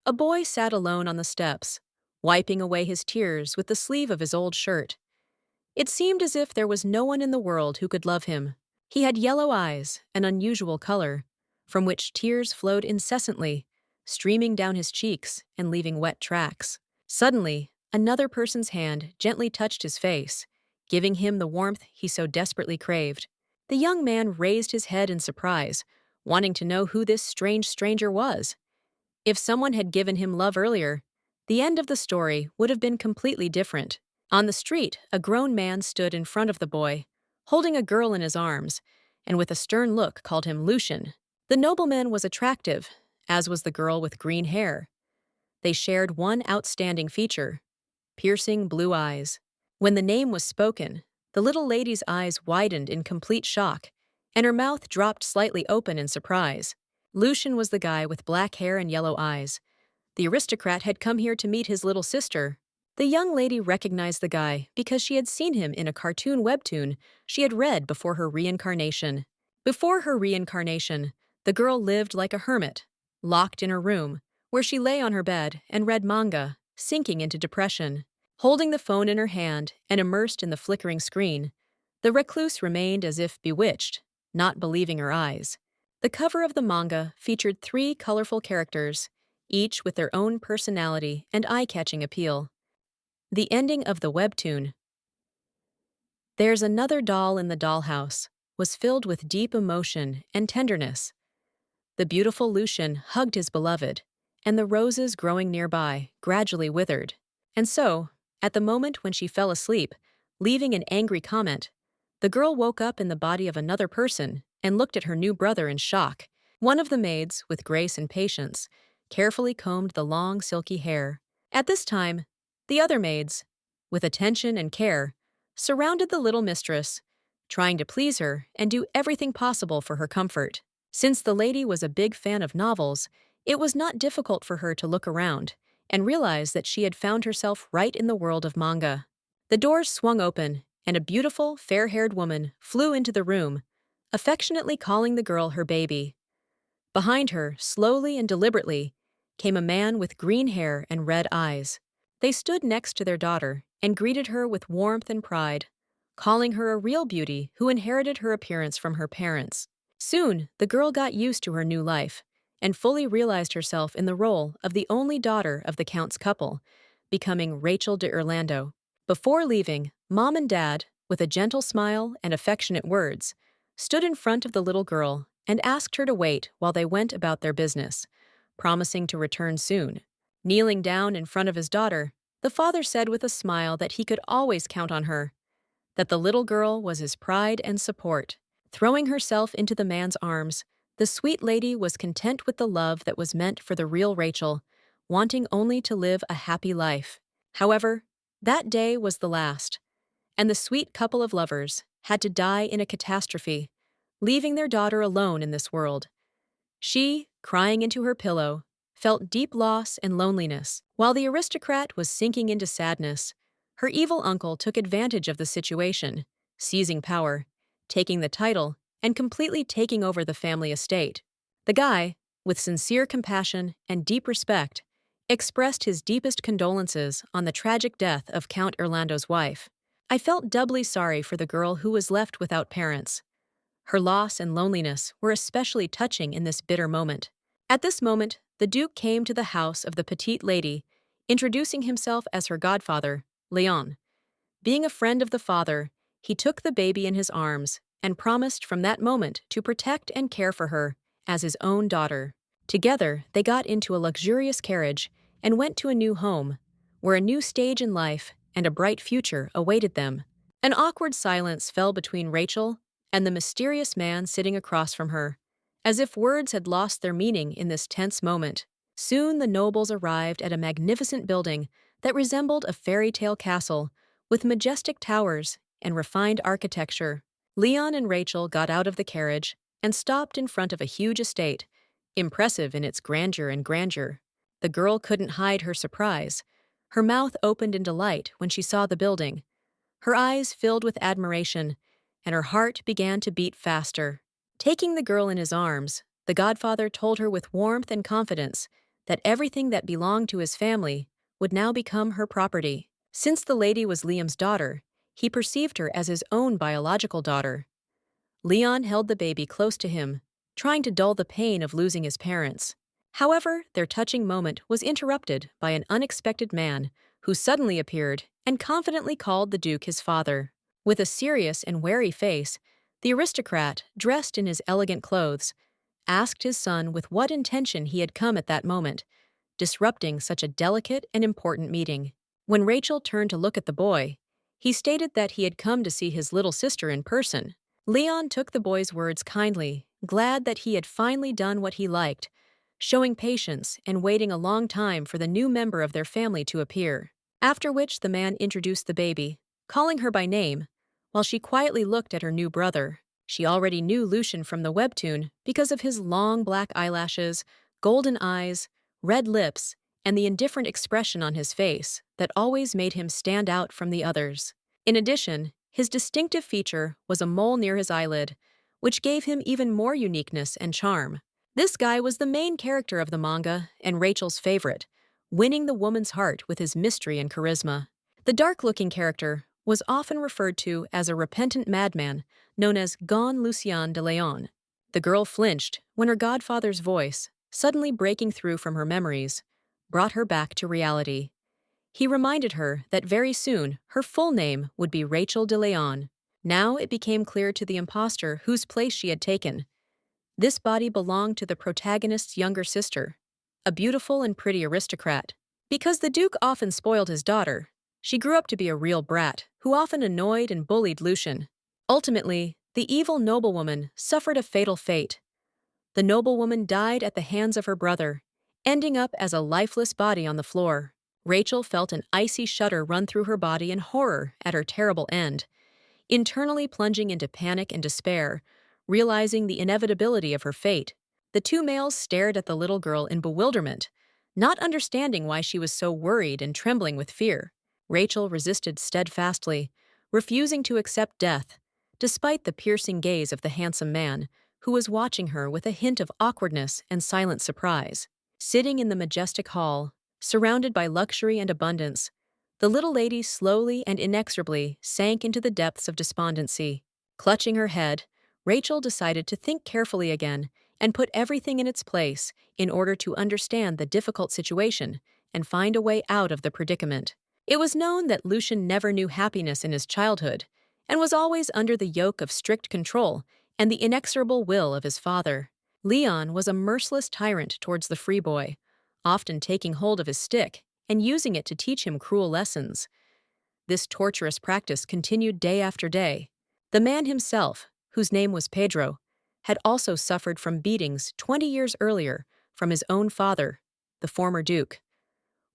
A boy sat alone on the steps, wiping away his tears with the sleeve of his old shirt. It seemed as if there was no one in the world who could love him. He had yellow eyes, an unusual color, from which tears flowed incessantly, streaming down his cheeks and leaving wet tracks. Suddenly, another person's hand gently touched his face, giving him the warmth he so desperately craved. The young man raised his head in surprise, wanting to know who this strange stranger was. If someone had given him love earlier, the end of the story would have been completely different. On the street, a grown man stood in front of the boy, holding a girl in his arms, and with a stern look called him Lucian. The nobleman was attractive, as was the girl with green hair. They shared one outstanding feature: piercing blue eyes. When the name was spoken, the little lady's eyes widened in complete shock, and her mouth dropped slightly open in surprise. Lucian was the guy with black hair and yellow eyes. The aristocrat had come here to meet his little sister. The young lady recognized the guy because she had seen him in a cartoon webtoon she had read before her reincarnation. Before her reincarnation, the girl lived like a hermit, locked in her room, where she lay on her bed and read manga, sinking into depression. Holding the phone in her hand and immersed in the flickering screen, the recluse remained as if bewitched, not believing her eyes. The cover of the manga featured 3 colorful characters, each with their own personality and eye-catching appeal. The ending of the webtoon, "There's another doll in the dollhouse," was filled with deep emotion and tenderness. The beautiful Lucian hugged his beloved, and the roses growing nearby gradually withered. And so, at the moment when she fell asleep, leaving an angry comment, the girl woke up in the body of another person and looked at her new brother in shock. One of the maids, with grace and patience, carefully combed the long, silky hair. At this time, the other maids, with attention and care, surrounded the little mistress, trying to please her and do everything possible for her comfort. Since the lady was a big fan of novels, it was not difficult for her to look around and realize that she had found herself right in the world of manga. The doors swung open, and a beautiful, fair-haired woman flew into the room, affectionately calling the girl her baby. Behind her, slowly and deliberately, came a man with green hair and red eyes. They stood next to their daughter and greeted her with warmth and pride, calling her a real beauty who inherited her appearance from her parents. Soon, the girl got used to her new life and fully realized herself in the role of the only daughter of the Count's couple, becoming Rachel de Orlando. Before leaving, Mom and Dad, with a gentle smile and affectionate words, stood in front of the little girl and asked her to wait while they went about their business, promising to return soon. Kneeling down in front of his daughter, the father said with a smile that he could always count on her, that the little girl was his pride and support. Throwing herself into the man's arms, the sweet lady was content with the love that was meant for the real Rachel, wanting only to live a happy life. However, that day was the last, and the sweet couple of lovers had to die in a catastrophe, leaving their daughter alone in this world. She, crying into her pillow, felt deep loss and loneliness. While the aristocrat was sinking into sadness, her evil uncle took advantage of the situation, seizing power, taking the title, and completely taking over the family estate. The guy, with sincere compassion and deep respect, expressed his deepest condolences on the tragic death of Count Orlando's wife. I felt doubly sorry for the girl who was left without parents. Her loss and loneliness were especially touching in this bitter moment. At this moment, the Duke came to the house of the petite lady, introducing himself as her godfather, Leon. Being a friend of the father, he took the baby in his arms and promised from that moment to protect and care for her as his own daughter. Together, they got into a luxurious carriage and went to a new home, where a new stage in life and a bright future awaited them. An awkward silence fell between Rachel and the mysterious man sitting across from her, as if words had lost their meaning in this tense moment. Soon the nobles arrived at a magnificent building that resembled a fairy tale castle, with majestic towers and refined architecture. Leon and Rachel got out of the carriage and stopped in front of a huge estate, impressive in its grandeur and grandeur. The girl couldn't hide her surprise. Her mouth opened in delight when she saw the building. Her eyes filled with admiration, and her heart began to beat faster. Taking the girl in his arms, the godfather told her with warmth and confidence that everything that belonged to his family would now become her property. Since the lady was Liam's daughter, he perceived her as his own biological daughter. Leon held the baby close to him, trying to dull the pain of losing his parents. However, their touching moment was interrupted by an unexpected man who suddenly appeared and confidently called the Duke his father. With a serious and wary face, the aristocrat, dressed in his elegant clothes, asked his son with what intention he had come at that moment, disrupting such a delicate and important meeting. When Rachel turned to look at the boy, he stated that he had come to see his little sister in person. Leon took the boy's words kindly, glad that he had finally done what he liked, showing patience and waiting a long time for the new member of their family to appear. After which the man introduced the baby, calling her by name, while she quietly looked at her new brother. She already knew Lucian from the webtoon because of his long black eyelashes, golden eyes, red lips, and the indifferent expression on his face that always made him stand out from the others. In addition, his distinctive feature was a mole near his eyelid, which gave him even more uniqueness and charm. This guy was the main character of the manga and Rachel's favorite, winning the woman's heart with his mystery and charisma. The dark-looking character was often referred to as a repentant madman known as Gon Lucian de Leon. The girl flinched when her godfather's voice, suddenly breaking through from her memories, brought her back to reality. He reminded her that very soon her full name would be Rachel de Leon. Now it became clear to the impostor whose place she had taken. This body belonged to the protagonist's younger sister, a beautiful and pretty aristocrat. Because the Duke often spoiled his daughter, she grew up to be a real brat who often annoyed and bullied Lucian. Ultimately, the evil noblewoman suffered a fatal fate. The noblewoman died at the hands of her brother, ending up as a lifeless body on the floor. Rachel felt an icy shudder run through her body in horror at her terrible end, internally plunging into panic and despair, realizing the inevitability of her fate. The two males stared at the little girl in bewilderment, not understanding why she was so worried and trembling with fear. Rachel resisted steadfastly, refusing to accept death, despite the piercing gaze of the handsome man, who was watching her with a hint of awkwardness and silent surprise. Sitting in the majestic hall, surrounded by luxury and abundance, the little lady slowly and inexorably sank into the depths of despondency. Clutching her head, Rachel decided to think carefully again and put everything in its place in order to understand the difficult situation and find a way out of the predicament. It was known that Lucian never knew happiness in his childhood and was always under the yoke of strict control and the inexorable will of his father. Leon was a merciless tyrant towards the free boy, often taking hold of his stick and using it to teach him cruel lessons. This torturous practice continued day after day. The man himself, whose name was Pedro, had also suffered from beatings 20 years earlier from his own father, the former Duke.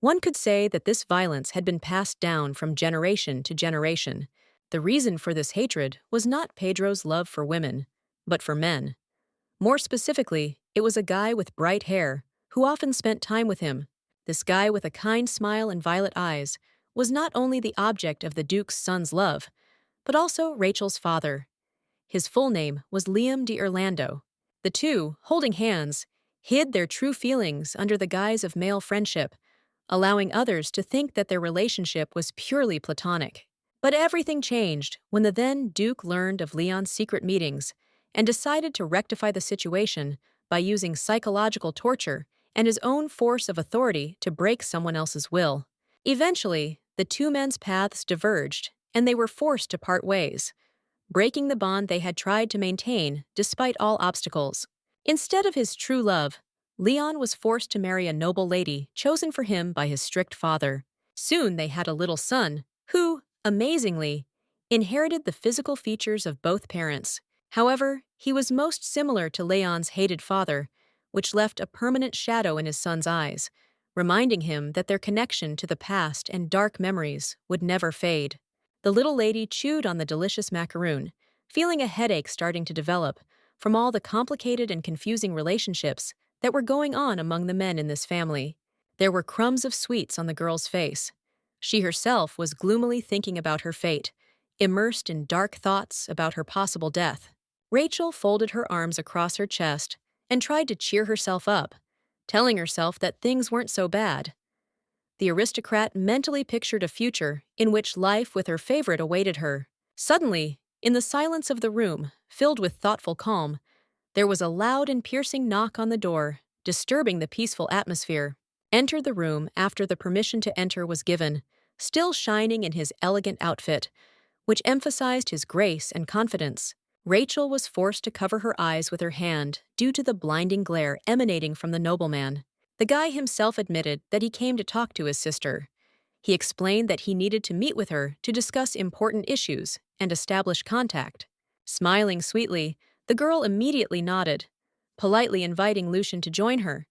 One could say that this violence had been passed down from generation to generation. The reason for this hatred was not Pedro's love for women, but for men. More specifically, it was a guy with bright hair who often spent time with him. This guy with a kind smile and violet eyes was not only the object of the Duke's son's love, but also Rachel's father. His full name was Liam de Orlando. The two, holding hands, hid their true feelings under the guise of male friendship, allowing others to think that their relationship was purely platonic. But everything changed when the then Duke learned of Leon's secret meetings and decided to rectify the situation by using psychological torture and his own force of authority to break someone else's will. Eventually, the two men's paths diverged, and they were forced to part ways, breaking the bond they had tried to maintain despite all obstacles. Instead of his true love, Leon was forced to marry a noble lady chosen for him by his strict father. Soon they had a little son, who, amazingly, inherited the physical features of both parents. However, he was most similar to Leon's hated father, which left a permanent shadow in his son's eyes, reminding him that their connection to the past and dark memories would never fade. The little lady chewed on the delicious macaroon, feeling a headache starting to develop from all the complicated and confusing relationships that were going on among the men in this family. There were crumbs of sweets on the girl's face. She herself was gloomily thinking about her fate, immersed in dark thoughts about her possible death. Rachel folded her arms across her chest and tried to cheer herself up, telling herself that things weren't so bad. The aristocrat mentally pictured a future in which life with her favorite awaited her. Suddenly, in the silence of the room, filled with thoughtful calm, there was a loud and piercing knock on the door, disturbing the peaceful atmosphere. Entered the room after the permission to enter was given, still shining in his elegant outfit, which emphasized his grace and confidence. Rachel was forced to cover her eyes with her hand due to the blinding glare emanating from the nobleman. The guy himself admitted that he came to talk to his sister. He explained that he needed to meet with her to discuss important issues and establish contact. Smiling sweetly, the girl immediately nodded, politely inviting Lucian to join her,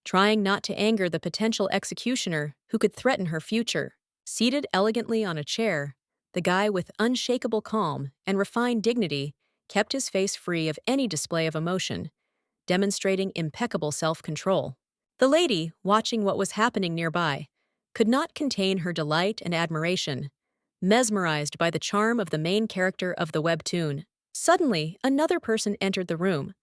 trying not to anger the potential executioner who could threaten her future. Seated elegantly on a chair, the guy with unshakable calm and refined dignity kept his face free of any display of emotion, demonstrating impeccable self-control. The lady, watching what was happening nearby, could not contain her delight and admiration, mesmerized by the charm of the main character of the webtoon. Suddenly, another person entered the room,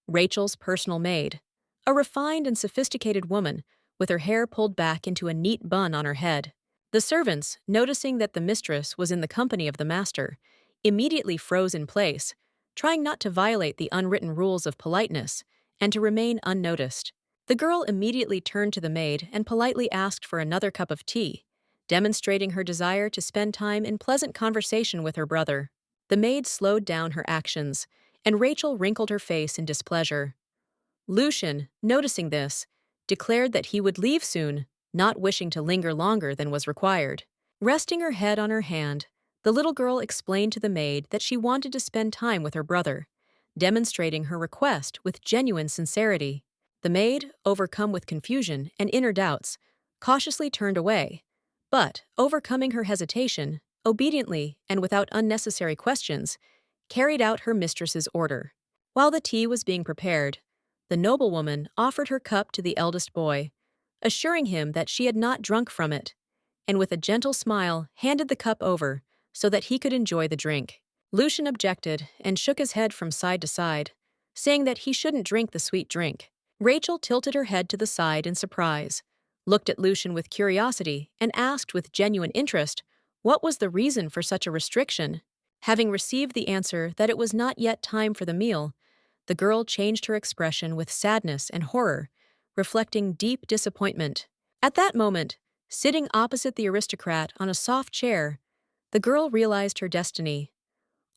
Rachel's personal maid, a refined and sophisticated woman with her hair pulled back into a neat bun on her head. The servants, noticing that the mistress was in the company of the master, immediately froze in place, trying not to violate the unwritten rules of politeness and to remain unnoticed. The girl immediately turned to the maid and politely asked for another cup of tea, demonstrating her desire to spend time in pleasant conversation with her brother. The maid slowed down her actions, and Rachel wrinkled her face in displeasure. Lucian, noticing this, declared that he would leave soon, not wishing to linger longer than was required. Resting her head on her hand, the little girl explained to the maid that she wanted to spend time with her brother, demonstrating her request with genuine sincerity. The maid, overcome with confusion and inner doubts, cautiously turned away, but, overcoming her hesitation, obediently and without unnecessary questions, carried out her mistress's order. While the tea was being prepared, the noblewoman offered her cup to the eldest boy, assuring him that she had not drunk from it, and with a gentle smile handed the cup over so that he could enjoy the drink. Lucian objected and shook his head from side to side, saying that he shouldn't drink the sweet drink. Rachel tilted her head to the side in surprise, looked at Lucian with curiosity, and asked with genuine interest what was the reason for such a restriction. Having received the answer that it was not yet time for the meal, the girl changed her expression with sadness and horror, reflecting deep disappointment. At that moment, sitting opposite the aristocrat on a soft chair, the girl realized her destiny.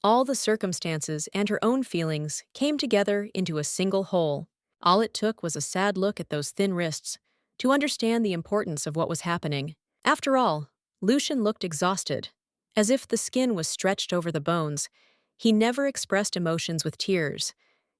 All the circumstances and her own feelings came together into a single whole. All it took was a sad look at those thin wrists to understand the importance of what was happening. After all, Lucian looked exhausted, as if the skin was stretched over the bones. He never expressed emotions with tears,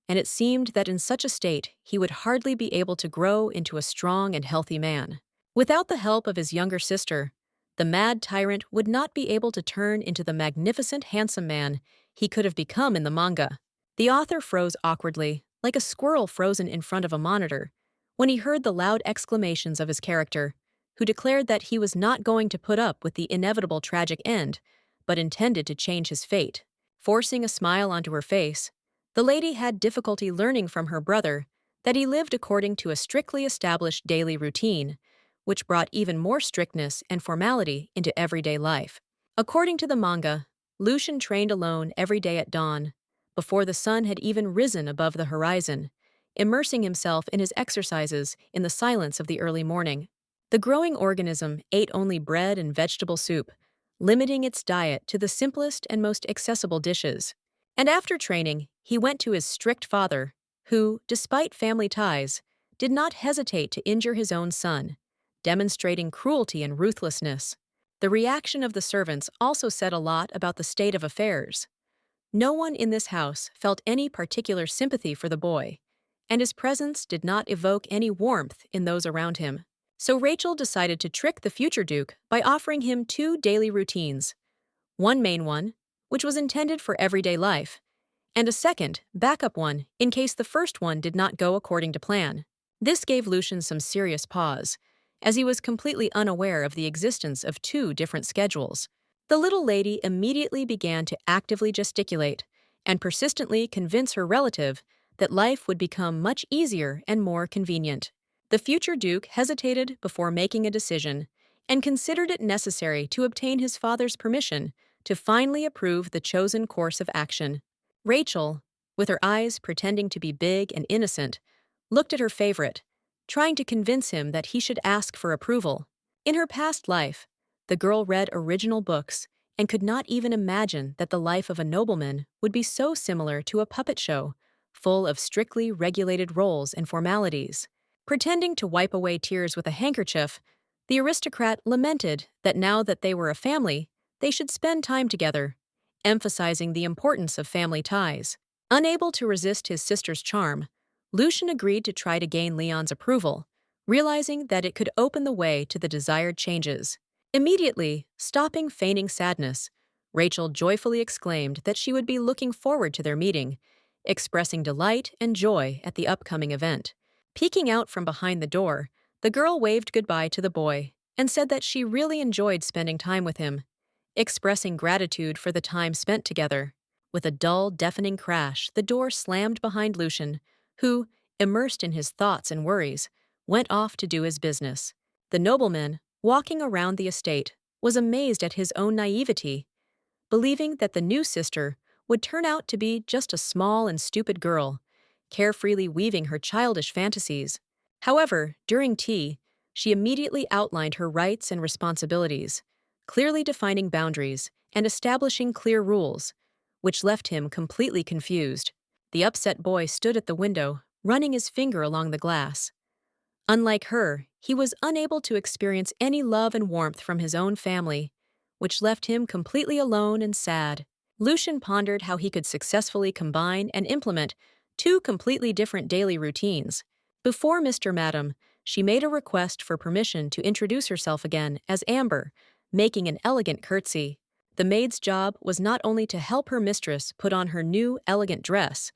and it seemed that in such a state he would hardly be able to grow into a strong and healthy man. Without the help of his younger sister, the mad tyrant would not be able to turn into the magnificent handsome man he could have become in the manga. The author froze awkwardly, like a squirrel frozen in front of a monitor, when he heard the loud exclamations of his character, who declared that he was not going to put up with the inevitable tragic end, but intended to change his fate. Forcing a smile onto her face, the lady had difficulty learning from her brother that he lived according to a strictly established daily routine, which brought even more strictness and formality into everyday life. According to the manga, Lucian trained alone every day at dawn, before the sun had even risen above the horizon, immersing himself in his exercises in the silence of the early morning. The growing organism ate only bread and vegetable soup, limiting its diet to the simplest and most accessible dishes. And after training, he went to his strict father, who, despite family ties, did not hesitate to injure his own son, demonstrating cruelty and ruthlessness. The reaction of the servants also said a lot about the state of affairs. No one in this house felt any particular sympathy for the boy, and his presence did not evoke any warmth in those around him. So Rachel decided to trick the future Duke by offering him 2 daily routines, one main one, which was intended for everyday life, and a second, backup one, in case the first one did not go according to plan. This gave Lucian some serious pause, as he was completely unaware of the existence of 2 different schedules. The little lady immediately began to actively gesticulate and persistently convince her relative that life would become much easier and more convenient. The future Duke hesitated before making a decision and considered it necessary to obtain his father's permission to finally approve the chosen course of action. Rachel, with her eyes pretending to be big and innocent, looked at her favorite, trying to convince him that he should ask for approval. In her past life, the girl read original books and could not even imagine that the life of a nobleman would be so similar to a puppet show, full of strictly regulated roles and formalities. Pretending to wipe away tears with a handkerchief, the aristocrat lamented that now that they were a family, they should spend time together, emphasizing the importance of family ties. Unable to resist his sister's charm, Lucian agreed to try to gain Leon's approval, realizing that it could open the way to the desired changes. Immediately, stopping feigning sadness, Rachel joyfully exclaimed that she would be looking forward to their meeting, expressing delight and joy at the upcoming event. Peeking out from behind the door, the girl waved goodbye to the boy and said that she really enjoyed spending time with him, expressing gratitude for the time spent together. With a dull, deafening crash, the door slammed behind Lucian, who, immersed in his thoughts and worries, went off to do his business. The nobleman, walking around the estate, was amazed at his own naivety, believing that the new sister would turn out to be just a small and stupid girl, carefreely weaving her childish fantasies. However, during tea, she immediately outlined her rights and responsibilities, clearly defining boundaries and establishing clear rules, which left him completely confused. The upset boy stood at the window, running his finger along the glass. Unlike her, he was unable to experience any love and warmth from his own family, which left him completely alone and sad. Lucian pondered how he could successfully combine and implement two completely different daily routines. Before Mr. Madam, she made a request for permission to introduce herself again as Amber, making an elegant curtsy. The maid's job was not only to help her mistress put on her new, elegant dress,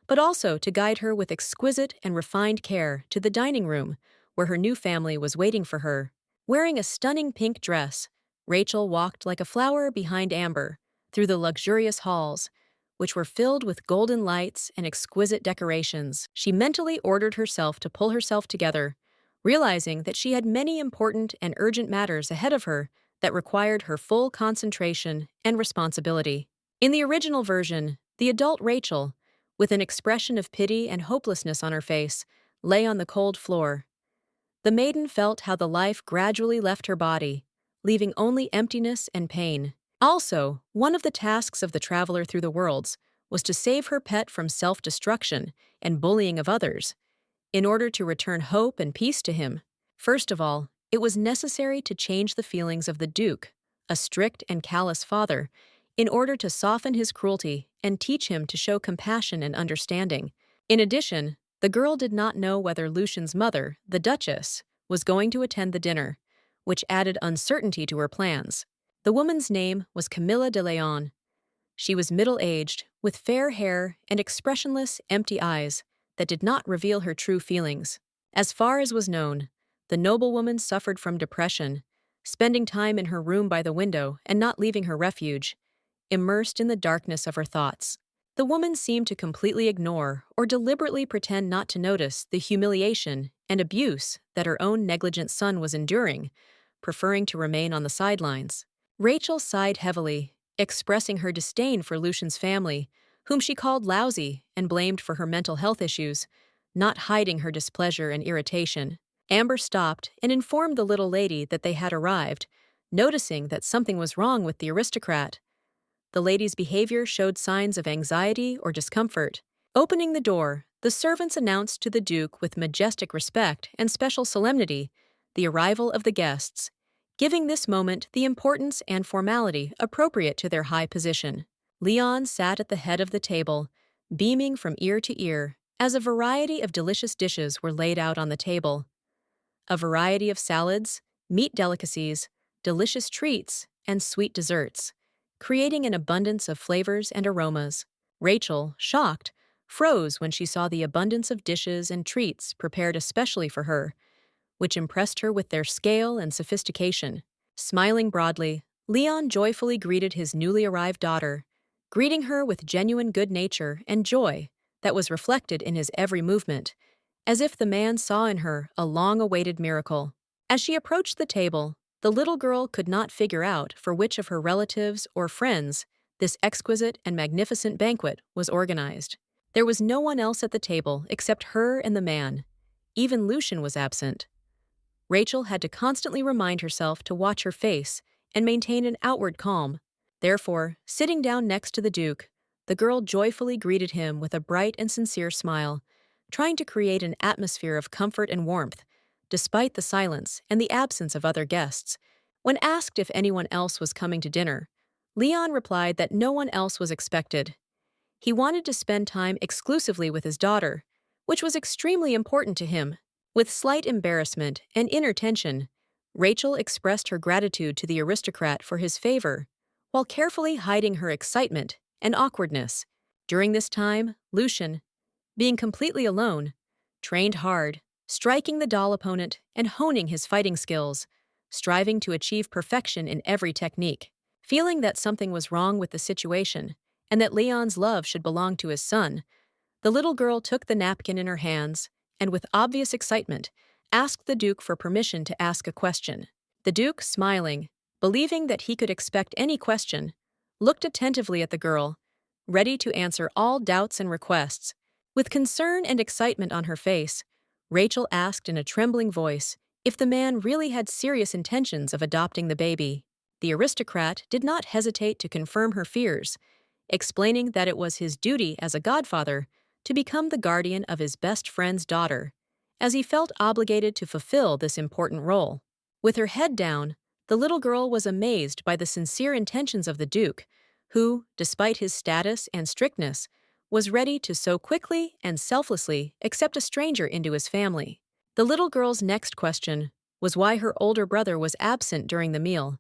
but also to guide her with exquisite and refined care to the dining room, where her new family was waiting for her. Wearing a stunning pink dress, Rachel walked like a flower behind Amber through the luxurious halls, which were filled with golden lights and exquisite decorations. She mentally ordered herself to pull herself together, realizing that she had many important and urgent matters ahead of her that required her full concentration and responsibility. In the original version, the adult Rachel, with an expression of pity and hopelessness on her face, lay on the cold floor. The maiden felt how the life gradually left her body, leaving only emptiness and pain. Also, one of the tasks of the traveler through the worlds was to save her pet from self-destruction and bullying of others, in order to return hope and peace to him. First of all, it was necessary to change the feelings of the Duke, a strict and callous father, in order to soften his cruelty and teach him to show compassion and understanding. In addition, the girl did not know whether Lucian's mother, the Duchess, was going to attend the dinner, which added uncertainty to her plans. The woman's name was Camilla de Leon. She was middle-aged, with fair hair and expressionless, empty eyes that did not reveal her true feelings. As far as was known, the noblewoman suffered from depression, spending time in her room by the window and not leaving her refuge, immersed in the darkness of her thoughts. The woman seemed to completely ignore or deliberately pretend not to notice the humiliation and abuse that her own negligent son was enduring, preferring to remain on the sidelines. Rachel sighed heavily, expressing her disdain for Lucian's family, whom she called lousy and blamed for her mental health issues, not hiding her displeasure and irritation. Amber stopped and informed the little lady that they had arrived, noticing that something was wrong with the aristocrat. The lady's behavior showed signs of anxiety or discomfort. Opening the door, the servants announced to the Duke with majestic respect and special solemnity the arrival of the guests, giving this moment the importance and formality appropriate to their high position. Leon sat at the head of the table, beaming from ear to ear, as a variety of delicious dishes were laid out on the table. A variety of salads, meat delicacies, delicious treats, and sweet desserts, creating an abundance of flavors and aromas. Rachel, shocked, froze when she saw the abundance of dishes and treats prepared especially for her, which impressed her with their scale and sophistication. Smiling broadly, Leon joyfully greeted his newly arrived daughter, greeting her with genuine good nature and joy that was reflected in his every movement, as if the man saw in her a long-awaited miracle. As she approached the table, the little girl could not figure out for which of her relatives or friends this exquisite and magnificent banquet was organized. There was no one else at the table except her and the man. Even Lucian was absent. Rachel had to constantly remind herself to watch her face and maintain an outward calm. Therefore, sitting down next to the Duke, the girl joyfully greeted him with a bright and sincere smile, trying to create an atmosphere of comfort and warmth, despite the silence and the absence of other guests. When asked if anyone else was coming to dinner, Leon replied that no one else was expected. He wanted to spend time exclusively with his daughter, which was extremely important to him. With slight embarrassment and inner tension, Rachel expressed her gratitude to the aristocrat for his favor, while carefully hiding her excitement and awkwardness. During this time, Lucian, being completely alone, trained hard, striking the doll opponent and honing his fighting skills, striving to achieve perfection in every technique. Feeling that something was wrong with the situation and that Leon's love should belong to his son, the little girl took the napkin in her hands and, with obvious excitement, asked the Duke for permission to ask a question. The Duke, smiling, believing that he could expect any question, looked attentively at the girl, ready to answer all doubts and requests. With concern and excitement on her face, Rachel asked in a trembling voice if the man really had serious intentions of adopting the baby. The aristocrat did not hesitate to confirm her fears, explaining that it was his duty as a godfather to become the guardian of his best friend's daughter, as he felt obligated to fulfill this important role. With her head down, the little girl was amazed by the sincere intentions of the Duke, who, despite his status and strictness, was ready to so quickly and selflessly accept a stranger into his family. The little girl's next question was why her older brother was absent during the meal,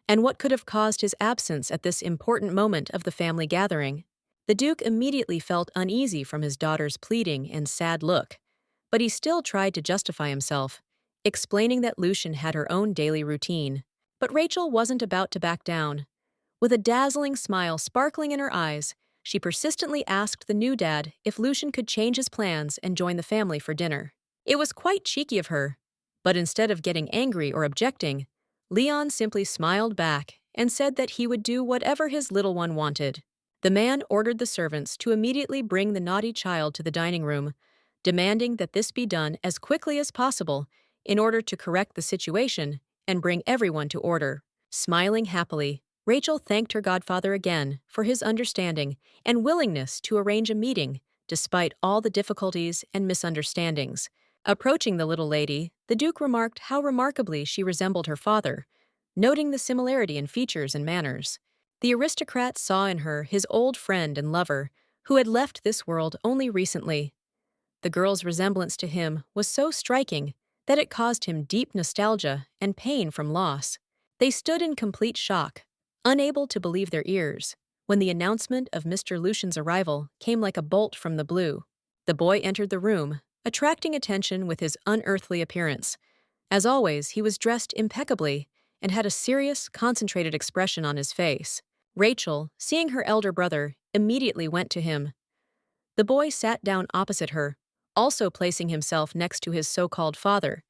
and what could have caused his absence at this important moment of the family gathering. The Duke immediately felt uneasy from his daughter's pleading and sad look, but he still tried to justify himself, explaining that Lucian had her own daily routine. But Rachel wasn't about to back down. With a dazzling smile sparkling in her eyes, she persistently asked the new dad if Lucian could change his plans and join the family for dinner. It was quite cheeky of her, but instead of getting angry or objecting, Leon simply smiled back and said that he would do whatever his little one wanted. The man ordered the servants to immediately bring the naughty child to the dining room, demanding that this be done as quickly as possible in order to correct the situation and bring everyone to order. Smiling happily, Rachel thanked her godfather again for his understanding and willingness to arrange a meeting despite all the difficulties and misunderstandings. Approaching the little lady, the Duke remarked how remarkably she resembled her father, noting the similarity in features and manners. The aristocrat saw in her his old friend and lover, who had left this world only recently. The girl's resemblance to him was so striking that it caused him deep nostalgia and pain from loss. They stood in complete shock, unable to believe their ears, when the announcement of Mr. Lucian's arrival came like a bolt from the blue. The boy entered the room, attracting attention with his unearthly appearance. As always, he was dressed impeccably and had a serious, concentrated expression on his face. Rachel, seeing her elder brother, immediately went to him. The boy sat down opposite her, also placing himself next to his so-called father,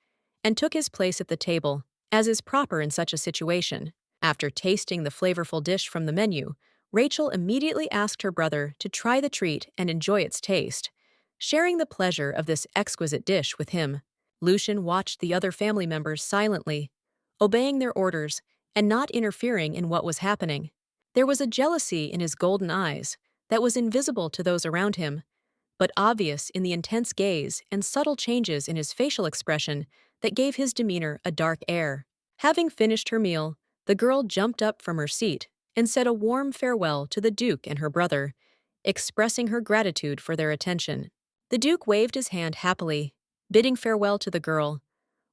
and took his place at the table, as is proper in such a situation. After tasting the flavorful dish from the menu, Rachel immediately asked her brother to try the treat and enjoy its taste, sharing the pleasure of this exquisite dish with him. Lucian watched the other family members silently, obeying their orders and not interfering in what was happening. There was a jealousy in his golden eyes that was invisible to those around him, but obvious in the intense gaze and subtle changes in his facial expression that gave his demeanor a dark air. Having finished her meal, the girl jumped up from her seat and said a warm farewell to the Duke and her brother, expressing her gratitude for their attention. The Duke waved his hand happily, bidding farewell to the girl,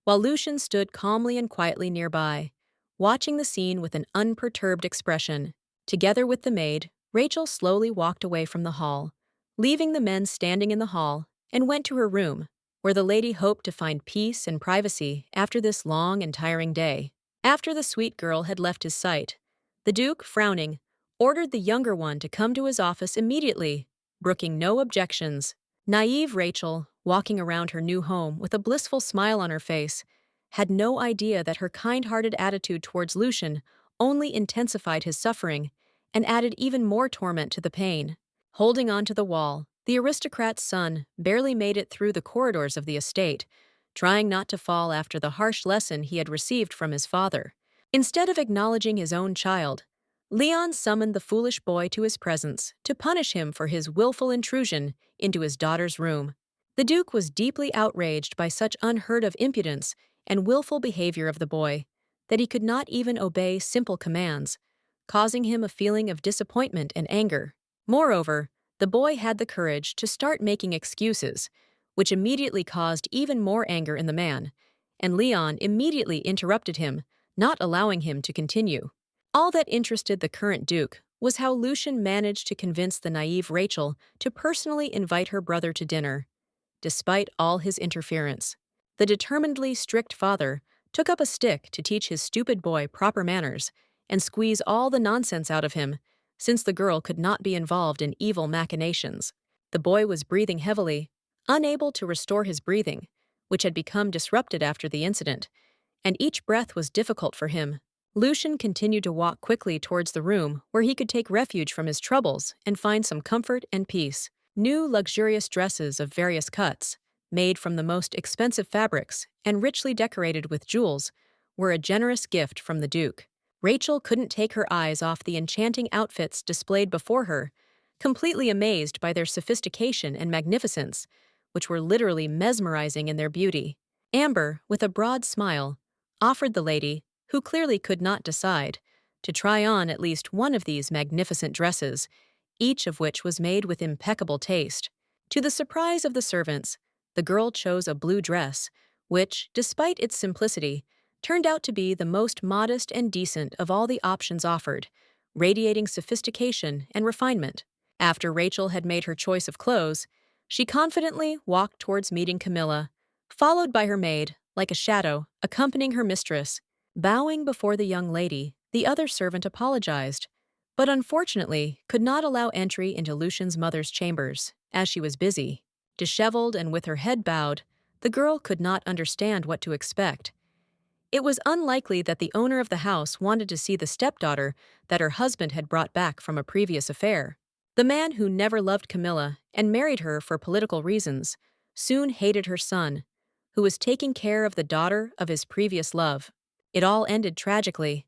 while Lucian stood calmly and quietly nearby, watching the scene with an unperturbed expression. Together with the maid, Rachel slowly walked away from the hall, leaving the men standing in the hall, and went to her room, where the lady hoped to find peace and privacy after this long and tiring day. After the sweet girl had left his sight, the Duke, frowning, ordered the younger one to come to his office immediately, brooking no objections. Naive Rachel, walking around her new home with a blissful smile on her face, had no idea that her kind-hearted attitude towards Lucian only intensified his suffering and added even more torment to the pain. Holding onto the wall, the aristocrat's son barely made it through the corridors of the estate, trying not to fall after the harsh lesson he had received from his father. Instead of acknowledging his own child, Leon summoned the foolish boy to his presence to punish him for his willful intrusion into his daughter's room. The Duke was deeply outraged by such unheard-of impudence and willful behavior of the boy that he could not even obey simple commands, causing him a feeling of disappointment and anger. Moreover, the boy had the courage to start making excuses, which immediately caused even more anger in the man, and Leon immediately interrupted him, not allowing him to continue. All that interested the current Duke was how Lucian managed to convince the naive Rachel to personally invite her brother to dinner. Despite all his interference, the determinedly strict father took up a stick to teach his stupid boy proper manners and squeeze all the nonsense out of him, since the girl could not be involved in evil machinations. The boy was breathing heavily, unable to restore his breathing, which had become disrupted after the incident, and each breath was difficult for him. Lucian continued to walk quickly towards the room where he could take refuge from his troubles and find some comfort and peace. New luxurious dresses of various cuts, made from the most expensive fabrics and richly decorated with jewels, were a generous gift from the Duke. Rachel couldn't take her eyes off the enchanting outfits displayed before her, completely amazed by their sophistication and magnificence, which were literally mesmerizing in their beauty. Amber, with a broad smile, offered the lady, who clearly could not decide, to try on at least one of these magnificent dresses, each of which was made with impeccable taste. To the surprise of the servants, the girl chose a blue dress, which, despite its simplicity, turned out to be the most modest and decent of all the options offered, radiating sophistication and refinement. After Rachel had made her choice of clothes, she confidently walked towards meeting Camilla, followed by her maid, like a shadow, accompanying her mistress. Bowing before the young lady, the other servant apologized, but unfortunately could not allow entry into Lucian's mother's chambers, as she was busy. Disheveled and with her head bowed, the girl could not understand what to expect. It was unlikely that the owner of the house wanted to see the stepdaughter that her husband had brought back from a previous affair. The man who never loved Camilla and married her for political reasons soon hated her son, who was taking care of the daughter of his previous love. It all ended tragically.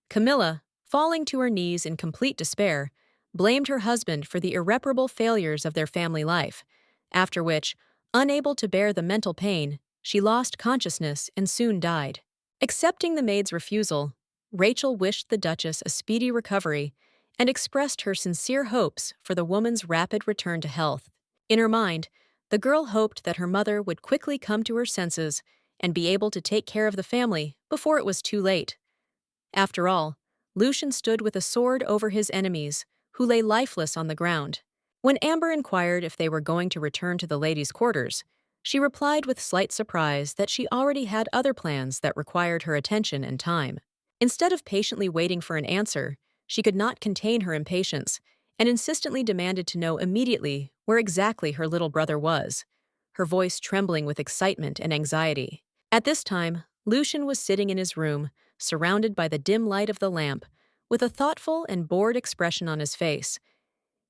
Camilla, falling to her knees in complete despair, blamed her husband for the irreparable failures of their family life, after which, unable to bear the mental pain, she lost consciousness and soon died. Accepting the maid's refusal, Rachel wished the Duchess a speedy recovery and expressed her sincere hopes for the woman's rapid return to health. In her mind, the girl hoped that her mother would quickly come to her senses and be able to take care of the family before it was too late. After all, Lucian stood with a sword over his enemies, who lay lifeless on the ground. When Amber inquired if they were going to return to the ladies' quarters, she replied with slight surprise that she already had other plans that required her attention and time. Instead of patiently waiting for an answer, she could not contain her impatience and insistently demanded to know immediately where exactly her little brother was, her voice trembling with excitement and anxiety. At this time, Lucian was sitting in his room, surrounded by the dim light of the lamp, with a thoughtful and bored expression on his face.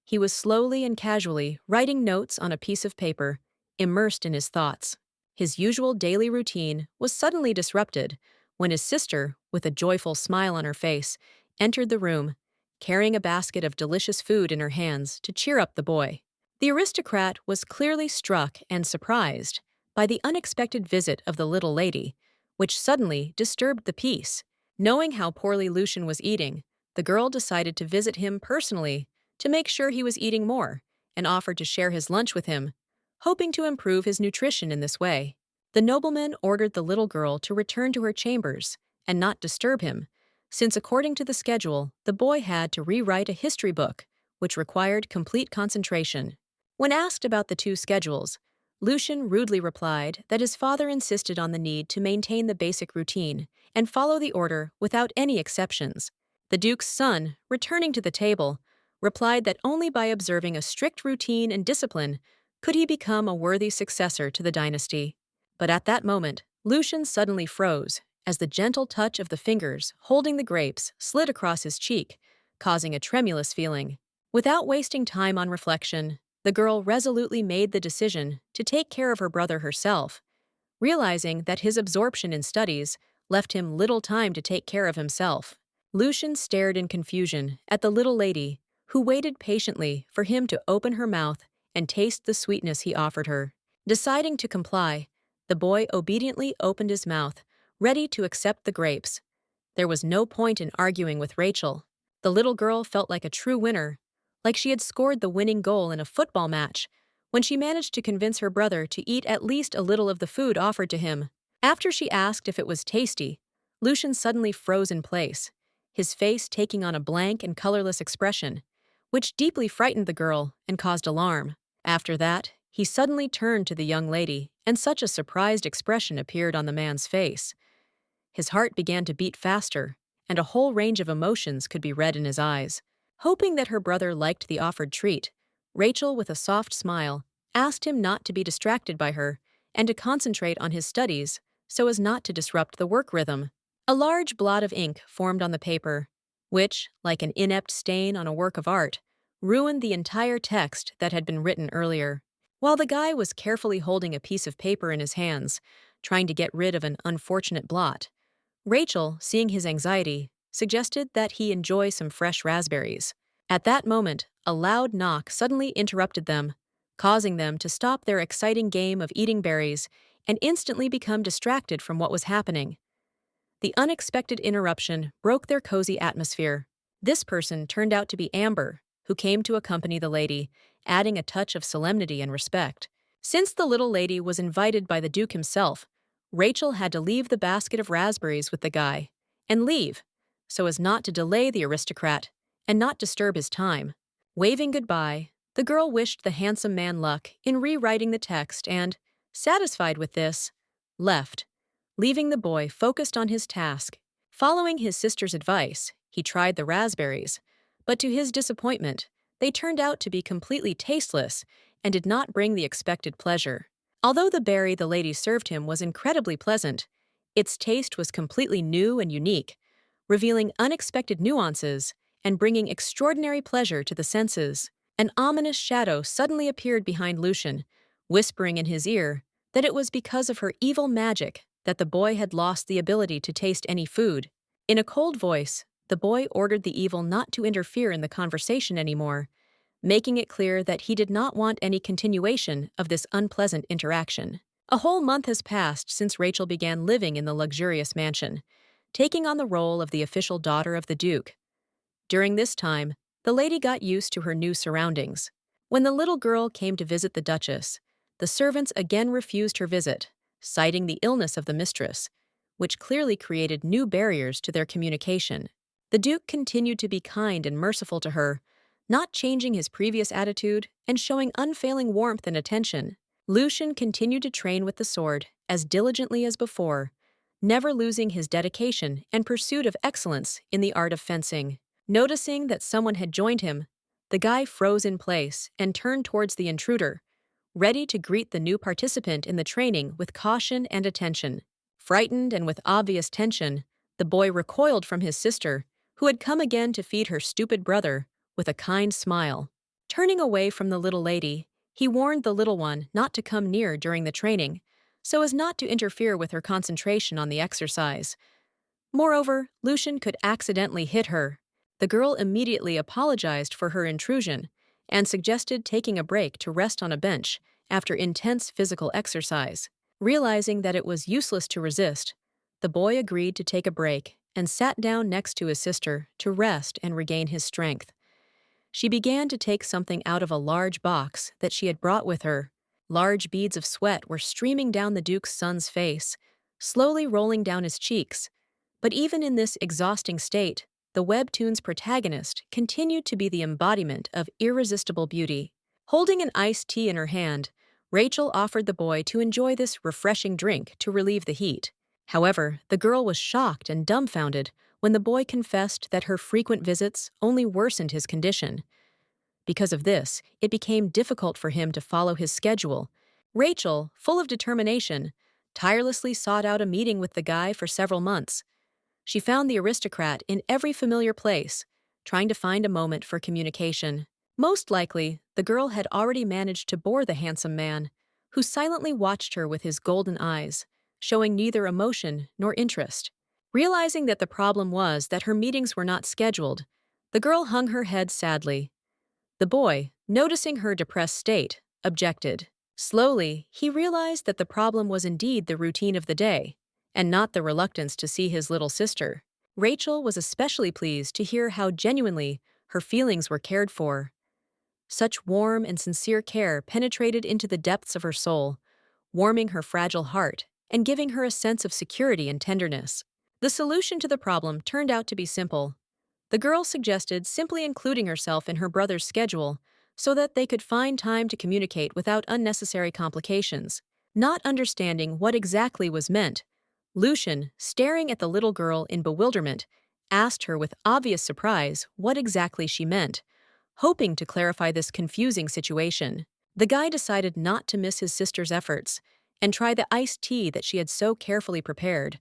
He was slowly and casually writing notes on a piece of paper, immersed in his thoughts. His usual daily routine was suddenly disrupted when his sister, with a joyful smile on her face, entered the room, carrying a basket of delicious food in her hands to cheer up the boy. The aristocrat was clearly struck and surprised by the unexpected visit of the little lady, which suddenly disturbed the peace. Knowing how poorly Lucian was eating, the girl decided to visit him personally to make sure he was eating more, and offered to share his lunch with him, hoping to improve his nutrition in this way. The nobleman ordered the little girl to return to her chambers and not disturb him, since according to the schedule, the boy had to rewrite a history book, which required complete concentration. When asked about the two schedules, Lucian rudely replied that his father insisted on the need to maintain the basic routine and follow the order without any exceptions. The Duke's son, returning to the table, replied that only by observing a strict routine and discipline Could he become a worthy successor to the dynasty? But at that moment, Lucian suddenly froze as the gentle touch of the fingers holding the grapes slid across his cheek, causing a tremulous feeling. Without wasting time on reflection, the girl resolutely made the decision to take care of her brother herself, realizing that his absorption in studies left him little time to take care of himself. Lucian stared in confusion at the little lady, who waited patiently for him to open her mouth and taste the sweetness he offered her. Deciding to comply, the boy obediently opened his mouth, ready to accept the grapes. There was no point in arguing with Rachel. The little girl felt like a true winner, like she had scored the winning goal in a football match, when she managed to convince her brother to eat at least a little of the food offered to him. After she asked if it was tasty, Lucian suddenly froze in place, his face taking on a blank and colorless expression, which deeply frightened the girl and caused alarm. After that, he suddenly turned to the young lady, and such a surprised expression appeared on the man's face. His heart began to beat faster, and a whole range of emotions could be read in his eyes. Hoping that her brother liked the offered treat, Rachel, with a soft smile, asked him not to be distracted by her and to concentrate on his studies so as not to disrupt the work rhythm. A large blot of ink formed on the paper, which, like an inept stain on a work of art, ruined the entire text that had been written earlier. While the guy was carefully holding a piece of paper in his hands, trying to get rid of an unfortunate blot, Rachel, seeing his anxiety, suggested that he enjoy some fresh raspberries. At that moment, a loud knock suddenly interrupted them, causing them to stop their exciting game of eating berries and instantly become distracted from what was happening. The unexpected interruption broke their cozy atmosphere. This person turned out to be Amber, who came to accompany the lady, adding a touch of solemnity and respect. Since the little lady was invited by the Duke himself, Rachel had to leave the basket of raspberries with the guy, and leave, so as not to delay the aristocrat and not disturb his time. Waving goodbye, the girl wished the handsome man luck in rewriting the text and, satisfied with this, left, leaving the boy focused on his task. Following his sister's advice, he tried the raspberries, but to his disappointment, they turned out to be completely tasteless and did not bring the expected pleasure. Although the berry the lady served him was incredibly pleasant, its taste was completely new and unique, revealing unexpected nuances and bringing extraordinary pleasure to the senses. An ominous shadow suddenly appeared behind Lucian, whispering in his ear that it was because of her evil magic that the boy had lost the ability to taste any food. In a cold voice, the boy ordered the evil not to interfere in the conversation anymore, making it clear that he did not want any continuation of this unpleasant interaction. A whole month has passed since Rachel began living in the luxurious mansion, taking on the role of the official daughter of the Duke. During this time, the lady got used to her new surroundings. When the little girl came to visit the Duchess, the servants again refused her visit, citing the illness of the mistress, which clearly created new barriers to their communication. The Duke continued to be kind and merciful to her, not changing his previous attitude and showing unfailing warmth and attention. Lucian continued to train with the sword as diligently as before, never losing his dedication and pursuit of excellence in the art of fencing. Noticing that someone had joined him, the guy froze in place and turned towards the intruder, ready to greet the new participant in the training with caution and attention. Frightened and with obvious tension, the boy recoiled from his sister, who had come again to feed her stupid brother, with a kind smile. Turning away from the little lady, he warned the little one not to come near during the training, so as not to interfere with her concentration on the exercise. Moreover, Lucian could accidentally hit her. The girl immediately apologized for her intrusion and suggested taking a break to rest on a bench after intense physical exercise. Realizing that it was useless to resist, the boy agreed to take a break and sat down next to his sister to rest and regain his strength. She began to take something out of a large box that she had brought with her. Large beads of sweat were streaming down the Duke's son's face, slowly rolling down his cheeks. But even in this exhausting state, the webtoon's protagonist continued to be the embodiment of irresistible beauty. Holding an iced tea in her hand, Rachel offered the boy to enjoy this refreshing drink to relieve the heat. However, the girl was shocked and dumbfounded when the boy confessed that her frequent visits only worsened his condition. Because of this, it became difficult for him to follow his schedule. Rachel, full of determination, tirelessly sought out a meeting with the guy for several months. She found the aristocrat in every familiar place, trying to find a moment for communication. Most likely, the girl had already managed to bore the handsome man, who silently watched her with his golden eyes, showing neither emotion nor interest. Realizing that the problem was that her meetings were not scheduled, the girl hung her head sadly. The boy, noticing her depressed state, objected. Slowly, he realized that the problem was indeed the routine of the day, and not the reluctance to see his little sister. Rachel was especially pleased to hear how genuinely her feelings were cared for. Such warm and sincere care penetrated into the depths of her soul, warming her fragile heart and giving her a sense of security and tenderness. The solution to the problem turned out to be simple. The girl suggested simply including herself in her brother's schedule so that they could find time to communicate without unnecessary complications. Not understanding what exactly was meant, Lucian, staring at the little girl in bewilderment, asked her with obvious surprise what exactly she meant, hoping to clarify this confusing situation. The guy decided not to miss his sister's efforts and try the iced tea that she had so carefully prepared,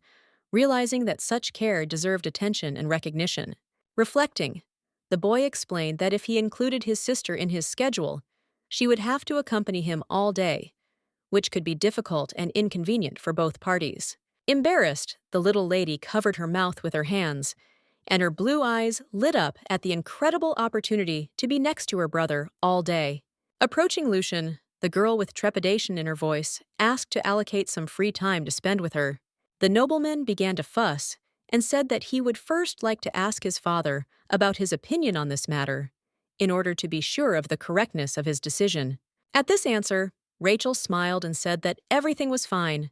realizing that such care deserved attention and recognition. Reflecting, the boy explained that if he included his sister in his schedule, she would have to accompany him all day, which could be difficult and inconvenient for both parties. Embarrassed, the little lady covered her mouth with her hands, and her blue eyes lit up at the incredible opportunity to be next to her brother all day. Approaching Lucian, the girl with trepidation in her voice asked to allocate some free time to spend with her. The nobleman began to fuss and said that he would first like to ask his father about his opinion on this matter, in order to be sure of the correctness of his decision. At this answer, Rachel smiled and said that everything was fine.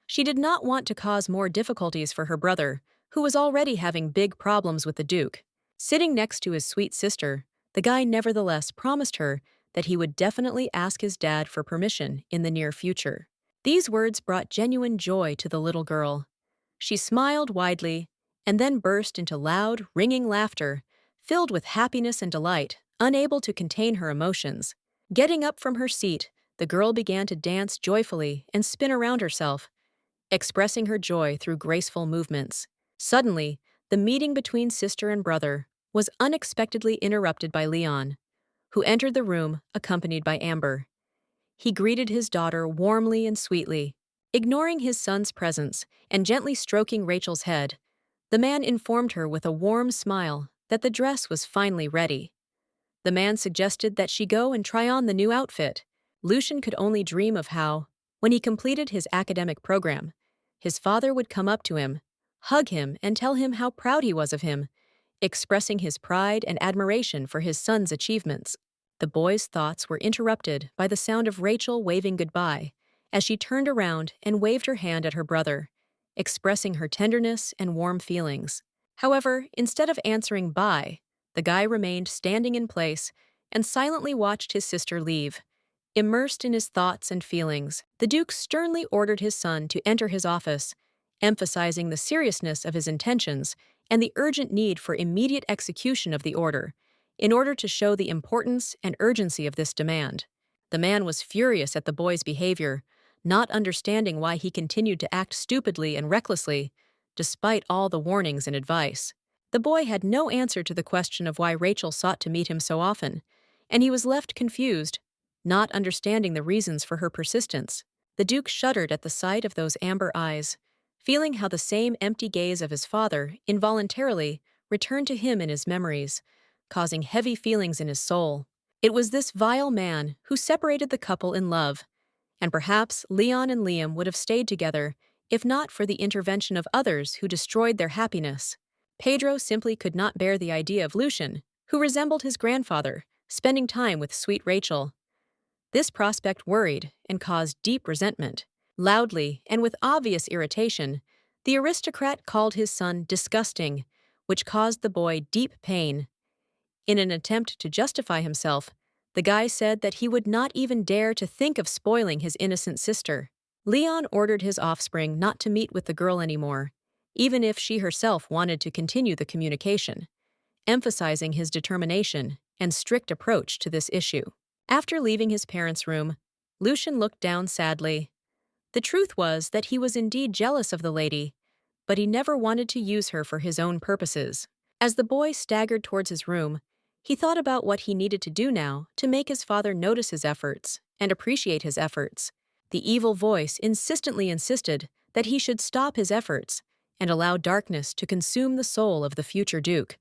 She did not want to cause more difficulties for her brother, who was already having big problems with the Duke. Sitting next to his sweet sister, the guy nevertheless promised her that he would definitely ask his dad for permission in the near future. These words brought genuine joy to the little girl. She smiled widely and then burst into loud, ringing laughter, filled with happiness and delight, unable to contain her emotions. Getting up from her seat, the girl began to dance joyfully and spin around herself, expressing her joy through graceful movements. Suddenly, the meeting between sister and brother was unexpectedly interrupted by Leon, who entered the room accompanied by Amber. He greeted his daughter warmly and sweetly. Ignoring his son's presence and gently stroking Rachel's head, the man informed her with a warm smile that the dress was finally ready. The man suggested that she go and try on the new outfit. Lucian could only dream of how, when he completed his academic program, his father would come up to him, hug him, and tell him how proud he was of him, expressing his pride and admiration for his son's achievements. The boy's thoughts were interrupted by the sound of Rachel waving goodbye as she turned around and waved her hand at her brother, expressing her tenderness and warm feelings. However, instead of answering bye, the guy remained standing in place and silently watched his sister leave. Immersed in his thoughts and feelings, the Duke sternly ordered his son to enter his office, emphasizing the seriousness of his intentions and the urgent need for immediate execution of the order, in order to show the importance and urgency of this demand. The man was furious at the boy's behavior, not understanding why he continued to act stupidly and recklessly, despite all the warnings and advice. The boy had no answer to the question of why Rachel sought to meet him so often, and he was left confused, not understanding the reasons for her persistence. The Duke shuddered at the sight of those amber eyes, feeling how the same empty gaze of his father involuntarily returned to him in his memories, causing heavy feelings in his soul. It was this vile man who separated the couple in love, and perhaps Leon and Liam would have stayed together if not for the intervention of others who destroyed their happiness. Pedro simply could not bear the idea of Lucian, who resembled his grandfather, spending time with sweet Rachel. This prospect worried and caused deep resentment. Loudly and with obvious irritation, the aristocrat called his son disgusting, which caused the boy deep pain. In an attempt to justify himself, the guy said that he would not even dare to think of spoiling his innocent sister. Leon ordered his offspring not to meet with the girl anymore, even if she herself wanted to continue the communication, emphasizing his determination and strict approach to this issue. After leaving his parents' room, Lucian looked down sadly. The truth was that he was indeed jealous of the lady, but he never wanted to use her for his own purposes. As the boy staggered towards his room, he thought about what he needed to do now to make his father notice his efforts and appreciate his efforts. The evil voice insistently insisted that he should stop his efforts and allow darkness to consume the soul of the future duke,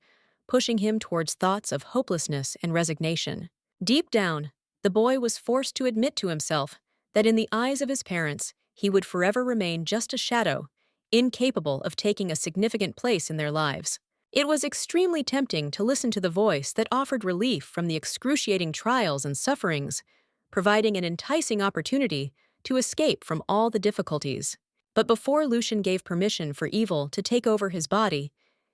pushing him towards thoughts of hopelessness and resignation. Deep down, the boy was forced to admit to himself that in the eyes of his parents, he would forever remain just a shadow, incapable of taking a significant place in their lives. It was extremely tempting to listen to the voice that offered relief from the excruciating trials and sufferings, providing an enticing opportunity to escape from all the difficulties. But before Lucian gave permission for evil to take over his body,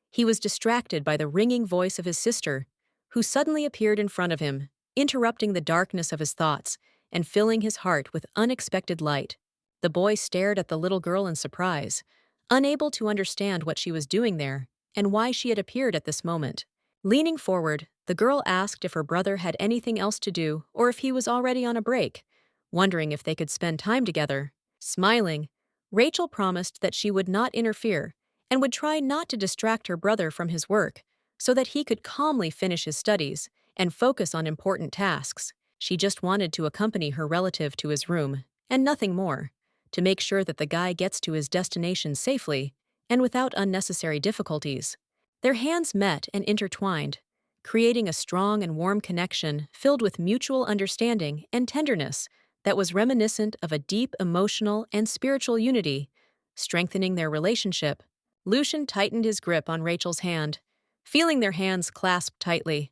he was distracted by the ringing voice of his sister, who suddenly appeared in front of him, interrupting the darkness of his thoughts and filling his heart with unexpected light. The boy stared at the little girl in surprise, unable to understand what she was doing there and why she had appeared at this moment. Leaning forward, the girl asked if her brother had anything else to do or if he was already on a break, wondering if they could spend time together. Smiling, Rachel promised that she would not interfere and would try not to distract her brother from his work so that he could calmly finish his studies and focus on important tasks. She just wanted to accompany her relative to his room, and nothing more, to make sure that the guy gets to his destination safely and without unnecessary difficulties. Their hands met and intertwined, creating a strong and warm connection filled with mutual understanding and tenderness that was reminiscent of a deep emotional and spiritual unity, strengthening their relationship. Lucian tightened his grip on Rachel's hand, feeling their hands clasped tightly.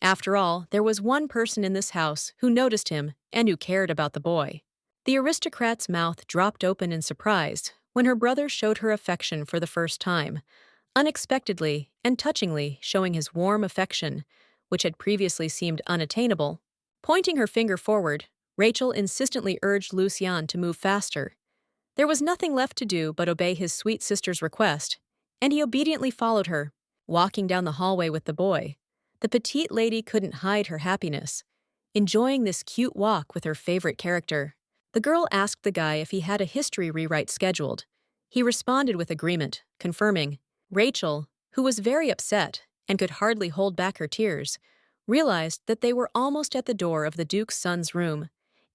After all, there was one person in this house who noticed him and who cared about the boy. The aristocrat's mouth dropped open in surprise when her brother showed her affection for the first time, unexpectedly and touchingly showing his warm affection, which had previously seemed unattainable. Pointing her finger forward, Rachel insistently urged Lucian to move faster. There was nothing left to do but obey his sweet sister's request, and he obediently followed her. Walking down the hallway with the boy, the petite lady couldn't hide her happiness, enjoying this cute walk with her favorite character. The girl asked the guy if he had a history rewrite scheduled. He responded with agreement, confirming. Rachel, who was very upset and could hardly hold back her tears, realized that they were almost at the door of the Duke's son's room,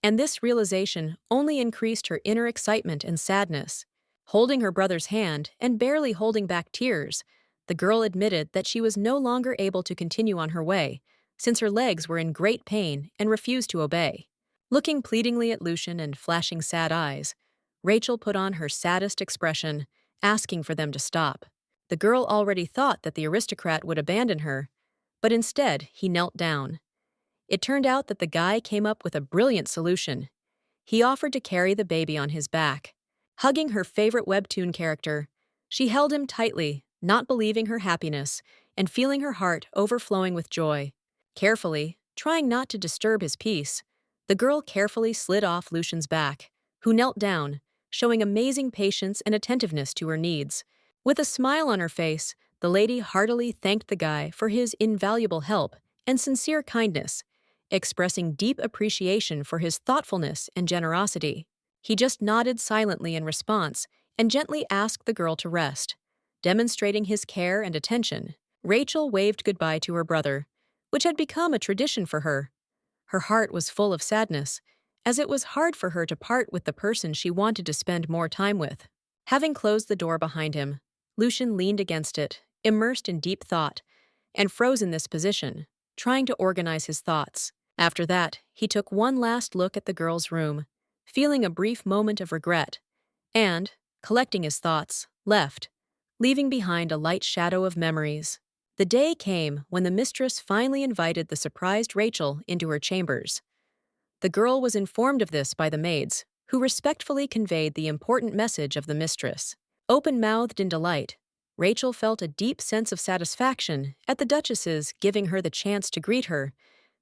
and this realization only increased her inner excitement and sadness. Holding her brother's hand and barely holding back tears, the girl admitted that she was no longer able to continue on her way, since her legs were in great pain and refused to obey. Looking pleadingly at Lucian and flashing sad eyes, Rachel put on her saddest expression, asking for them to stop. The girl already thought that the aristocrat would abandon her, but instead he knelt down. It turned out that the guy came up with a brilliant solution. He offered to carry the baby on his back. Hugging her favorite webtoon character, she held him tightly, not believing her happiness and feeling her heart overflowing with joy. Carefully, trying not to disturb his peace, the girl carefully slid off Lucian's back, who knelt down, showing amazing patience and attentiveness to her needs. With a smile on her face, the lady heartily thanked the guy for his invaluable help and sincere kindness, expressing deep appreciation for his thoughtfulness and generosity. He just nodded silently in response and gently asked the girl to rest, demonstrating his care and attention. Rachel waved goodbye to her brother, which had become a tradition for her. Her heart was full of sadness, as it was hard for her to part with the person she wanted to spend more time with. Having closed the door behind him, Lucian leaned against it, immersed in deep thought, and froze in this position, trying to organize his thoughts. After that, he took one last look at the girl's room, feeling a brief moment of regret, and, collecting his thoughts, left, leaving behind a light shadow of memories. The day came when the mistress finally invited the surprised Rachel into her chambers. The girl was informed of this by the maids, who respectfully conveyed the important message of the mistress. Open-mouthed in delight, Rachel felt a deep sense of satisfaction at the Duchess's giving her the chance to greet her,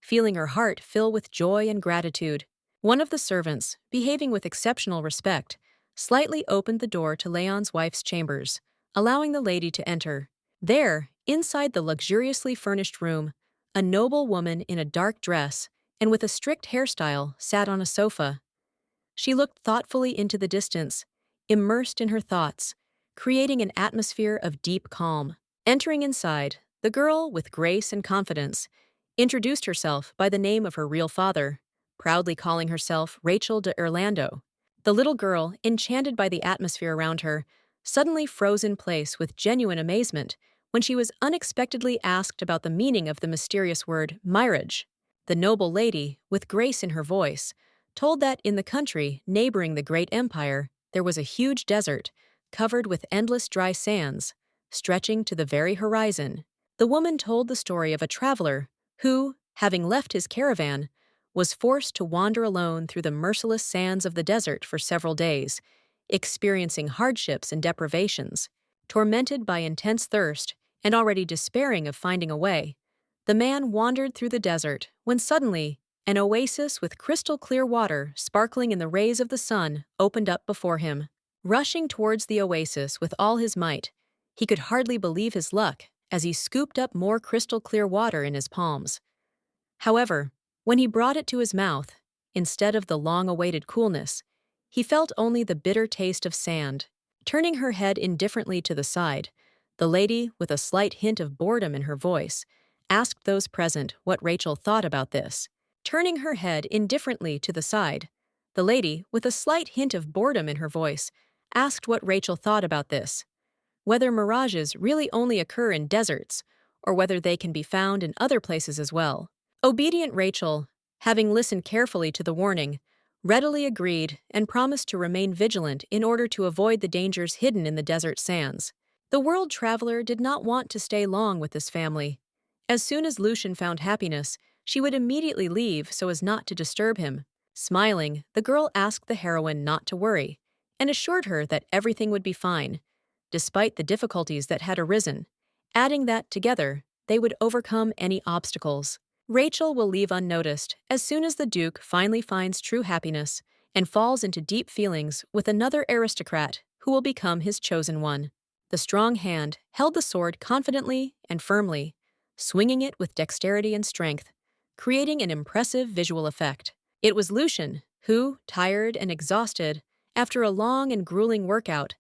feeling her heart fill with joy and gratitude. One of the servants, behaving with exceptional respect, slightly opened the door to Leon's wife's chambers, allowing the lady to enter. There, inside the luxuriously furnished room, A noble woman in a dark dress and with a strict hairstyle sat on a sofa. She looked thoughtfully into the distance, immersed in her thoughts, creating an atmosphere of deep calm. Entering inside, the girl, with grace and confidence, introduced herself by the name of her real father, proudly calling herself Rachel de Orlando. The little girl, enchanted by the atmosphere around her, suddenly froze in place with genuine amazement when she was unexpectedly asked about the meaning of the mysterious word marriage. The noble lady, with grace in her voice, told that in the country neighboring the great empire, there was a huge desert, covered with endless dry sands, stretching to the very horizon. The woman told the story of a traveler who, having left his caravan, was forced to wander alone through the merciless sands of the desert for several days, experiencing hardships and deprivations. Tormented by intense thirst and already despairing of finding a way, the man wandered through the desert when suddenly an oasis with crystal clear water sparkling in the rays of the sun opened up before him. Rushing towards the oasis with all his might, he could hardly believe his luck as he scooped up more crystal clear water in his palms. However, when he brought it to his mouth, instead of the long-awaited coolness, he felt only the bitter taste of sand. Turning her head indifferently to the side, the lady, with a slight hint of boredom in her voice, asked those present what Rachel thought about this. Turning her head indifferently to the side, the lady, with a slight hint of boredom in her voice, asked what Rachel thought about this. Whether mirages really only occur in deserts, or whether they can be found in other places as well. Obedient Rachel, having listened carefully to the warning, readily agreed and promised to remain vigilant in order to avoid the dangers hidden in the desert sands. The world traveler did not want to stay long with this family. As soon as Lucian found happiness, she would immediately leave so as not to disturb him. Smiling, the girl asked the heroine not to worry, and assured her that everything would be fine, despite the difficulties that had arisen, adding that together they would overcome any obstacles. Rachel will leave unnoticed as soon as the Duke finally finds true happiness and falls into deep feelings with another aristocrat who will become his chosen one. The strong hand held the sword confidently and firmly, swinging it with dexterity and strength, creating an impressive visual effect. It was Lucian who, tired and exhausted after a long and grueling workout,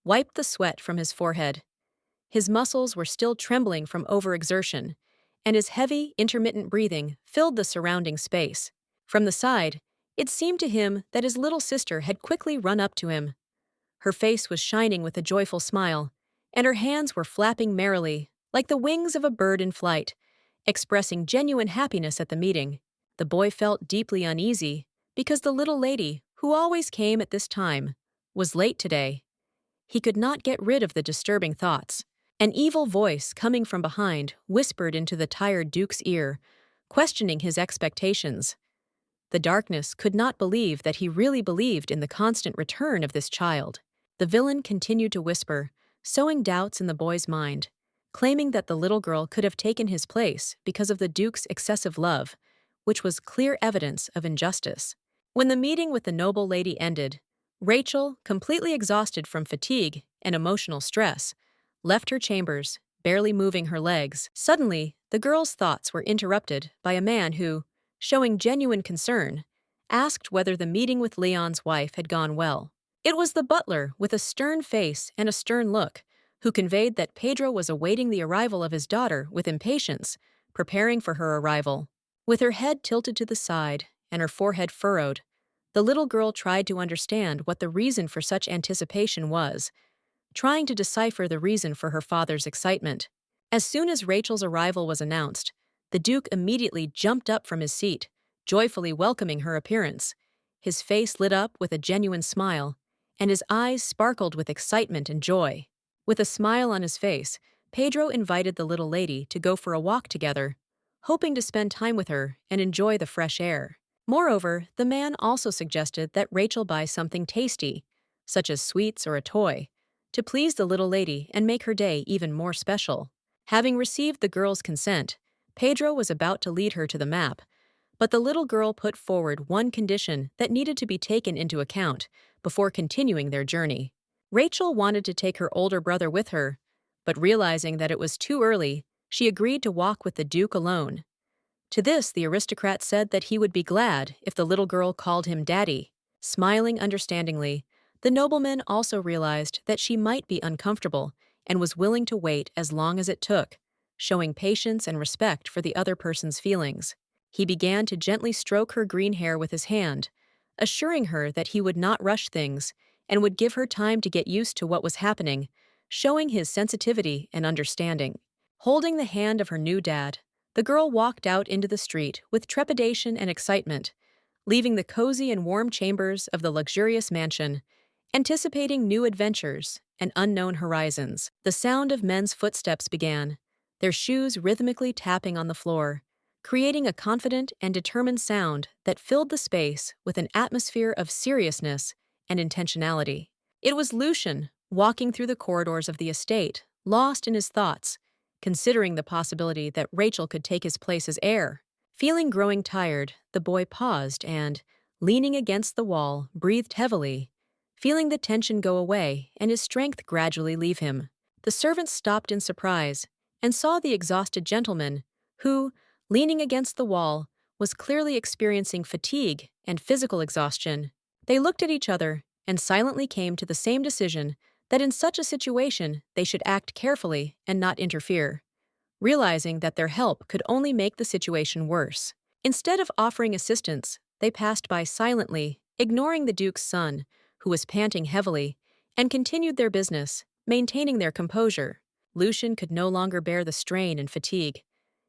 wiped the sweat from his forehead. His muscles were still trembling from overexertion, and his heavy, intermittent breathing filled the surrounding space. From the side, it seemed to him that his little sister had quickly run up to him. Her face was shining with a joyful smile, and her hands were flapping merrily, like the wings of a bird in flight, expressing genuine happiness at the meeting. The boy felt deeply uneasy because the little lady, who always came at this time, was late today. He could not get rid of the disturbing thoughts. An evil voice coming from behind whispered into the tired Duke's ear, questioning his expectations. The darkness could not believe that he really believed in the constant return of this child. The villain continued to whisper, sowing doubts in the boy's mind, claiming that the little girl could have taken his place because of the Duke's excessive love, which was clear evidence of injustice. When the meeting with the noble lady ended, Rachel, completely exhausted from fatigue and emotional stress, left her chambers, barely moving her legs. Suddenly, the girl's thoughts were interrupted by a man who, showing genuine concern, asked whether the meeting with Leon's wife had gone well. It was the butler, with a stern face and a stern look, who conveyed that Pedro was awaiting the arrival of his daughter with impatience, preparing for her arrival. With her head tilted to the side and her forehead furrowed, the little girl tried to understand what the reason for such anticipation was, trying to decipher the reason for her father's excitement. As soon as Rachel's arrival was announced, the Duke immediately jumped up from his seat, joyfully welcoming her appearance. His face lit up with a genuine smile, and his eyes sparkled with excitement and joy. With a smile on his face, Pedro invited the little lady to go for a walk together, hoping to spend time with her and enjoy the fresh air. Moreover, the man also suggested that Rachel buy something tasty, such as sweets or a toy, to please the little lady and make her day even more special. Having received the girl's consent, Pedro was about to lead her to the map, but the little girl put forward one condition that needed to be taken into account before continuing their journey. Rachel wanted to take her older brother with her, but realizing that it was too early, she agreed to walk with the Duke alone. To this, the aristocrat said that he would be glad if the little girl called him daddy. Smiling understandingly, the nobleman also realized that she might be uncomfortable and was willing to wait as long as it took, showing patience and respect for the other person's feelings. He began to gently stroke her green hair with his hand, assuring her that he would not rush things and would give her time to get used to what was happening, showing his sensitivity and understanding. Holding the hand of her new dad, the girl walked out into the street with trepidation and excitement, leaving the cozy and warm chambers of the luxurious mansion, anticipating new adventures and unknown horizons. The sound of men's footsteps began, their shoes rhythmically tapping on the floor, creating a confident and determined sound that filled the space with an atmosphere of seriousness and intentionality. It was Lucian, walking through the corridors of the estate, lost in his thoughts, considering the possibility that Rachel could take his place as heir. Feeling growing tired, the boy paused and, leaning against the wall, breathed heavily, feeling the tension go away and his strength gradually leave him. The servants stopped in surprise and saw the exhausted gentleman, who, leaning against the wall, was clearly experiencing fatigue and physical exhaustion. They looked at each other and silently came to the same decision that in such a situation they should act carefully and not interfere, realizing that their help could only make the situation worse. Instead of offering assistance, they passed by silently, ignoring the Duke's son, who was panting heavily, and continued their business, maintaining their composure. Lucian could no longer bear the strain and fatigue.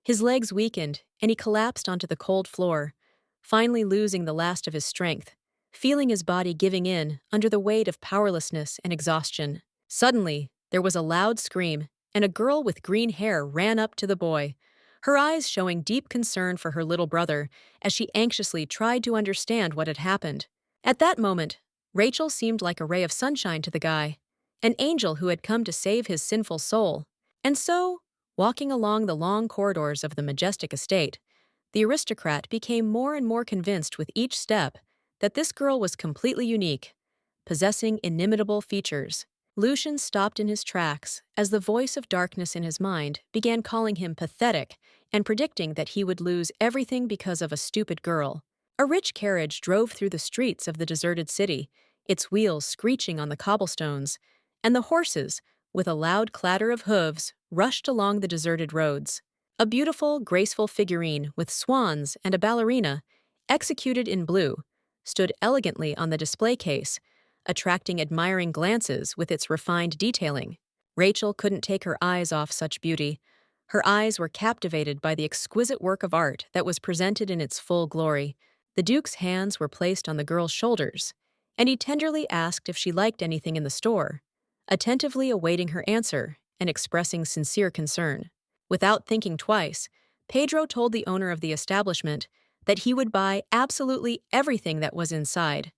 His legs weakened, and he collapsed onto the cold floor, finally losing the last of his strength, feeling his body giving in under the weight of powerlessness and exhaustion. Suddenly, there was a loud scream, and a girl with green hair ran up to the boy, her eyes showing deep concern for her little brother as she anxiously tried to understand what had happened. At that moment, Rachel seemed like a ray of sunshine to the guy, an angel who had come to save his sinful soul. And so, walking along the long corridors of the majestic estate, the aristocrat became more and more convinced with each step that this girl was completely unique, possessing inimitable features. Lucian stopped in his tracks as the voice of darkness in his mind began calling him pathetic and predicting that he would lose everything because of a stupid girl. A rich carriage drove through the streets of the deserted city, its wheels screeching on the cobblestones, and the horses, with a loud clatter of hooves, rushed along the deserted roads. A beautiful, graceful figurine with swans and a ballerina, executed in blue, stood elegantly on the display case, attracting admiring glances with its refined detailing. Rachel couldn't take her eyes off such beauty. Her eyes were captivated by the exquisite work of art that was presented in its full glory. The Duke's hands were placed on the girl's shoulders, and he tenderly asked if she liked anything in the store, attentively awaiting her answer and expressing sincere concern. Without thinking twice, Pedro told the owner of the establishment that he would buy absolutely everything that was inside,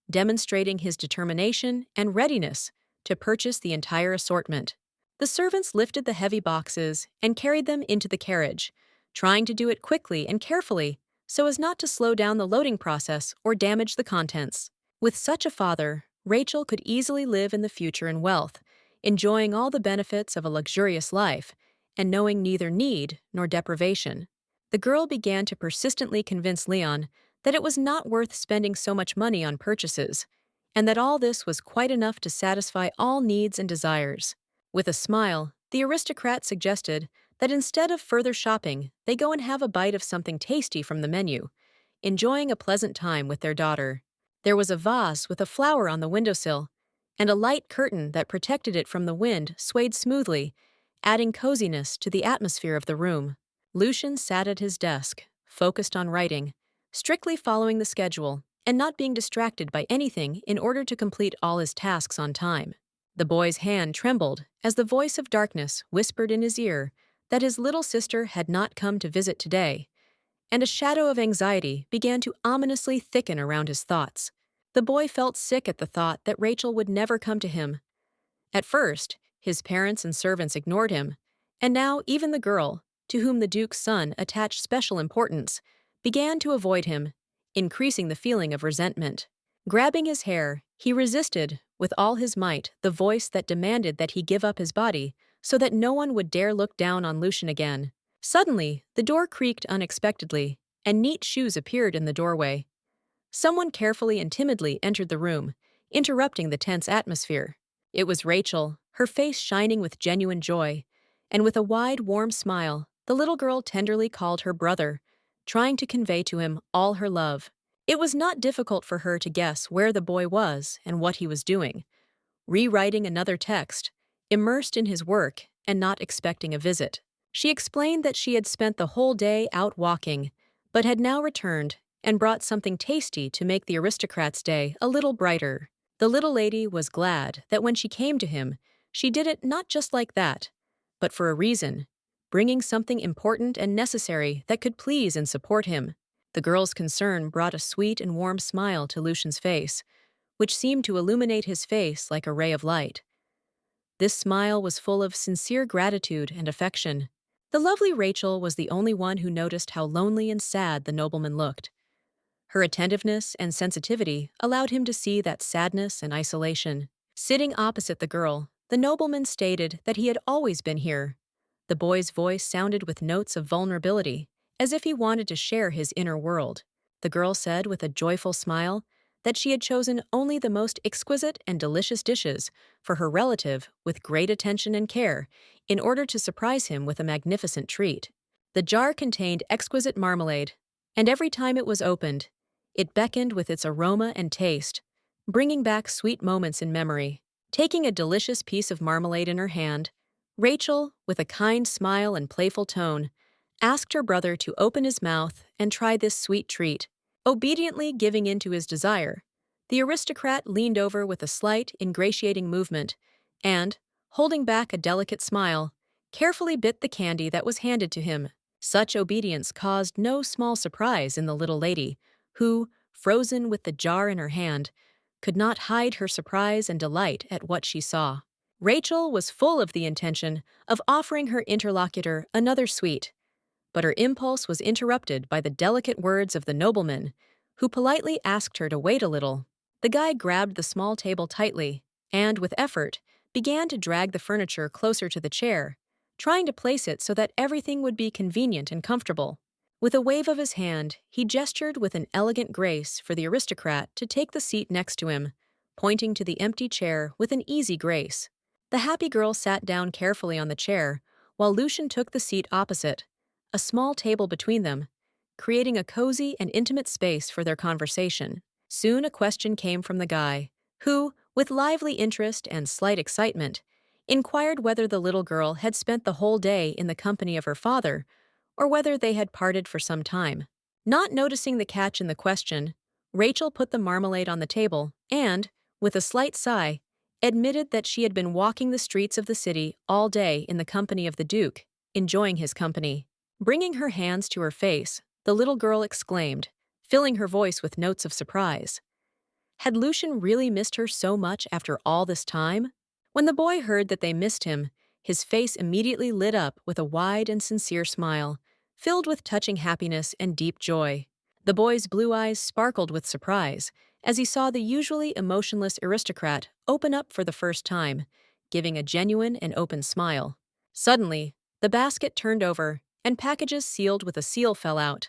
demonstrating his determination and readiness to purchase the entire assortment. The servants lifted the heavy boxes and carried them into the carriage, trying to do it quickly and carefully so as not to slow down the loading process or damage the contents. With such a father, Rachel could easily live in the future in wealth, enjoying all the benefits of a luxurious life and knowing neither need nor deprivation. The girl began to persistently convince Leon that it was not worth spending so much money on purchases, and that all this was quite enough to satisfy all needs and desires. With a smile, the aristocrat suggested that instead of further shopping, they go and have a bite of something tasty from the menu, enjoying a pleasant time with their daughter. There was a vase with a flower on the windowsill, and a light curtain that protected it from the wind swayed smoothly, adding coziness to the atmosphere of the room. Lucian sat at his desk, focused on writing, strictly following the schedule and not being distracted by anything in order to complete all his tasks on time. The boy's hand trembled as the voice of darkness whispered in his ear that his little sister had not come to visit today, and a shadow of anxiety began to ominously thicken around his thoughts. The boy felt sick at the thought that Rachel would never come to him. At first, his parents and servants ignored him, and now even the girl, to whom the Duke's son attached special importance, began to avoid him, increasing the feeling of resentment. Grabbing his hair, he resisted, with all his might, the voice that demanded that he give up his body so that no one would dare look down on Lucian again. Suddenly, the door creaked unexpectedly, and neat shoes appeared in the doorway. Someone carefully and timidly entered the room, interrupting the tense atmosphere. It was Rachel, her face shining with genuine joy, and with a wide, warm smile, the little girl tenderly called her brother, trying to convey to him all her love. It was not difficult for her to guess where the boy was and what he was doing, rewriting another text, immersed in his work and not expecting a visit. She explained that she had spent the whole day out walking, but had now returned and brought something tasty to make the aristocrat's day a little brighter. The little lady was glad that when she came to him, she did it not just like that, but for a reason, bringing something important and necessary that could please and support him. The girl's concern brought a sweet and warm smile to Lucian's face, which seemed to illuminate his face like a ray of light. This smile was full of sincere gratitude and affection. The lovely Rachel was the only one who noticed how lonely and sad the nobleman looked. Her attentiveness and sensitivity allowed him to see that sadness and isolation. Sitting opposite the girl, the nobleman stated that he had always been here. The boy's voice sounded with notes of vulnerability, as if he wanted to share his inner world. The girl said with a joyful smile that she had chosen only the most exquisite and delicious dishes for her relative with great attention and care in order to surprise him with a magnificent treat. The jar contained exquisite marmalade, and every time it was opened, it beckoned with its aroma and taste, bringing back sweet moments in memory. Taking a delicious piece of marmalade in her hand, Rachel, with a kind smile and playful tone, asked her brother to open his mouth and try this sweet treat. Obediently giving in to his desire, the aristocrat leaned over with a slight, ingratiating movement and, holding back a delicate smile, carefully bit the candy that was handed to him. Such obedience caused no small surprise in the little lady, who, frozen with the jar in her hand, could not hide her surprise and delight at what she saw. Rachel was full of the intention of offering her interlocutor another sweet, but her impulse was interrupted by the delicate words of the nobleman, who politely asked her to wait a little. The guy grabbed the small table tightly and, with effort, began to drag the furniture closer to the chair, trying to place it so that everything would be convenient and comfortable. With a wave of his hand, he gestured with an elegant grace for the aristocrat to take the seat next to him, pointing to the empty chair with an easy grace. The happy girl sat down carefully on the chair, while Lucian took the seat opposite, a small table between them, creating a cozy and intimate space for their conversation. Soon a question came from the guy, who, with lively interest and slight excitement, inquired whether the little girl had spent the whole day in the company of her father, or whether they had parted for some time. Not noticing the catch in the question, Rachel put the marmalade on the table and, with a slight sigh, admitted that she had been walking the streets of the city all day in the company of the Duke, enjoying his company. Bringing her hands to her face, the little girl exclaimed, filling her voice with notes of surprise. Had Lucian really missed her so much after all this time? When the boy heard that they missed him, his face immediately lit up with a wide and sincere smile, filled with touching happiness and deep joy. The boy's blue eyes sparkled with surprise as he saw the usually emotionless aristocrat open up for the first time, giving a genuine and open smile. Suddenly, the basket turned over, and packages sealed with a seal fell out.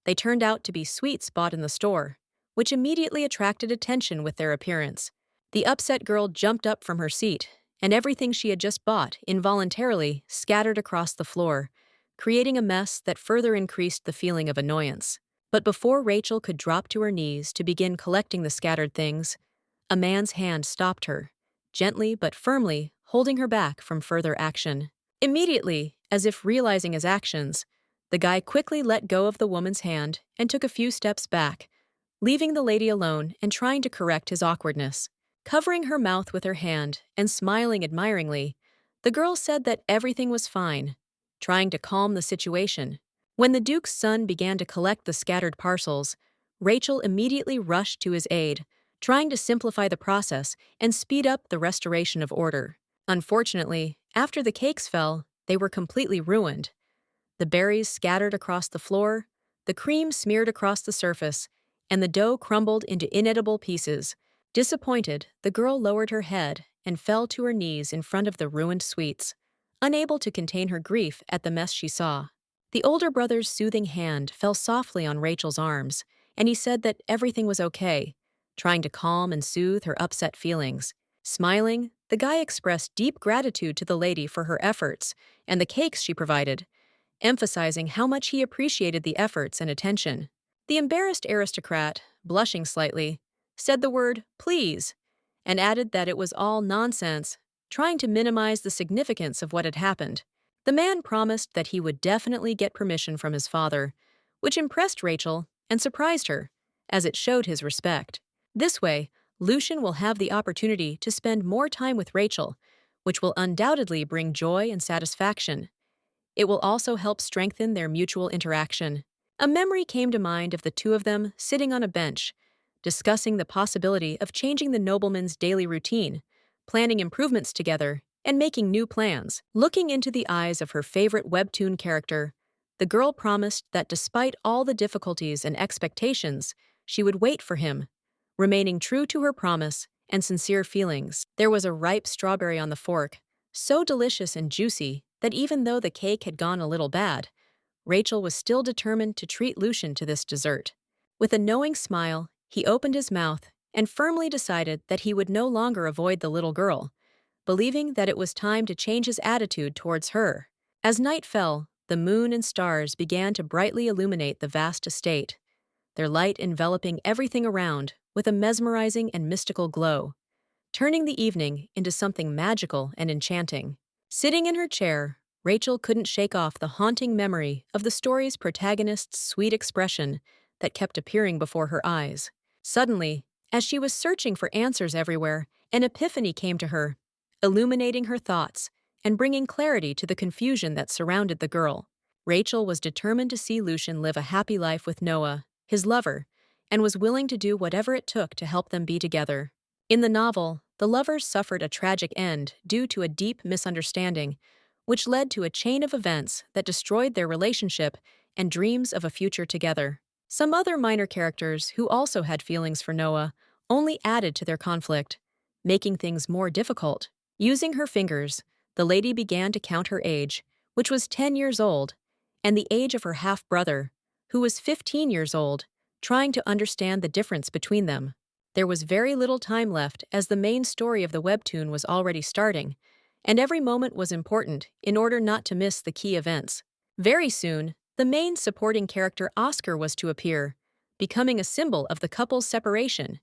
They turned out to be sweets bought in the store, which immediately attracted attention with their appearance. The upset girl jumped up from her seat, and everything she had just bought involuntarily scattered across the floor, creating a mess that further increased the feeling of annoyance. But before Rachel could drop to her knees to begin collecting the scattered things, a man's hand stopped her, gently but firmly holding her back from further action. Immediately, as if realizing his actions, the guy quickly let go of the woman's hand and took a few steps back, leaving the lady alone and trying to correct his awkwardness. Covering her mouth with her hand and smiling admiringly, the girl said that everything was fine, trying to calm the situation. When the Duke's son began to collect the scattered parcels, Rachel immediately rushed to his aid, trying to simplify the process and speed up the restoration of order. Unfortunately, after the cakes fell, they were completely ruined. The berries scattered across the floor, the cream smeared across the surface, and the dough crumbled into inedible pieces. Disappointed, the girl lowered her head and fell to her knees in front of the ruined sweets, unable to contain her grief at the mess she saw. The older brother's soothing hand fell softly on Rachel's arms, and he said that everything was okay, trying to calm and soothe her upset feelings. Smiling, the guy expressed deep gratitude to the lady for her efforts and the cakes she provided, emphasizing how much he appreciated the efforts and attention. The embarrassed aristocrat, blushing slightly, said the word please and added that it was all nonsense, trying to minimize the significance of what had happened. The man promised that he would definitely get permission from his father, which impressed Rachel and surprised her, as it showed his respect. This way, Lucian will have the opportunity to spend more time with Rachel, which will undoubtedly bring joy and satisfaction. It will also help strengthen their mutual interaction. A memory came to mind of the two of them sitting on a bench, discussing the possibility of changing the nobleman's daily routine, planning improvements together, and making new plans. Looking into the eyes of her favorite webtoon character, the girl promised that despite all the difficulties and expectations, she would wait for him, remaining true to her promise and sincere feelings. There was a ripe strawberry on the fork, so delicious and juicy that even though the cake had gone a little bad, Rachel was still determined to treat Lucian to this dessert. With a knowing smile, he opened his mouth and firmly decided that he would no longer avoid the little girl, believing that it was time to change his attitude towards her. As night fell, the moon and stars began to brightly illuminate the vast estate, their light enveloping everything around with a mesmerizing and mystical glow, turning the evening into something magical and enchanting. Sitting in her chair, Rachel couldn't shake off the haunting memory of the story's protagonist's sweet expression that kept appearing before her eyes. Suddenly, as she was searching for answers everywhere, an epiphany came to her, illuminating her thoughts and bringing clarity to the confusion that surrounded the girl. Rachel was determined to see Lucian live a happy life with Noah, his lover, and was willing to do whatever it took to help them be together. In the novel, the lovers suffered a tragic end due to a deep misunderstanding, which led to a chain of events that destroyed their relationship and dreams of a future together. Some other minor characters who also had feelings for Noah only added to their conflict, making things more difficult. Using her fingers, the lady began to count her age, which was 10 years old, and the age of her half-brother, who was 15 years old, trying to understand the difference between them. There was very little time left as the main story of the webtoon was already starting, and every moment was important in order not to miss the key events. Very soon, the main supporting character Oscar was to appear, becoming a symbol of the couple's separation.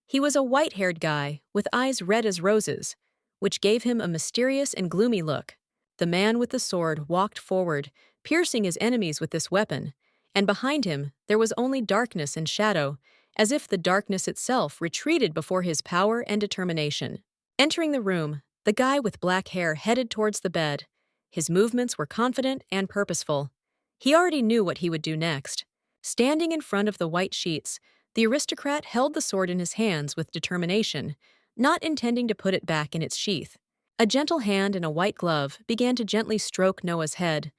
He was a white-haired guy with eyes red as roses, which gave him a mysterious and gloomy look. The man with the sword walked forward, piercing his enemies with this weapon, and behind him there was only darkness and shadow, as if the darkness itself retreated before his power and determination. Entering the room, the guy with black hair headed towards the bed. His movements were confident and purposeful. He already knew what he would do next. Standing in front of the white sheets, the aristocrat held the sword in his hands with determination, not intending to put it back in its sheath. A gentle hand in a white glove began to gently stroke Noah's head.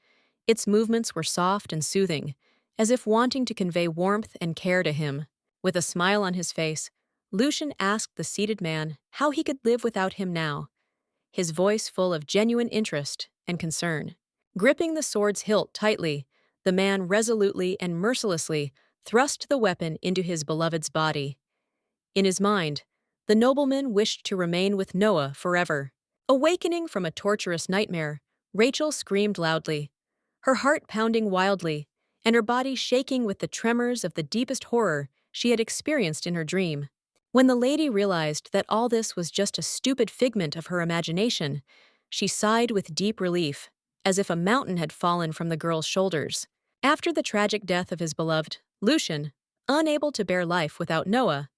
Its movements were soft and soothing, as if wanting to convey warmth and care to him. With a smile on his face, Lucian asked the seated man how he could live without him now, his voice full of genuine interest and concern. Gripping the sword's hilt tightly, the man resolutely and mercilessly thrust the weapon into his beloved's body. In his mind, the nobleman wished to remain with Noah forever. Awakening from a torturous nightmare, Rachel screamed loudly, her heart pounding wildly, and her body shaking with the tremors of the deepest horror she had experienced in her dream. When the lady realized that all this was just a stupid figment of her imagination, she sighed with deep relief, as if a mountain had fallen from the girl's shoulders. After the tragic death of his beloved, Lucian, unable to bear life without Noah,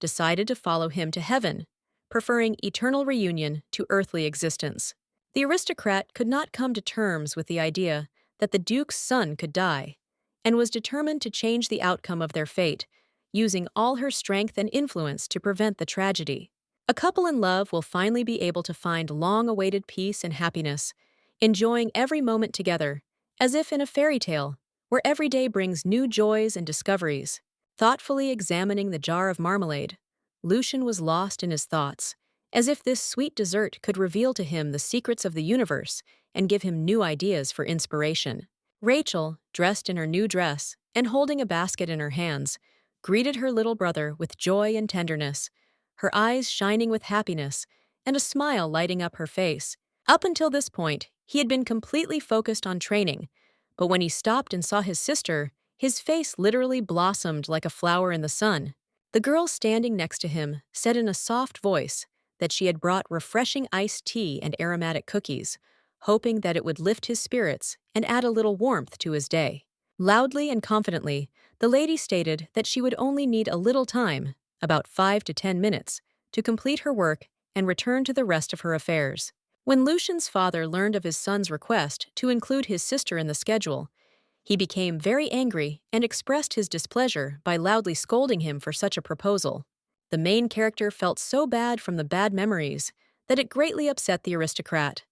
decided to follow him to heaven, preferring eternal reunion to earthly existence. The aristocrat could not come to terms with the idea that the duke's son could die, and was determined to change the outcome of their fate, using all her strength and influence to prevent the tragedy. A couple in love will finally be able to find long-awaited peace and happiness, enjoying every moment together, as if in a fairy tale, where every day brings new joys and discoveries. Thoughtfully examining the jar of marmalade, Lucian was lost in his thoughts, as if this sweet dessert could reveal to him the secrets of the universe and give him new ideas for inspiration. Rachel, dressed in her new dress and holding a basket in her hands, greeted her little brother with joy and tenderness, her eyes shining with happiness and a smile lighting up her face. Up until this point, he had been completely focused on training, but when he stopped and saw his sister, his face literally blossomed like a flower in the sun. The girl standing next to him said in a soft voice that she had brought refreshing iced tea and aromatic cookies, hoping that it would lift his spirits and add a little warmth to his day. Loudly and confidently, the lady stated that she would only need a little time, about 5 to 10 minutes, to complete her work and return to the rest of her affairs. When Lucian's father learned of his son's request to include his sister in the schedule, he became very angry and expressed his displeasure by loudly scolding him for such a proposal. The main character felt so bad from the bad memories that it greatly upset the aristocrat.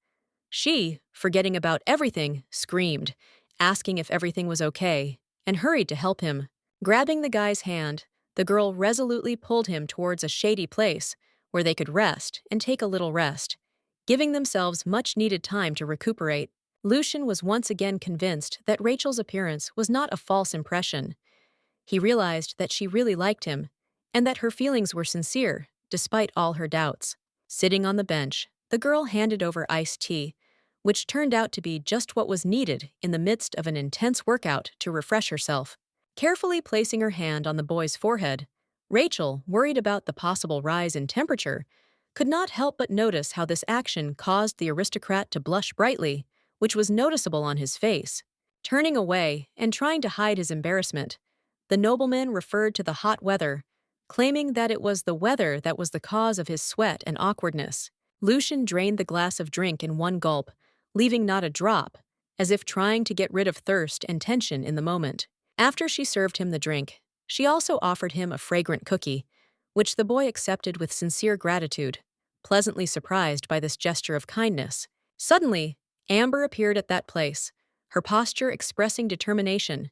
She, forgetting about everything, screamed, asking if everything was okay, and hurried to help him. Grabbing the guy's hand, the girl resolutely pulled him towards a shady place where they could rest and take a little rest, giving themselves much-needed time to recuperate. Lucian was once again convinced that Rachel's appearance was not a false impression. He realized that she really liked him, and that her feelings were sincere, despite all her doubts. Sitting on the bench, the girl handed over iced tea, which turned out to be just what was needed in the midst of an intense workout to refresh herself. Carefully placing her hand on the boy's forehead, Rachel, worried about the possible rise in temperature, could not help but notice how this action caused the aristocrat to blush brightly, which was noticeable on his face. Turning away and trying to hide his embarrassment, the nobleman referred to the hot weather, claiming that it was the weather that was the cause of his sweat and awkwardness. Lucian drained the glass of drink in one gulp, leaving not a drop, as if trying to get rid of thirst and tension in the moment. After she served him the drink, she also offered him a fragrant cookie, which the boy accepted with sincere gratitude, pleasantly surprised by this gesture of kindness. Suddenly, Amber appeared at that place, her posture expressing determination,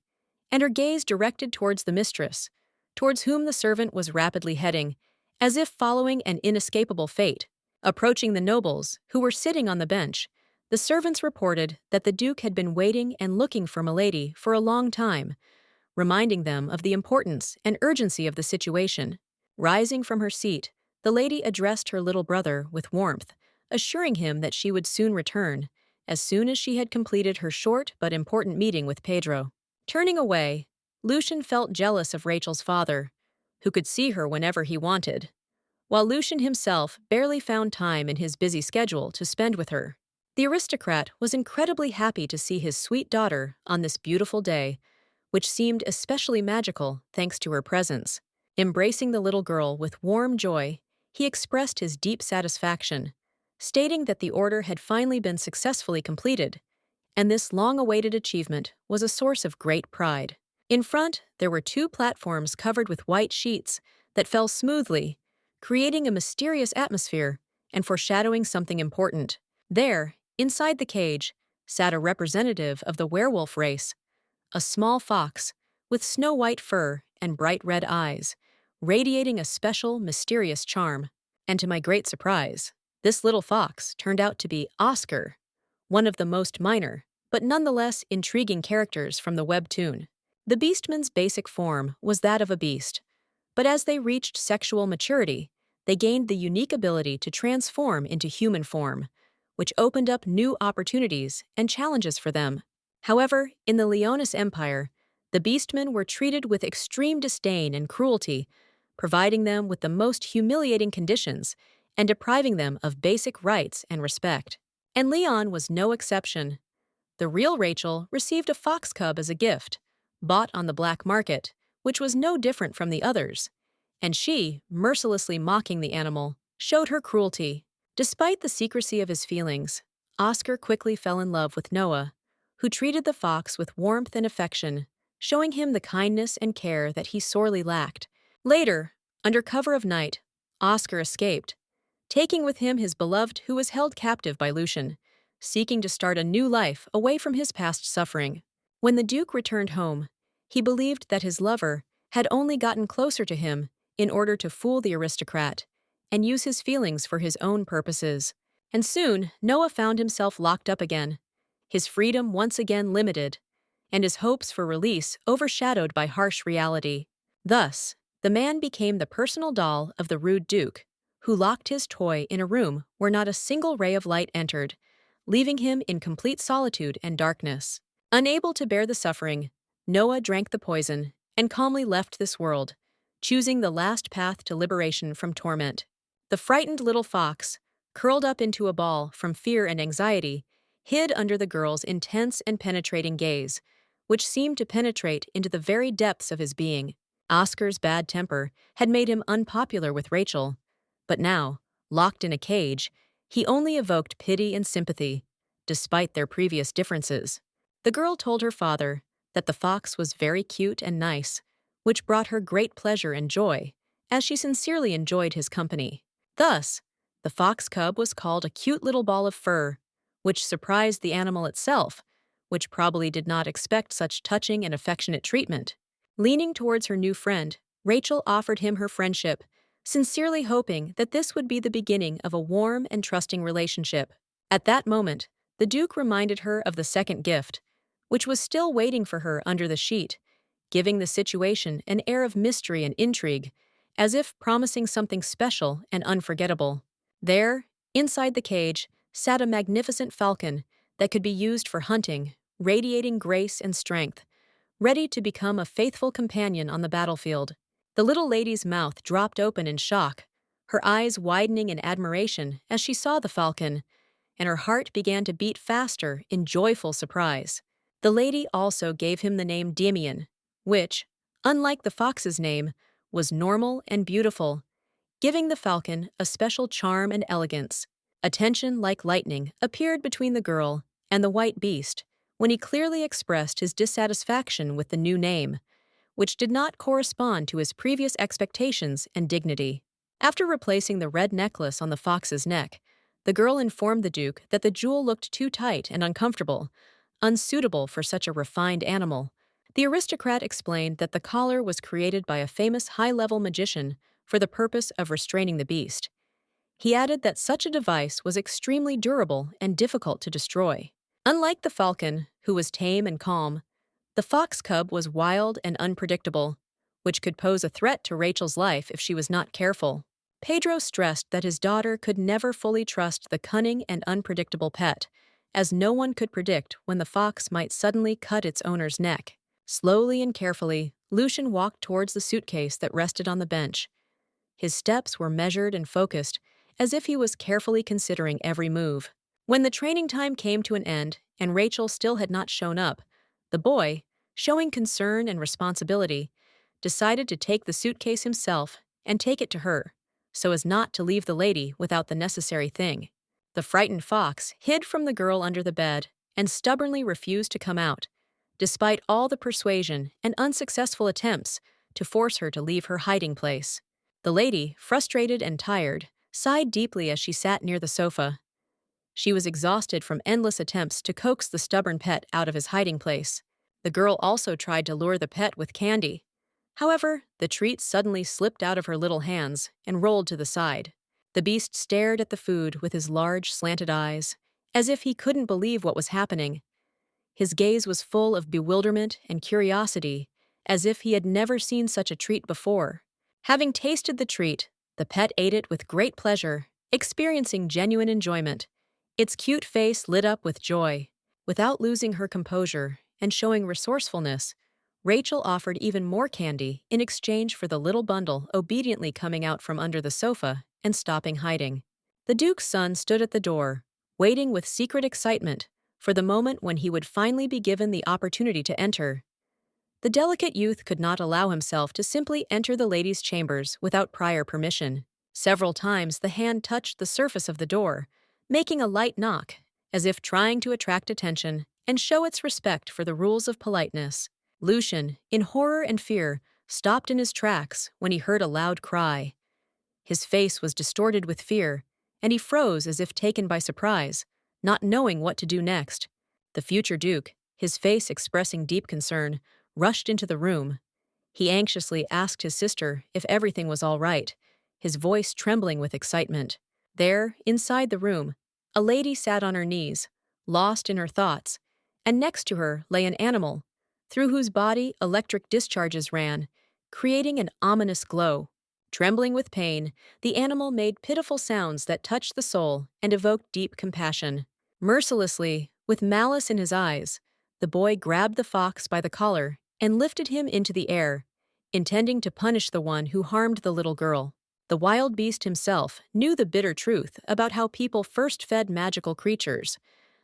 and her gaze directed towards the mistress, towards whom the servant was rapidly heading, as if following an inescapable fate. Approaching the nobles, who were sitting on the bench, the servants reported that the Duke had been waiting and looking for Milady for a long time, reminding them of the importance and urgency of the situation. Rising from her seat, the lady addressed her little brother with warmth, assuring him that she would soon return, as soon as she had completed her short but important meeting with Pedro. Turning away, Lucian felt jealous of Rachel's father, who could see her whenever he wanted, while Lucian himself barely found time in his busy schedule to spend with her. The aristocrat was incredibly happy to see his sweet daughter on this beautiful day, which seemed especially magical thanks to her presence. Embracing the little girl with warm joy, he expressed his deep satisfaction, stating that the order had finally been successfully completed, and this long-awaited achievement was a source of great pride. In front, there were 2 platforms covered with white sheets that fell smoothly, creating a mysterious atmosphere and foreshadowing something important. There, inside the cage, sat a representative of the werewolf race, a small fox with snow-white fur and bright red eyes, radiating a special, mysterious charm. And to my great surprise, this little fox turned out to be Oscar, one of the most minor, but nonetheless intriguing characters from the webtoon. The beastman's basic form was that of a beast, but as they reached sexual maturity, they gained the unique ability to transform into human form, which opened up new opportunities and challenges for them. However, in the Leonis Empire, the beastmen were treated with extreme disdain and cruelty, providing them with the most humiliating conditions and depriving them of basic rights and respect. And Leon was no exception. The real Rachel received a fox cub as a gift, bought on the black market, which was no different from the others, and she, mercilessly mocking the animal, showed her cruelty. Despite the secrecy of his feelings, Oscar quickly fell in love with Noah, who treated the fox with warmth and affection, showing him the kindness and care that he sorely lacked. Later, under cover of night, Oscar escaped, taking with him his beloved who was held captive by Lucian, seeking to start a new life away from his past suffering. When the Duke returned home, he believed that his lover had only gotten closer to him in order to fool the aristocrat and use his feelings for his own purposes. And soon, Noah found himself locked up again, his freedom once again limited, and his hopes for release overshadowed by harsh reality. Thus, the man became the personal doll of the rude Duke, who locked his toy in a room where not a single ray of light entered, leaving him in complete solitude and darkness. Unable to bear the suffering, Noah drank the poison and calmly left this world, choosing the last path to liberation from torment. The frightened little fox, curled up into a ball from fear and anxiety, hid under the girl's intense and penetrating gaze, which seemed to penetrate into the very depths of his being. Oscar's bad temper had made him unpopular with Rachel, but now, locked in a cage, he only evoked pity and sympathy, despite their previous differences. The girl told her father that the fox was very cute and nice, which brought her great pleasure and joy, as she sincerely enjoyed his company. Thus, the fox cub was called a cute little ball of fur, which surprised the animal itself, which probably did not expect such touching and affectionate treatment. Leaning towards her new friend, Rachel offered him her friendship, sincerely hoping that this would be the beginning of a warm and trusting relationship. At that moment, the Duke reminded her of the second gift, which was still waiting for her under the sheet, giving the situation an air of mystery and intrigue, as if promising something special and unforgettable. There, inside the cage, sat a magnificent falcon that could be used for hunting, radiating grace and strength, ready to become a faithful companion on the battlefield. The little lady's mouth dropped open in shock, her eyes widening in admiration as she saw the falcon, and her heart began to beat faster in joyful surprise. The lady also gave him the name Damien, which, unlike the fox's name, was normal and beautiful, giving the falcon a special charm and elegance. A tension like lightning appeared between the girl and the white beast when he clearly expressed his dissatisfaction with the new name, which did not correspond to his previous expectations and dignity. After replacing the red necklace on the fox's neck, the girl informed the Duke that the jewel looked too tight and uncomfortable, unsuitable for such a refined animal. The aristocrat explained that the collar was created by a famous high-level magician for the purpose of restraining the beast. He added that such a device was extremely durable and difficult to destroy. Unlike the falcon, who was tame and calm, the fox cub was wild and unpredictable, which could pose a threat to Rachel's life if she was not careful. Pedro stressed that his daughter could never fully trust the cunning and unpredictable pet, as no one could predict when the fox might suddenly cut its owner's neck. Slowly and carefully, Lucian walked towards the suitcase that rested on the bench. His steps were measured and focused, as if he was carefully considering every move. When the training time came to an end and Rachel still had not shown up, the boy, showing concern and responsibility, decided to take the suitcase himself and take it to her, so as not to leave the lady without the necessary thing. The frightened fox hid from the girl under the bed and stubbornly refused to come out, despite all the persuasion and unsuccessful attempts to force her to leave her hiding place. The lady, frustrated and tired, sighed deeply as she sat near the sofa. She was exhausted from endless attempts to coax the stubborn pet out of his hiding place. The girl also tried to lure the pet with candy. However, the treat suddenly slipped out of her little hands and rolled to the side. The beast stared at the food with his large, slanted eyes, as if he couldn't believe what was happening. His gaze was full of bewilderment and curiosity, as if he had never seen such a treat before. Having tasted the treat, the pet ate it with great pleasure, experiencing genuine enjoyment. Its cute face lit up with joy. Without losing her composure and showing resourcefulness, Rachel offered even more candy in exchange for the little bundle obediently coming out from under the sofa and stopping hiding. The Duke's son stood at the door, waiting with secret excitement for the moment when he would finally be given the opportunity to enter. The delicate youth could not allow himself to simply enter the lady's chambers without prior permission. Several times the hand touched the surface of the door, making a light knock, as if trying to attract attention and show its respect for the rules of politeness. Lucian, in horror and fear, stopped in his tracks when he heard a loud cry. His face was distorted with fear, and he froze as if taken by surprise, not knowing what to do next. The future Duke, his face expressing deep concern, rushed into the room. He anxiously asked his sister if everything was all right, his voice trembling with excitement. There, inside the room, a lady sat on her knees, lost in her thoughts, and next to her lay an animal, through whose body electric discharges ran, creating an ominous glow. Trembling with pain, the animal made pitiful sounds that touched the soul and evoked deep compassion. Mercilessly, with malice in his eyes, the boy grabbed the fox by the collar and lifted him into the air, intending to punish the one who harmed the little girl. The wild beast himself knew the bitter truth about how people first fed magical creatures,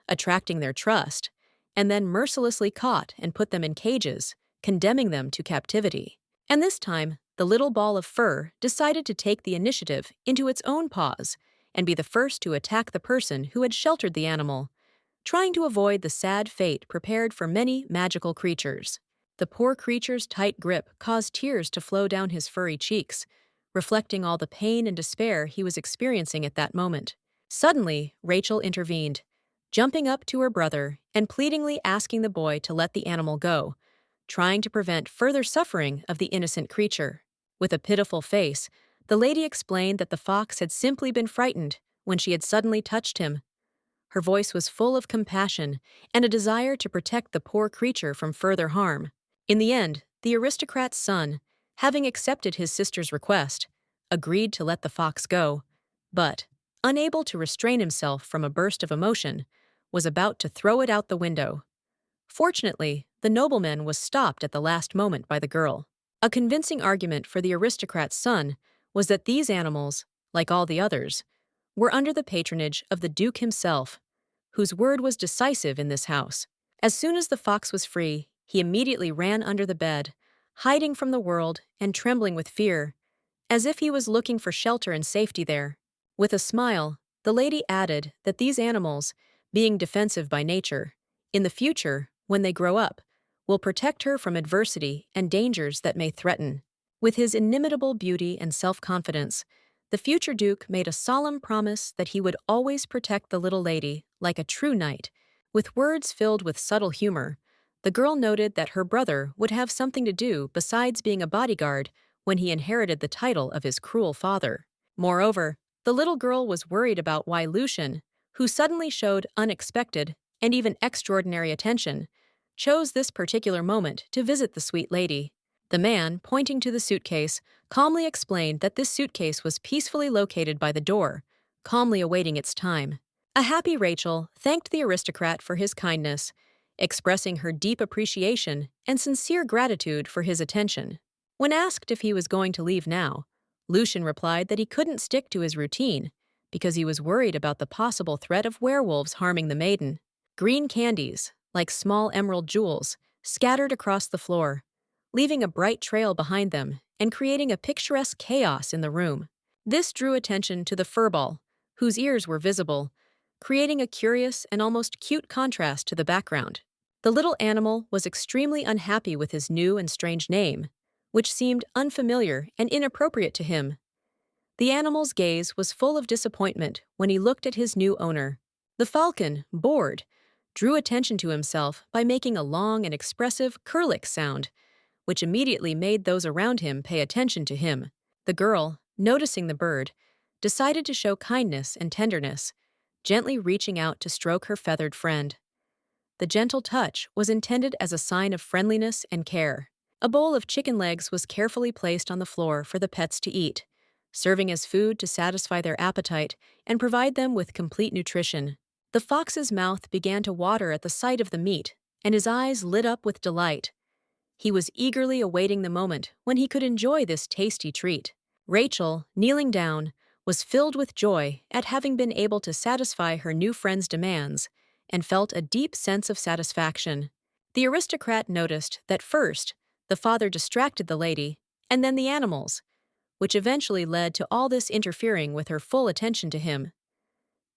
attracting their trust, and then mercilessly caught and put them in cages, condemning them to captivity. And this time, the little ball of fur decided to take the initiative into its own paws and be the first to attack the person who had sheltered the animal, trying to avoid the sad fate prepared for many magical creatures. The poor creature's tight grip caused tears to flow down his furry cheeks, reflecting all the pain and despair he was experiencing at that moment. Suddenly, Rachel intervened, jumping up to her brother and pleadingly asking the boy to let the animal go, trying to prevent further suffering of the innocent creature. With a pitiful face, the lady explained that the fox had simply been frightened when she had suddenly touched him. Her voice was full of compassion and a desire to protect the poor creature from further harm. In the end, the aristocrat's son, having accepted his sister's request, agreed to let the fox go, but, unable to restrain himself from a burst of emotion, was about to throw it out the window. Fortunately, the nobleman was stopped at the last moment by the girl. A convincing argument for the aristocrat's son was that these animals, like all the others, were under the patronage of the Duke himself, whose word was decisive in this house. As soon as the fox was free, he immediately ran under the bed, hiding from the world and trembling with fear, as if he was looking for shelter and safety there. With a smile, the lady added that these animals, being defensive by nature, in the future, when they grow up, will protect her from adversity and dangers that may threaten. With his inimitable beauty and self-confidence, the future Duke made a solemn promise that he would always protect the little lady like a true knight. With words filled with subtle humor, the girl noted that her brother would have something to do besides being a bodyguard when he inherited the title of his cruel father. Moreover, the little girl was worried about why Lucian, who suddenly showed unexpected and even extraordinary attention, chose this particular moment to visit the sweet lady. The man, pointing to the suitcase, calmly explained that this suitcase was peacefully located by the door, calmly awaiting its time. A happy Rachel thanked the aristocrat for his kindness, expressing her deep appreciation and sincere gratitude for his attention. When asked if he was going to leave now, Lucian replied that he couldn't stick to his routine because he was worried about the possible threat of werewolves harming the maiden. Green candies, like small emerald jewels, scattered across the floor, leaving a bright trail behind them and creating a picturesque chaos in the room. This drew attention to the furball, whose ears were visible, creating a curious and almost cute contrast to the background. The little animal was extremely unhappy with his new and strange name, which seemed unfamiliar and inappropriate to him. The animal's gaze was full of disappointment when he looked at his new owner. The falcon, bored, drew attention to himself by making a long and expressive curlic sound, which immediately made those around him pay attention to him. The girl, noticing the bird, decided to show kindness and tenderness, gently reaching out to stroke her feathered friend. The gentle touch was intended as a sign of friendliness and care. A bowl of chicken legs was carefully placed on the floor for the pets to eat, serving as food to satisfy their appetite and provide them with complete nutrition. The fox's mouth began to water at the sight of the meat, and his eyes lit up with delight. He was eagerly awaiting the moment when he could enjoy this tasty treat. Rachel, kneeling down, was filled with joy at having been able to satisfy her new friend's demands and felt a deep sense of satisfaction. The aristocrat noticed that first, the father distracted the lady, and then the animals, which eventually led to all this interfering with her full attention to him.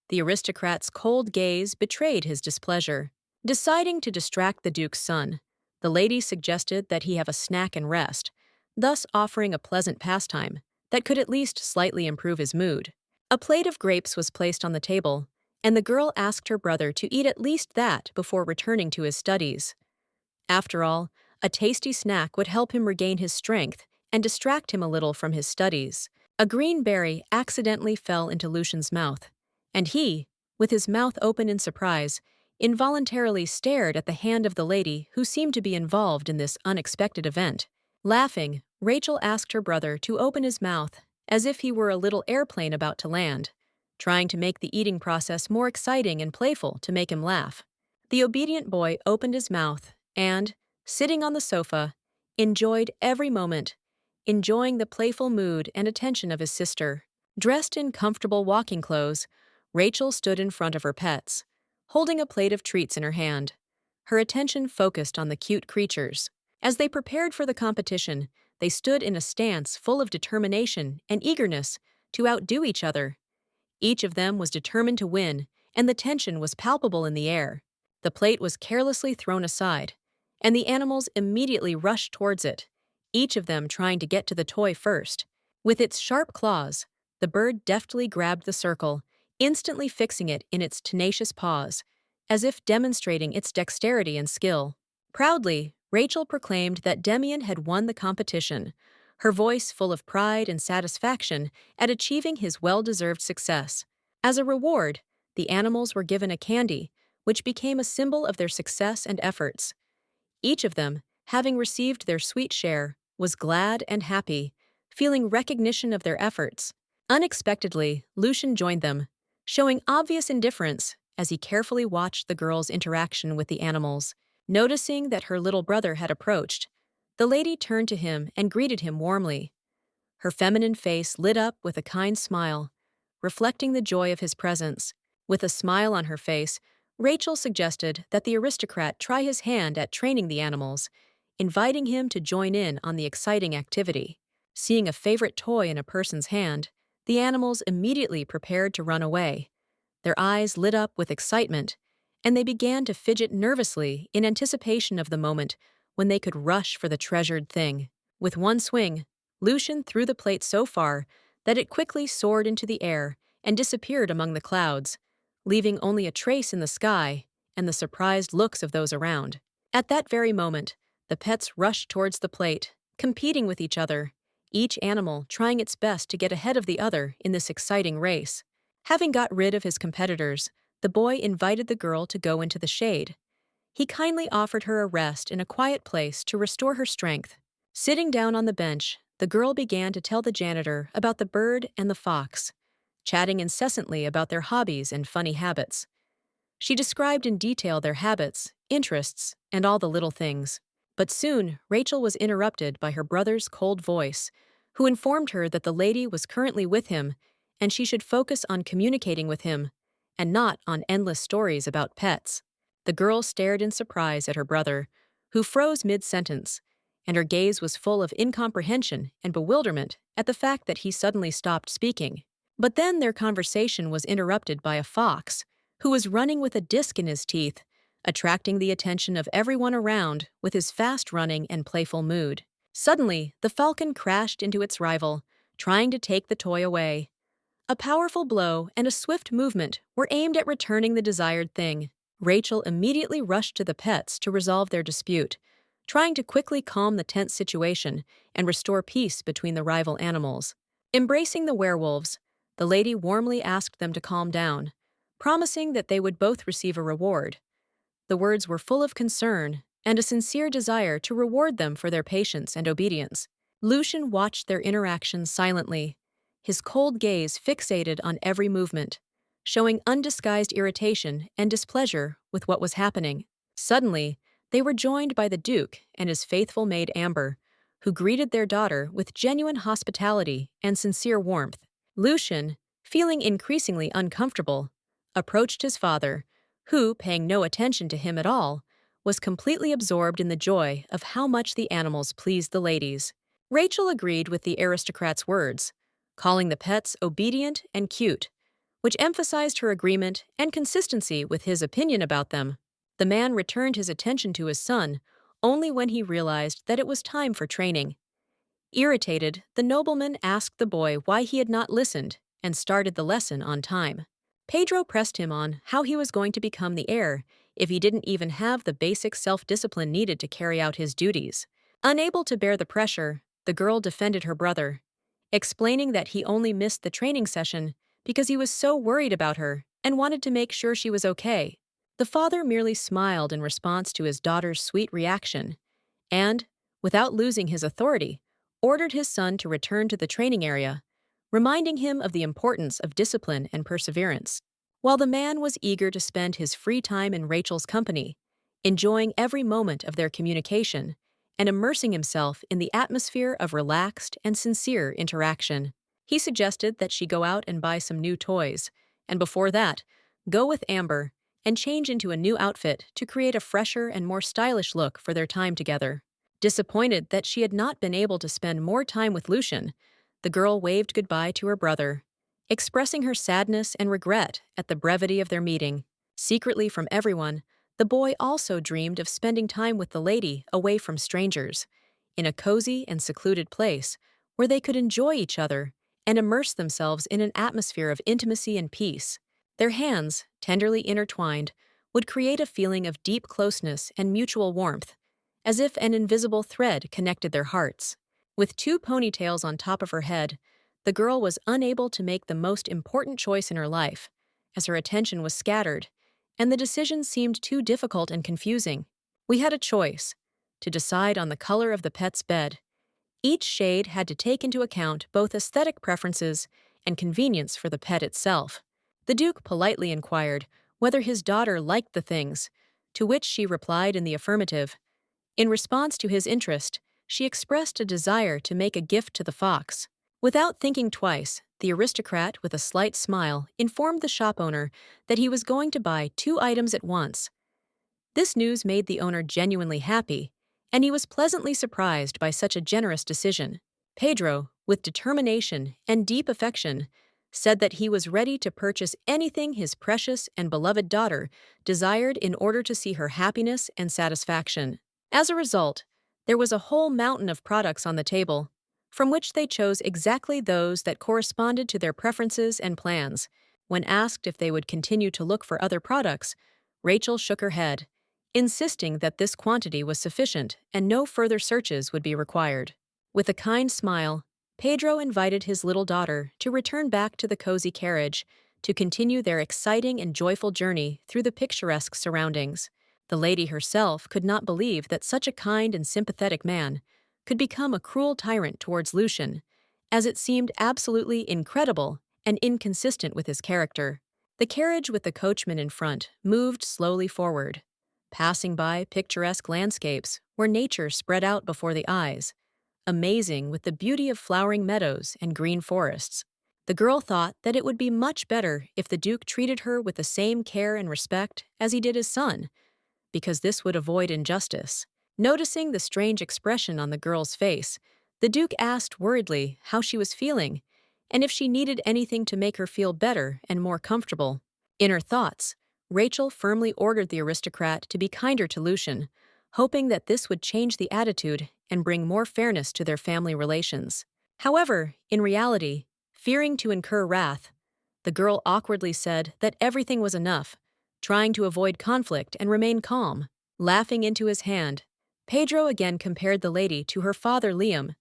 The aristocrat's cold gaze betrayed his displeasure. Deciding to distract the Duke's son, the lady suggested that he have a snack and rest, thus offering a pleasant pastime that could at least slightly improve his mood. A plate of grapes was placed on the table, and the girl asked her brother to eat at least that before returning to his studies. After all, a tasty snack would help him regain his strength and distract him a little from his studies. A green berry accidentally fell into Lucian's mouth, and he, with his mouth open in surprise, involuntarily stared at the hand of the lady who seemed to be involved in this unexpected event. Laughing, Rachel asked her brother to open his mouth as if he were a little airplane about to land, trying to make the eating process more exciting and playful to make him laugh. The obedient boy opened his mouth and, sitting on the sofa, enjoyed every moment, enjoying the playful mood and attention of his sister. Dressed in comfortable walking clothes, Rachel stood in front of her pets, holding a plate of treats in her hand, her attention focused on the cute creatures. As they prepared for the competition, they stood in a stance full of determination and eagerness to outdo each other. Each of them was determined to win, and the tension was palpable in the air. The plate was carelessly thrown aside, and the animals immediately rushed towards it, each of them trying to get to the toy first. With its sharp claws, the bird deftly grabbed the circle, instantly fixing it in its tenacious paws, as if demonstrating its dexterity and skill. Proudly, Rachel proclaimed that Demian had won the competition, her voice full of pride and satisfaction at achieving his well-deserved success. As a reward, the animals were given a candy, which became a symbol of their success and efforts. Each of them, having received their sweet share, was glad and happy, feeling recognition of their efforts. Unexpectedly, Lucian joined them, showing obvious indifference as he carefully watched the girl's interaction with the animals. Noticing that her little brother had approached, the lady turned to him and greeted him warmly. Her feminine face lit up with a kind smile, reflecting the joy of his presence. With a smile on her face, Rachel suggested that the aristocrat try his hand at training the animals, inviting him to join in on the exciting activity. Seeing a favorite toy in a person's hand, the animals immediately prepared to run away. Their eyes lit up with excitement, and they began to fidget nervously in anticipation of the moment when they could rush for the treasured thing. With one swing, Lucian threw the plate so far that it quickly soared into the air and disappeared among the clouds, leaving only a trace in the sky and the surprised looks of those around. At that very moment, the pets rushed towards the plate, competing with each other, each animal trying its best to get ahead of the other in this exciting race. Having got rid of his competitors, the boy invited the girl to go into the shade. He kindly offered her a rest in a quiet place to restore her strength. Sitting down on the bench, the girl began to tell the janitor about the bird and the fox, chatting incessantly about their hobbies and funny habits. She described in detail their habits, interests, and all the little things. But soon, Rachel was interrupted by her brother's cold voice, who informed her that the lady was currently with him and she should focus on communicating with him and not on endless stories about pets. The girl stared in surprise at her brother, who froze mid-sentence, and her gaze was full of incomprehension and bewilderment at the fact that he suddenly stopped speaking. But then their conversation was interrupted by a fox, who was running with a disc in his teeth, attracting the attention of everyone around with his fast-running and playful mood. Suddenly, the falcon crashed into its rival, trying to take the toy away. A powerful blow and a swift movement were aimed at returning the desired thing. Rachel immediately rushed to the pets to resolve their dispute, trying to quickly calm the tense situation and restore peace between the rival animals. Embracing the werewolves, the lady warmly asked them to calm down, promising that they would both receive a reward. The words were full of concern and a sincere desire to reward them for their patience and obedience. Lucian watched their interactions silently, his cold gaze fixated on every movement, showing undisguised irritation and displeasure with what was happening. Suddenly, they were joined by the Duke and his faithful maid Amber, who greeted their daughter with genuine hospitality and sincere warmth. Lucian, feeling increasingly uncomfortable, approached his father, who, paying no attention to him at all, was completely absorbed in the joy of how much the animals pleased the ladies. Rachel agreed with the aristocrat's words, calling the pets obedient and cute, which emphasized her agreement and consistency with his opinion about them. The man returned his attention to his son only when he realized that it was time for training. Irritated, the nobleman asked the boy why he had not listened and started the lesson on time. Pedro pressed him on how he was going to become the heir if he didn't even have the basic self-discipline needed to carry out his duties. Unable to bear the pressure, the girl defended her brother, explaining that he only missed the training session because he was so worried about her and wanted to make sure she was okay. The father merely smiled in response to his daughter's sweet reaction and, without losing his authority, ordered his son to return to the training area, reminding him of the importance of discipline and perseverance. While the man was eager to spend his free time in Rachel's company, enjoying every moment of their communication and immersing himself in the atmosphere of relaxed and sincere interaction, he suggested that she go out and buy some new toys, and before that, go with Amber and change into a new outfit to create a fresher and more stylish look for their time together. Disappointed that she had not been able to spend more time with Lucian, the girl waved goodbye to her brother, expressing her sadness and regret at the brevity of their meeting. Secretly from everyone, the boy also dreamed of spending time with the lady away from strangers, in a cozy and secluded place where they could enjoy each other and immerse themselves in an atmosphere of intimacy and peace. Their hands, tenderly intertwined, would create a feeling of deep closeness and mutual warmth, as if an invisible thread connected their hearts. With two ponytails on top of her head, the girl was unable to make the most important choice in her life, as her attention was scattered, and the decision seemed too difficult and confusing. We had a choice to decide on the color of the pet's bed. Each shade had to take into account both aesthetic preferences and convenience for the pet itself. The Duke politely inquired whether his daughter liked the things, to which she replied in the affirmative. In response to his interest, she expressed a desire to make a gift to the fox. Without thinking twice, the aristocrat, with a slight smile, informed the shop owner that he was going to buy 2 items at once. This news made the owner genuinely happy, and he was pleasantly surprised by such a generous decision. Pedro, with determination and deep affection, said that he was ready to purchase anything his precious and beloved daughter desired in order to see her happiness and satisfaction. As a result, there was a whole mountain of products on the table, from which they chose exactly those that corresponded to their preferences and plans. When asked if they would continue to look for other products, Rachel shook her head, insisting that this quantity was sufficient and no further searches would be required. With a kind smile, Pedro invited his little daughter to return back to the cozy carriage to continue their exciting and joyful journey through the picturesque surroundings. The lady herself could not believe that such a kind and sympathetic man could become a cruel tyrant towards Lucian, as it seemed absolutely incredible and inconsistent with his character. The carriage with the coachman in front moved slowly forward, passing by picturesque landscapes where nature spread out before the eyes, amazing with the beauty of flowering meadows and green forests. The girl thought that it would be much better if the Duke treated her with the same care and respect as he did his son, because this would avoid injustice. Noticing the strange expression on the girl's face, the Duke asked worriedly how she was feeling and if she needed anything to make her feel better and more comfortable. In her thoughts, Rachel firmly ordered the aristocrat to be kinder to Lucian, hoping that this would change the attitude and bring more fairness to their family relations. However, in reality, fearing to incur wrath, the girl awkwardly said that everything was enough, trying to avoid conflict and remain calm. Laughing into his hand, Pedro again compared the lady to her father Liam,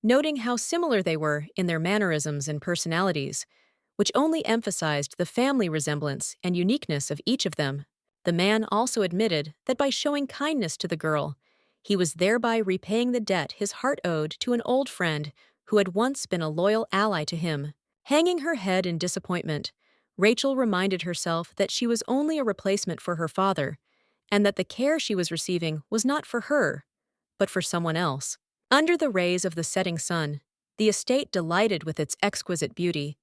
noting how similar they were in their mannerisms and personalities, which only emphasized the family resemblance and uniqueness of each of them. The man also admitted that by showing kindness to the girl, he was thereby repaying the debt his heart owed to an old friend who had once been a loyal ally to him. Hanging her head in disappointment, Rachel reminded herself that she was only a replacement for her father, and that the care she was receiving was not for her, but for someone else. Under the rays of the setting sun, the estate delighted with its exquisite beauty,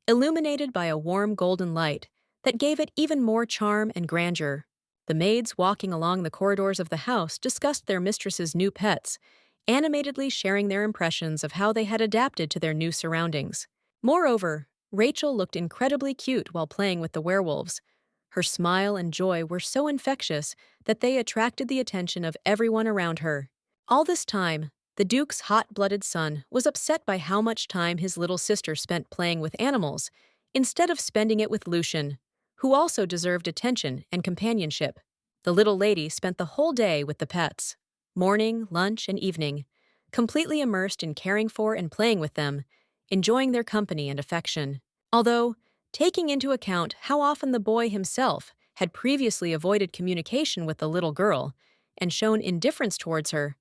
illuminated by a warm golden light that gave it even more charm and grandeur. The maids walking along the corridors of the house discussed their mistress's new pets, animatedly sharing their impressions of how they had adapted to their new surroundings. Moreover, Rachel looked incredibly cute while playing with the werewolves. Her smile and joy were so infectious that they attracted the attention of everyone around her. All this time, the Duke's hot-blooded son was upset by how much time his little sister spent playing with animals, instead of spending it with Lucian, who also deserved attention and companionship. The little lady spent the whole day with the pets, morning, lunch, and evening, completely immersed in caring for and playing with them, enjoying their company and affection. Although, taking into account how often the boy himself had previously avoided communication with the little girl and shown indifference towards her.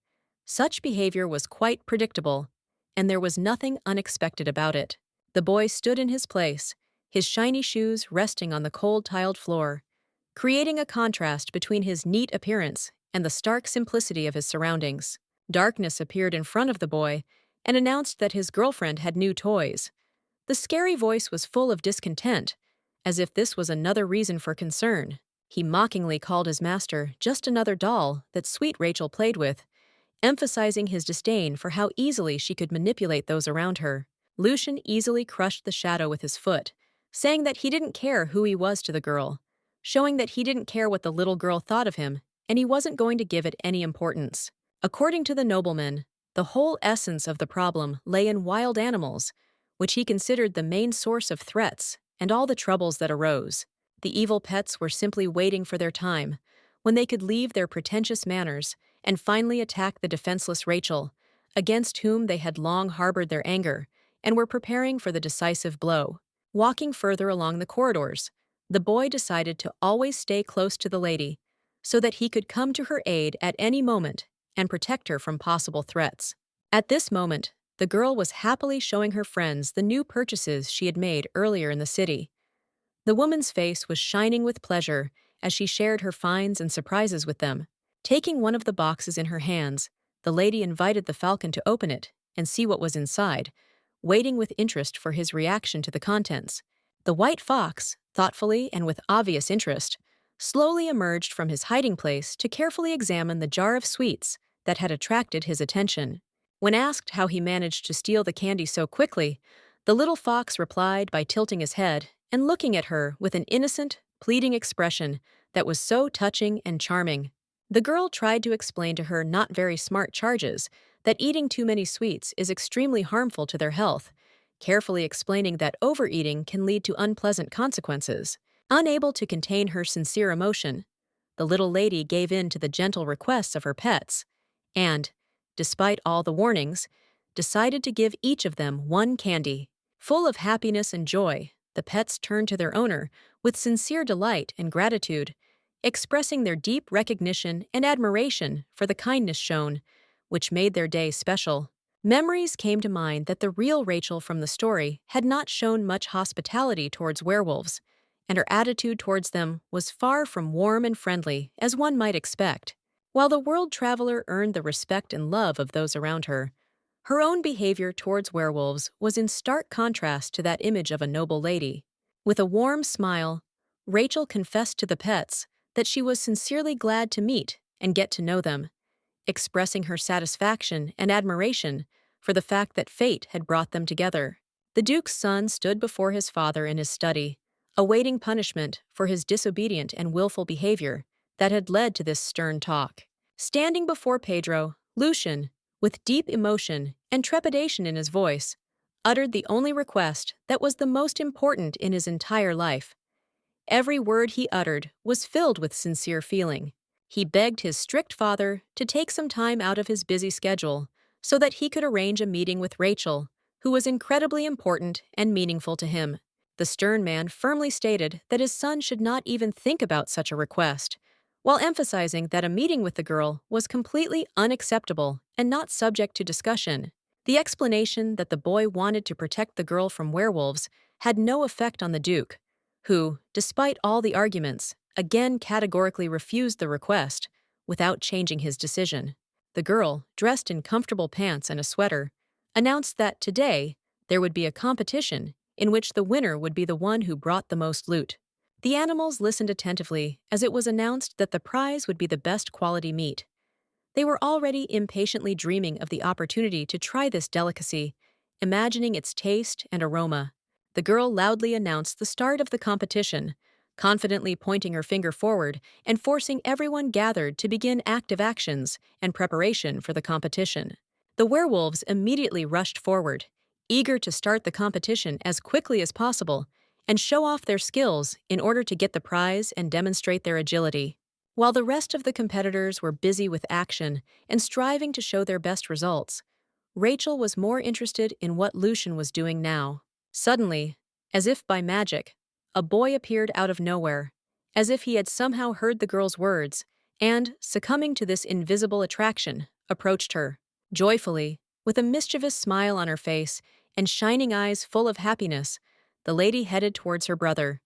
Such behavior was quite predictable, and there was nothing unexpected about it. The boy stood in his place, his shiny shoes resting on the cold tiled floor, creating a contrast between his neat appearance and the stark simplicity of his surroundings. Darkness appeared in front of the boy and announced that his girlfriend had new toys. The scary voice was full of discontent, as if this was another reason for concern. He mockingly called his master just another doll that sweet Rachel played with, emphasizing his disdain for how easily she could manipulate those around her. Lucian easily crushed the shadow with his foot, saying that he didn't care who he was to the girl, showing that he didn't care what the little girl thought of him, and he wasn't going to give it any importance. According to the nobleman, the whole essence of the problem lay in wild animals, which he considered the main source of threats and all the troubles that arose. The evil pets were simply waiting for their time, when they could leave their pretentious manners and finally attack the defenseless Rachel, against whom they had long harbored their anger and were preparing for the decisive blow. Walking further along the corridors, the boy decided to always stay close to the lady, so that he could come to her aid at any moment and protect her from possible threats. At this moment, the girl was happily showing her friends the new purchases she had made earlier in the city. The woman's face was shining with pleasure as she shared her finds and surprises with them. Taking one of the boxes in her hands, the lady invited the falcon to open it and see what was inside, waiting with interest for his reaction to the contents. The white fox, thoughtfully and with obvious interest, slowly emerged from his hiding place to carefully examine the jar of sweets that had attracted his attention. When asked how he managed to steal the candy so quickly, the little fox replied by tilting his head and looking at her with an innocent, pleading expression that was so touching and charming. The girl tried to explain to her not very smart charges that eating too many sweets is extremely harmful to their health, carefully explaining that overeating can lead to unpleasant consequences. Unable to contain her sincere emotion, the little lady gave in to the gentle requests of her pets and, despite all the warnings, decided to give each of them one candy. Full of happiness and joy, the pets turned to their owner with sincere delight and gratitude, expressing their deep recognition and admiration for the kindness shown, which made their day special. Memories came to mind that the real Rachel from the story had not shown much hospitality towards werewolves, and her attitude towards them was far from warm and friendly as one might expect. While the world traveler earned the respect and love of those around her, her own behavior towards werewolves was in stark contrast to that image of a noble lady. With a warm smile, Rachel confessed to the pets that she was sincerely glad to meet and get to know them, expressing her satisfaction and admiration for the fact that fate had brought them together. The Duke's son stood before his father in his study, awaiting punishment for his disobedient and willful behavior that had led to this stern talk. Standing before Pedro, Lucian, with deep emotion and trepidation in his voice, uttered the only request that was the most important in his entire life. Every word he uttered was filled with sincere feeling. He begged his strict father to take some time out of his busy schedule so that he could arrange a meeting with Rachel, who was incredibly important and meaningful to him. The stern man firmly stated that his son should not even think about such a request, while emphasizing that a meeting with the girl was completely unacceptable and not subject to discussion. The explanation that the boy wanted to protect the girl from werewolves had no effect on the Duke, who, despite all the arguments, again categorically refused the request without changing his decision. The girl, dressed in comfortable pants and a sweater, announced that today there would be a competition in which the winner would be the one who brought the most loot. The animals listened attentively as it was announced that the prize would be the best quality meat. They were already impatiently dreaming of the opportunity to try this delicacy, imagining its taste and aroma. The girl loudly announced the start of the competition, confidently pointing her finger forward and forcing everyone gathered to begin active actions and preparation for the competition. The werewolves immediately rushed forward, eager to start the competition as quickly as possible and show off their skills in order to get the prize and demonstrate their agility. While the rest of the competitors were busy with action and striving to show their best results, Rachel was more interested in what Lucian was doing now. Suddenly, as if by magic, a boy appeared out of nowhere, as if he had somehow heard the girl's words, and, succumbing to this invisible attraction, approached her. Joyfully, with a mischievous smile on her face and shining eyes full of happiness, the lady headed towards her brother.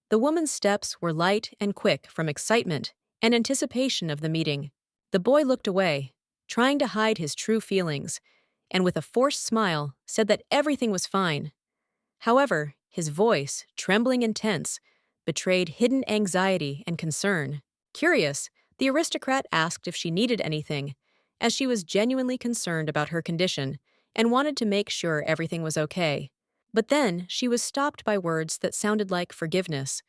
The woman's steps were light and quick from excitement and anticipation of the meeting. The boy looked away, trying to hide his true feelings, and with a forced smile said that everything was fine. However, his voice, trembling and tense, betrayed hidden anxiety and concern. Curious, the aristocrat asked if she needed anything, as she was genuinely concerned about her condition and wanted to make sure everything was okay. But then she was stopped by words that sounded like forgiveness,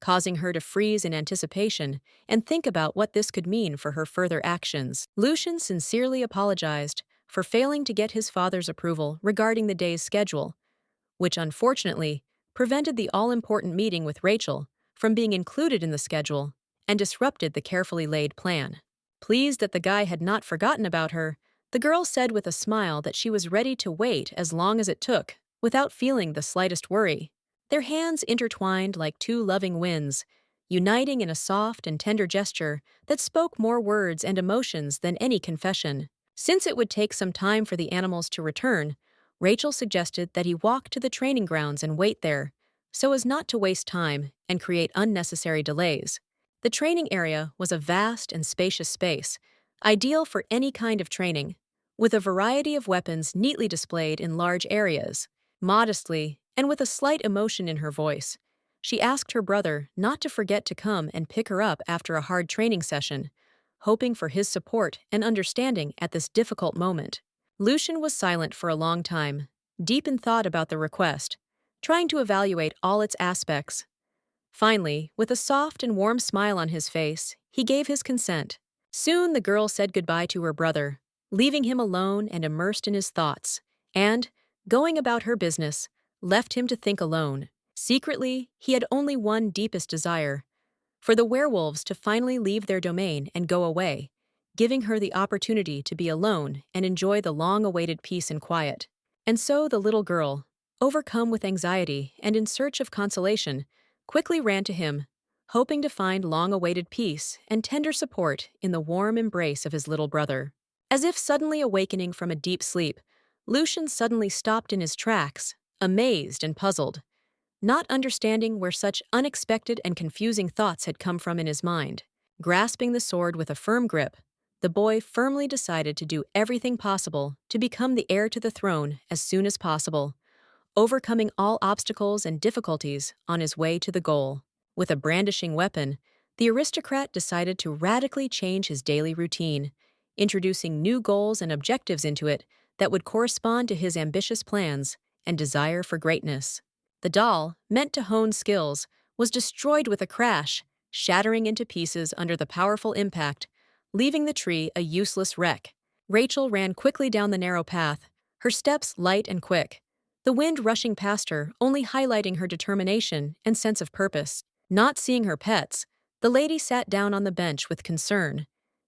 causing her to freeze in anticipation and think about what this could mean for her further actions. Lucian sincerely apologized for failing to get his father's approval regarding the day's schedule, which unfortunately prevented the all-important meeting with Rachel from being included in the schedule and disrupted the carefully laid plan. Pleased that the guy had not forgotten about her, the girl said with a smile that she was ready to wait as long as it took, without feeling the slightest worry. Their hands intertwined like two loving winds, uniting in a soft and tender gesture that spoke more words and emotions than any confession. Since it would take some time for the animals to return, Rachel suggested that he walk to the training grounds and wait there, so as not to waste time and create unnecessary delays. The training area was a vast and spacious space, ideal for any kind of training, with a variety of weapons neatly displayed in large areas. Modestly, and with a slight emotion in her voice, she asked her brother not to forget to come and pick her up after a hard training session, hoping for his support and understanding at this difficult moment. Lucian was silent for a long time, deep in thought about the request, trying to evaluate all its aspects. Finally, with a soft and warm smile on his face, he gave his consent. Soon the girl said goodbye to her brother, leaving him alone and immersed in his thoughts, and, going about her business, left him to think alone. Secretly, he had only one deepest desire: for the werewolves to finally leave their domain and go away, giving her the opportunity to be alone and enjoy the long-awaited peace and quiet. And so the little girl, overcome with anxiety and in search of consolation, quickly ran to him, hoping to find long-awaited peace and tender support in the warm embrace of his little brother. As if suddenly awakening from a deep sleep, Lucian suddenly stopped in his tracks, amazed and puzzled, not understanding where such unexpected and confusing thoughts had come from in his mind. Grasping the sword with a firm grip, the boy firmly decided to do everything possible to become the heir to the throne as soon as possible, overcoming all obstacles and difficulties on his way to the goal. With a brandishing weapon, the aristocrat decided to radically change his daily routine, introducing new goals and objectives into it that would correspond to his ambitious plans and desire for greatness. The doll, meant to hone skills, was destroyed with a crash, shattering into pieces under the powerful impact, leaving the tree a useless wreck. Rachel ran quickly down the narrow path, her steps light and quick, the wind rushing past her only highlighting her determination and sense of purpose. Not seeing her pets, the lady sat down on the bench with concern,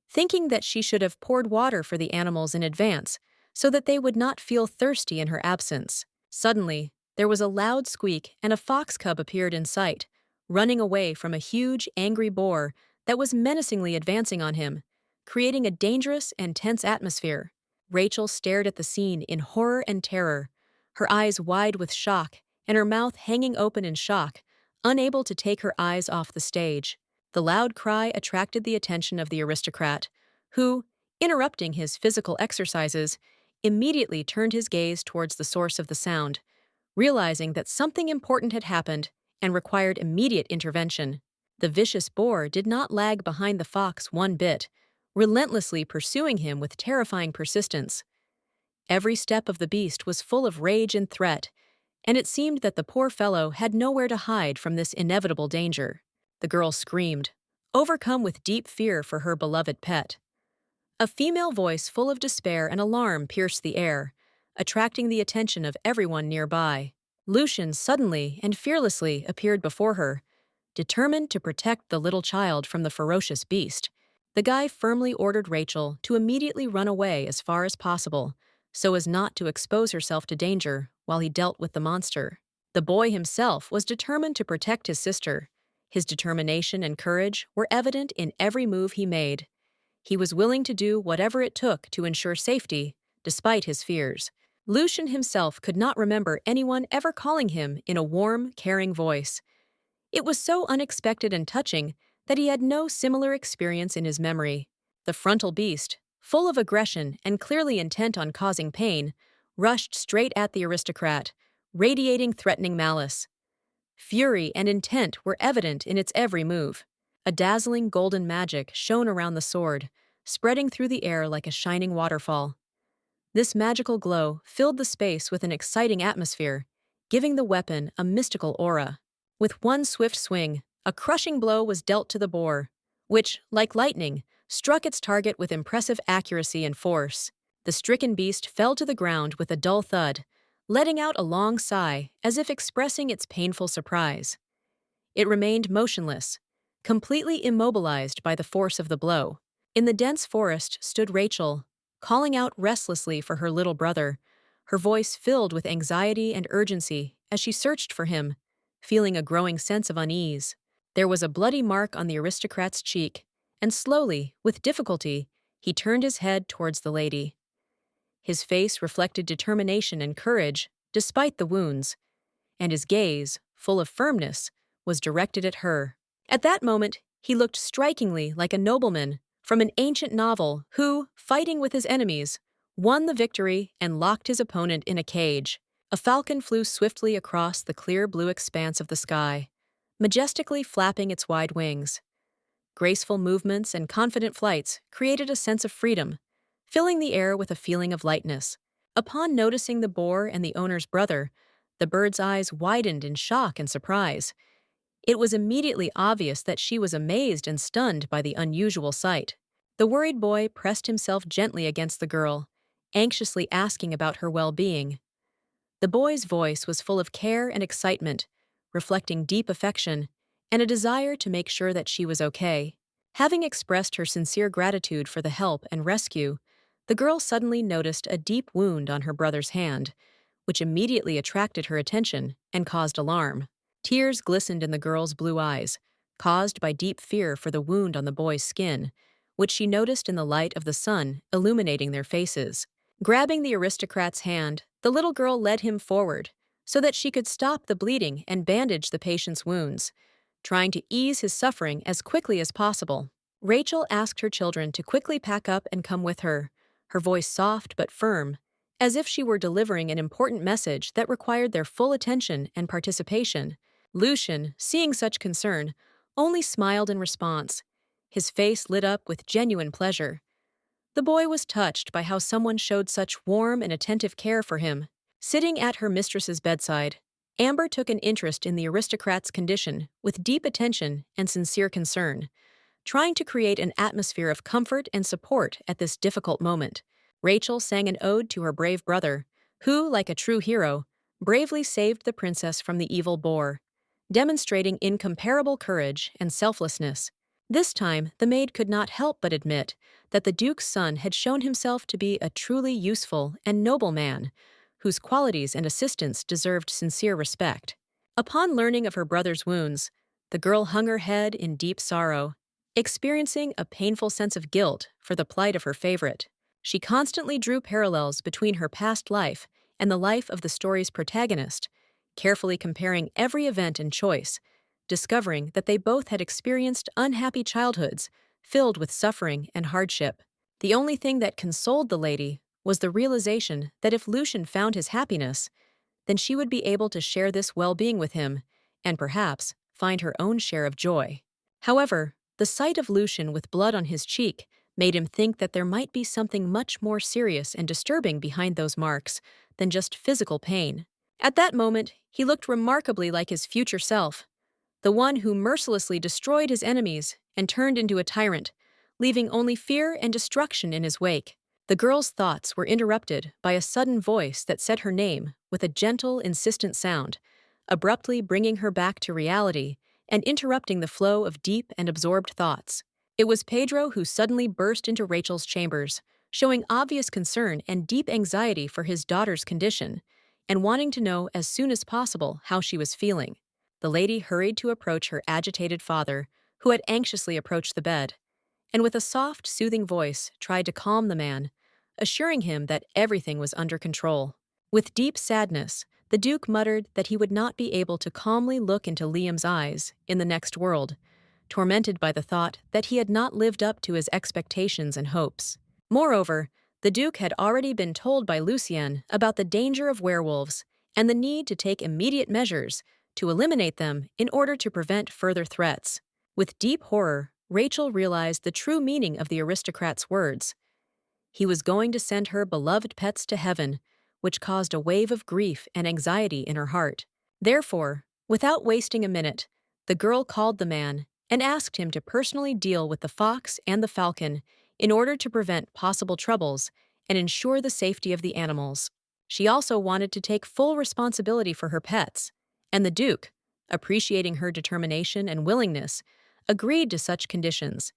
thinking that she should have poured water for the animals in advance so that they would not feel thirsty in her absence. Suddenly, there was a loud squeak and a fox cub appeared in sight, running away from a huge, angry boar that was menacingly advancing on him, creating a dangerous and tense atmosphere. Rachel stared at the scene in horror and terror, her eyes wide with shock and her mouth hanging open in shock, unable to take her eyes off the stage. The loud cry attracted the attention of the aristocrat, who, interrupting his physical exercises, immediately turned his gaze towards the source of the sound, realizing that something important had happened and required immediate intervention. The vicious boar did not lag behind the fox one bit, relentlessly pursuing him with terrifying persistence. Every step of the beast was full of rage and threat, and it seemed that the poor fellow had nowhere to hide from this inevitable danger. The girl screamed, overcome with deep fear for her beloved pet. A female voice full of despair and alarm pierced the air, attracting the attention of everyone nearby. Lucian suddenly and fearlessly appeared before her, determined to protect the little child from the ferocious beast. The guy firmly ordered Rachel to immediately run away as far as possible, so as not to expose herself to danger while he dealt with the monster. The boy himself was determined to protect his sister. His determination and courage were evident in every move he made. He was willing to do whatever it took to ensure safety, despite his fears. Lucian himself could not remember anyone ever calling him in a warm, caring voice. It was so unexpected and touching that he had no similar experience in his memory. The frontal beast, full of aggression and clearly intent on causing pain, rushed straight at the aristocrat, radiating threatening malice. Fury and intent were evident in its every move. A dazzling golden magic shone around the sword, spreading through the air like a shining waterfall. This magical glow filled the space with an exciting atmosphere, giving the weapon a mystical aura. With one swift swing, a crushing blow was dealt to the boar, which, like lightning, struck its target with impressive accuracy and force. The stricken beast fell to the ground with a dull thud, letting out a long sigh as if expressing its painful surprise. It remained motionless, completely immobilized by the force of the blow. In the dense forest stood Rachel, calling out restlessly for her little brother, her voice filled with anxiety and urgency as she searched for him, feeling a growing sense of unease. There was a bloody mark on the aristocrat's cheek, and slowly, with difficulty, he turned his head towards the lady. His face reflected determination and courage, despite the wounds, and his gaze, full of firmness, was directed at her. At that moment, he looked strikingly like a nobleman from an ancient novel who, fighting with his enemies, won the victory and locked his opponent in a cage. A falcon flew swiftly across the clear blue expanse of the sky, majestically flapping its wide wings. Graceful movements and confident flights created a sense of freedom, filling the air with a feeling of lightness. Upon noticing the boar and the owner's brother, the bird's eyes widened in shock and surprise. It was immediately obvious that she was amazed and stunned by the unusual sight. The worried boy pressed himself gently against the girl, anxiously asking about her well-being. The boy's voice was full of care and excitement, reflecting deep affection and a desire to make sure that she was okay. Having expressed her sincere gratitude for the help and rescue, the girl suddenly noticed a deep wound on her brother's hand, which immediately attracted her attention and caused alarm. Tears glistened in the girl's blue eyes, caused by deep fear for the wound on the boy's skin, which she noticed in the light of the sun illuminating their faces. Grabbing the aristocrat's hand, the little girl led him forward so that she could stop the bleeding and bandage the patient's wounds, trying to ease his suffering as quickly as possible. Rachel asked her children to quickly pack up and come with her, her voice soft but firm, as if she were delivering an important message that required their full attention and participation. Lucian, seeing such concern, only smiled in response. His face lit up with genuine pleasure. The boy was touched by how someone showed such warm and attentive care for him. Sitting at her mistress's bedside, Amber took an interest in the aristocrat's condition with deep attention and sincere concern, trying to create an atmosphere of comfort and support at this difficult moment. Rachel sang an ode to her brave brother, who, like a true hero, bravely saved the princess from the evil boar, demonstrating incomparable courage and selflessness. This time, the maid could not help but admit that the duke's son had shown himself to be a truly useful and noble man, whose qualities and assistance deserved sincere respect. Upon learning of her brother's wounds, the girl hung her head in deep sorrow, experiencing a painful sense of guilt for the plight of her favorite. She constantly drew parallels between her past life and the life of the story's protagonist, carefully comparing every event and choice, discovering that they both had experienced unhappy childhoods filled with suffering and hardship. The only thing that consoled the lady was the realization that if Lucian found his happiness, then she would be able to share this well-being with him and perhaps find her own share of joy. However, the sight of Lucian with blood on his cheek made him think that there might be something much more serious and disturbing behind those marks than just physical pain. At that moment, he looked remarkably like his future self, the one who mercilessly destroyed his enemies and turned into a tyrant, leaving only fear and destruction in his wake. The girl's thoughts were interrupted by a sudden voice that said her name with a gentle, insistent sound, abruptly bringing her back to reality and interrupting the flow of deep and absorbed thoughts. It was Pedro who suddenly burst into Rachel's chambers, showing obvious concern and deep anxiety for his daughter's condition. and wanting to know as soon as possible how she was feeling. The lady hurried to approach her agitated father, who had anxiously approached the bed, and with a soft, soothing voice tried to calm the man, assuring him that everything was under control. With deep sadness, the Duke muttered that he would not be able to calmly look into Liam's eyes in the next world, tormented by the thought that he had not lived up to his expectations and hopes. Moreover, the Duke had already been told by Lucian about the danger of werewolves and the need to take immediate measures to eliminate them in order to prevent further threats. With deep horror, Rachel realized the true meaning of the aristocrat's words. He was going to send her beloved pets to heaven, which caused a wave of grief and anxiety in her heart. Therefore, without wasting a minute, the girl called the man and asked him to personally deal with the fox and the falcon in order to prevent possible troubles and ensure the safety of the animals. She also wanted to take full responsibility for her pets, and the Duke, appreciating her determination and willingness, agreed to such conditions,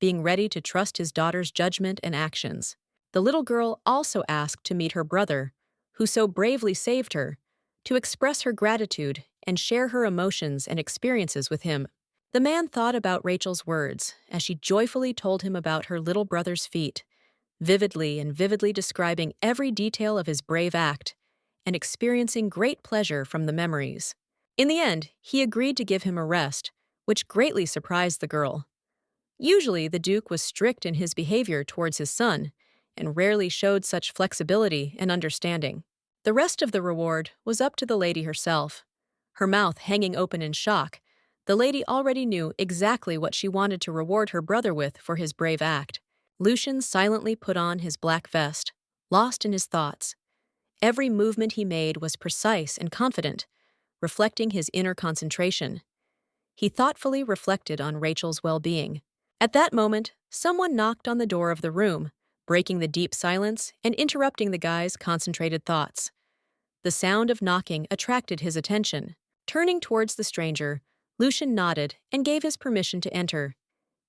being ready to trust his daughter's judgment and actions. The little girl also asked to meet her brother, who so bravely saved her, to express her gratitude and share her emotions and experiences with him. The man thought about Rachel's words as she joyfully told him about her little brother's feat, vividly describing every detail of his brave act and experiencing great pleasure from the memories. In the end, he agreed to give him a rest, which greatly surprised the girl. Usually, the Duke was strict in his behavior towards his son and rarely showed such flexibility and understanding. The rest of the reward was up to the lady herself. Her mouth hanging open in shock, the lady already knew exactly what she wanted to reward her brother with for his brave act. Lucian silently put on his black vest, lost in his thoughts. Every movement he made was precise and confident, reflecting his inner concentration. He thoughtfully reflected on Rachel's well-being. At that moment, someone knocked on the door of the room, breaking the deep silence and interrupting the guy's concentrated thoughts. The sound of knocking attracted his attention. Turning towards the stranger, Lucian nodded and gave his permission to enter,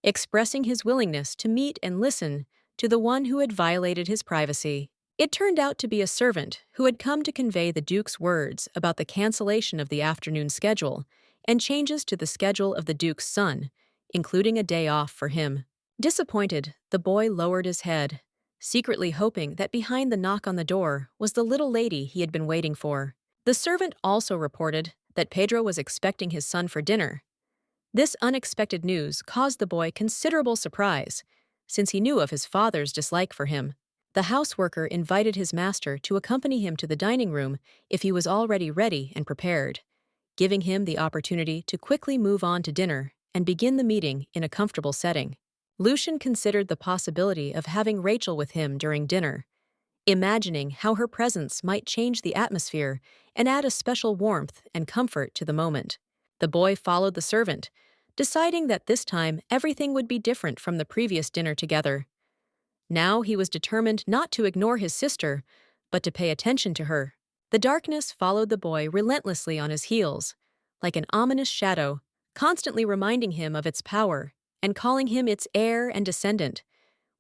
expressing his willingness to meet and listen to the one who had violated his privacy. It turned out to be a servant who had come to convey the Duke's words about the cancellation of the afternoon schedule and changes to the schedule of the Duke's son, including a day off for him. Disappointed, the boy lowered his head, secretly hoping that behind the knock on the door was the little lady he had been waiting for. The servant also reported that Pedro was expecting his son for dinner. This unexpected news caused the boy considerable surprise, since he knew of his father's dislike for him. The houseworker invited his master to accompany him to the dining room if he was already ready and prepared, giving him the opportunity to quickly move on to dinner and begin the meeting in a comfortable setting. Lucian considered the possibility of having Rachel with him during dinner, imagining how her presence might change the atmosphere and add a special warmth and comfort to the moment. The boy followed the servant, deciding that this time everything would be different from the previous dinner together. Now he was determined not to ignore his sister, but to pay attention to her. The darkness followed the boy relentlessly on his heels, like an ominous shadow, constantly reminding him of its power and calling him its heir and descendant,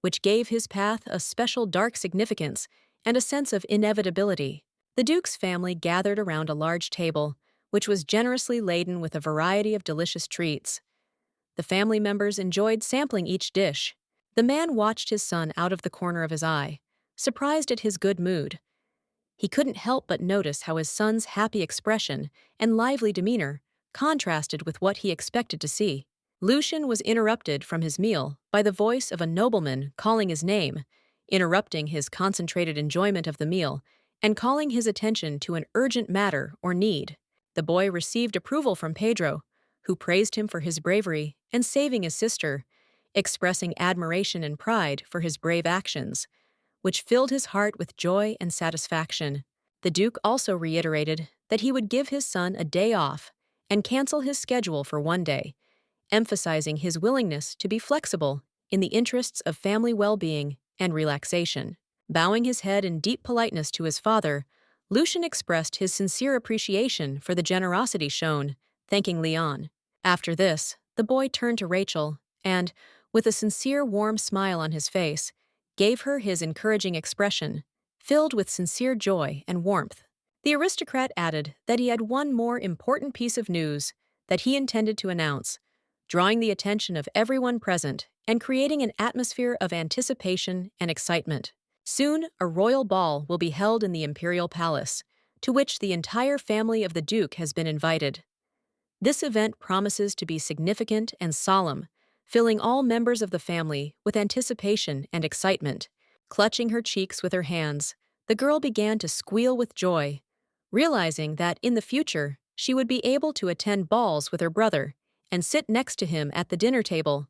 which gave his path a special dark significance and a sense of inevitability. The Duke's family gathered around a large table, which was generously laden with a variety of delicious treats. The family members enjoyed sampling each dish. The man watched his son out of the corner of his eye, surprised at his good mood. He couldn't help but notice how his son's happy expression and lively demeanor contrasted with what he expected to see. Lucian was interrupted from his meal by the voice of a nobleman calling his name, interrupting his concentrated enjoyment of the meal and calling his attention to an urgent matter or need. The boy received approval from Pedro, who praised him for his bravery and saving his sister, expressing admiration and pride for his brave actions, which filled his heart with joy and satisfaction. The Duke also reiterated that he would give his son a day off and cancel his schedule for one day, emphasizing his willingness to be flexible in the interests of family well-being and relaxation. Bowing his head in deep politeness to his father, Lucian expressed his sincere appreciation for the generosity shown, thanking Leon. After this, the boy turned to Rachel and, with a sincere warm smile on his face, gave her his encouraging expression, filled with sincere joy and warmth. The aristocrat added that he had one more important piece of news that he intended to announce, drawing the attention of everyone present and creating an atmosphere of anticipation and excitement. Soon, a royal ball will be held in the imperial palace, to which the entire family of the Duke has been invited. This event promises to be significant and solemn, filling all members of the family with anticipation and excitement. Clutching her cheeks with her hands, the girl began to squeal with joy, realizing that in the future she would be able to attend balls with her brother and sit next to him at the dinner table.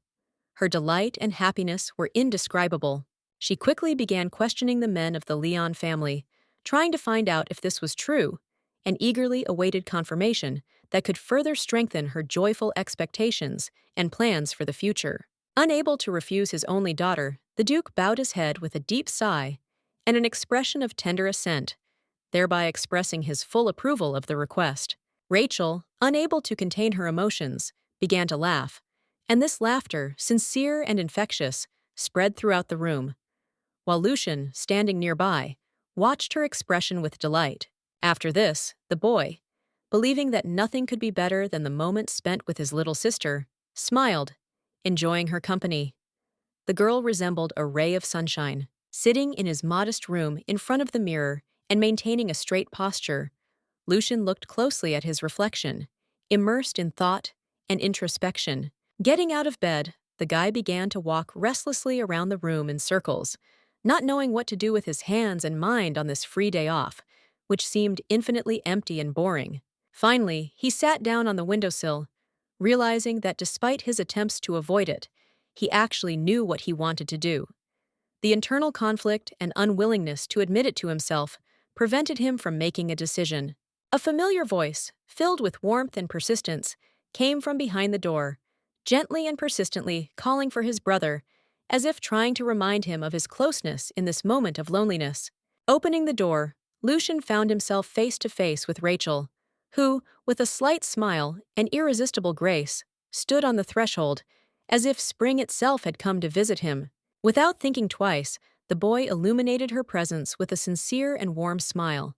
Her delight and happiness were indescribable. She quickly began questioning the men of the Leon family, trying to find out if this was true, and eagerly awaited confirmation that could further strengthen her joyful expectations and plans for the future. Unable to refuse his only daughter, the Duke bowed his head with a deep sigh and an expression of tender assent, thereby expressing his full approval of the request. Rachel, unable to contain her emotions, began to laugh, and this laughter, sincere and infectious, spread throughout the room, while Lucian, standing nearby, watched her expression with delight. After this, the boy, believing that nothing could be better than the moment spent with his little sister, smiled, enjoying her company. The girl resembled a ray of sunshine, sitting in his modest room in front of the mirror and maintaining a straight posture. Lucian looked closely at his reflection, immersed in thought and introspection. Getting out of bed, the guy began to walk restlessly around the room in circles, not knowing what to do with his hands and mind on this free day off, which seemed infinitely empty and boring. Finally, he sat down on the windowsill, realizing that despite his attempts to avoid it, he actually knew what he wanted to do. The internal conflict and unwillingness to admit it to himself prevented him from making a decision. A familiar voice, filled with warmth and persistence, came from behind the door, gently and persistently calling for his brother, as if trying to remind him of his closeness in this moment of loneliness. Opening the door, Lucian found himself face to face with Rachel, who, with a slight smile and irresistible grace, stood on the threshold, as if spring itself had come to visit him. Without thinking twice, the boy illuminated her presence with a sincere and warm smile.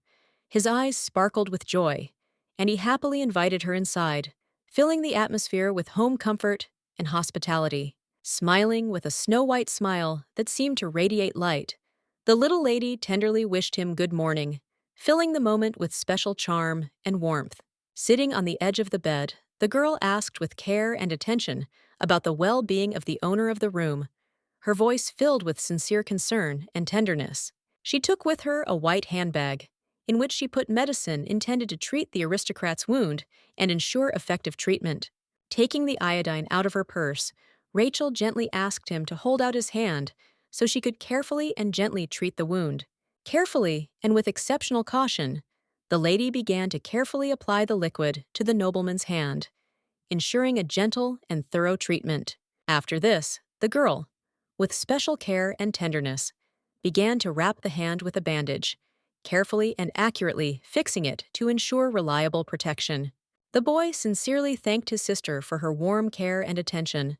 His eyes sparkled with joy, and he happily invited her inside, filling the atmosphere with home comfort and hospitality. Smiling with a snow-white smile that seemed to radiate light, the little lady tenderly wished him good morning, filling the moment with special charm and warmth. Sitting on the edge of the bed, the girl asked with care and attention about the well-being of the owner of the room, her voice filled with sincere concern and tenderness. She took with her a white handbag, in which she put medicine intended to treat the aristocrat's wound and ensure effective treatment. Taking the iodine out of her purse, Rachel gently asked him to hold out his hand so she could carefully and gently treat the wound. Carefully and with exceptional caution, the lady began to carefully apply the liquid to the nobleman's hand, ensuring a gentle and thorough treatment. After this, the girl, with special care and tenderness, began to wrap the hand with a bandage, carefully and accurately fixing it to ensure reliable protection. The boy sincerely thanked his sister for her warm care and attention,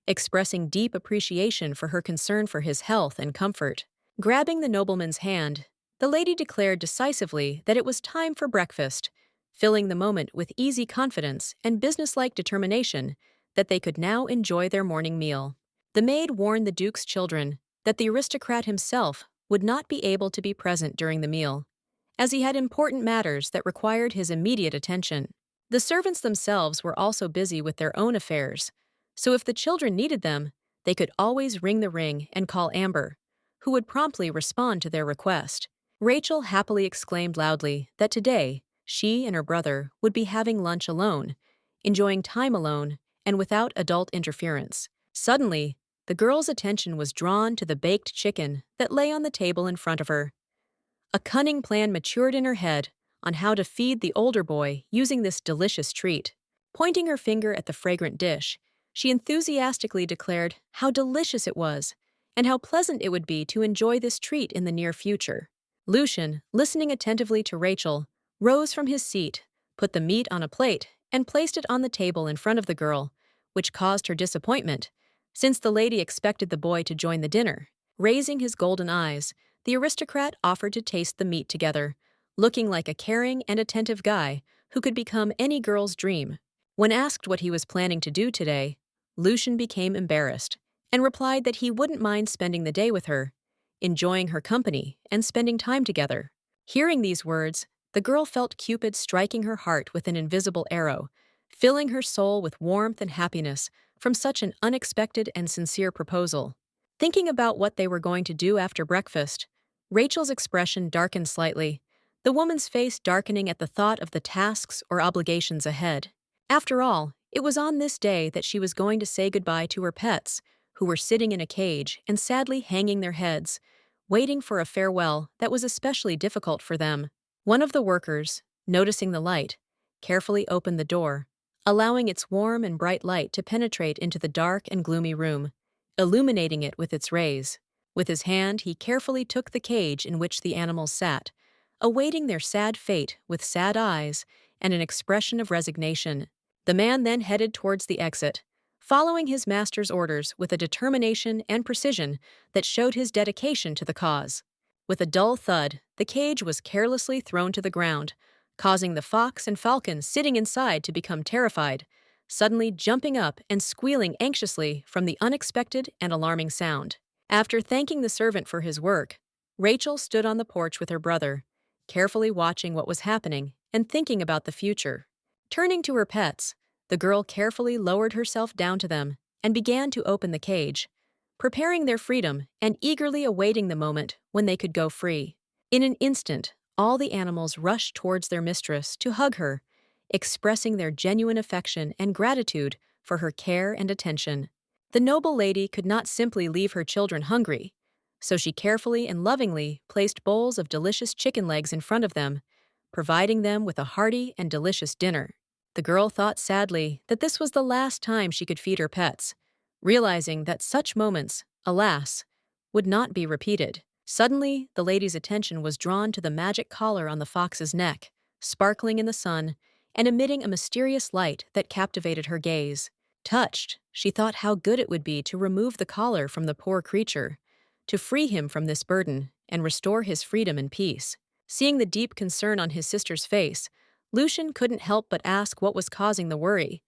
expressing deep appreciation for her concern for his health and comfort. Grabbing the nobleman's hand, the lady declared decisively that it was time for breakfast, filling the moment with easy confidence and businesslike determination that they could now enjoy their morning meal. The maid warned the Duke's children that the aristocrat himself would not be able to be present during the meal, as he had important matters that required his immediate attention. The servants themselves were also busy with their own affairs, so if the children needed them, they could always ring the ring and call Amber, who would promptly respond to their request. Rachel happily exclaimed loudly that today she and her brother would be having lunch alone, enjoying time alone and without adult interference. Suddenly, the girl's attention was drawn to the baked chicken that lay on the table in front of her. A cunning plan matured in her head on how to feed the older boy using this delicious treat. Pointing her finger at the fragrant dish, she enthusiastically declared how delicious it was and how pleasant it would be to enjoy this treat in the near future. Lucian, listening attentively to Rachel, rose from his seat, put the meat on a plate, and placed it on the table in front of the girl, which caused her disappointment, since the lady expected the boy to join the dinner. Raising his golden eyes, the aristocrat offered to taste the meat together, looking like a caring and attentive guy who could become any girl's dream. When asked what he was planning to do today, Lucian became embarrassed and replied that he wouldn't mind spending the day with her, enjoying her company and spending time together. Hearing these words, the girl felt Cupid striking her heart with an invisible arrow, filling her soul with warmth and happiness from such an unexpected and sincere proposal. Thinking about what they were going to do after breakfast, Rachel's expression darkened slightly, the woman's face darkening at the thought of the tasks or obligations ahead. After all, it was on this day that she was going to say goodbye to her pets, who were sitting in a cage and sadly hanging their heads, waiting for a farewell that was especially difficult for them. One of the workers, noticing the light, carefully opened the door, allowing its warm and bright light to penetrate into the dark and gloomy room, illuminating it with its rays. With his hand, he carefully took the cage in which the animals sat, awaiting their sad fate with sad eyes and an expression of resignation. The man then headed towards the exit, following his master's orders with a determination and precision that showed his dedication to the cause. With a dull thud, the cage was carelessly thrown to the ground, causing the fox and falcon sitting inside to become terrified, suddenly jumping up and squealing anxiously from the unexpected and alarming sound. After thanking the servant for his work, Rachel stood on the porch with her brother, carefully watching what was happening and thinking about the future. Turning to her pets, the girl carefully lowered herself down to them and began to open the cage, preparing their freedom and eagerly awaiting the moment when they could go free. In an instant, all the animals rushed towards their mistress to hug her, expressing their genuine affection and gratitude for her care and attention. The noble lady could not simply leave her children hungry, so she carefully and lovingly placed bowls of delicious chicken legs in front of them, providing them with a hearty and delicious dinner. The girl thought sadly that this was the last time she could feed her pets, realizing that such moments, alas, would not be repeated. Suddenly, the lady's attention was drawn to the magic collar on the fox's neck, sparkling in the sun and emitting a mysterious light that captivated her gaze. Touched, she thought how good it would be to remove the collar from the poor creature, to free him from this burden and restore his freedom and peace. Seeing the deep concern on his sister's face, Lucian couldn't help but ask what was causing the worry.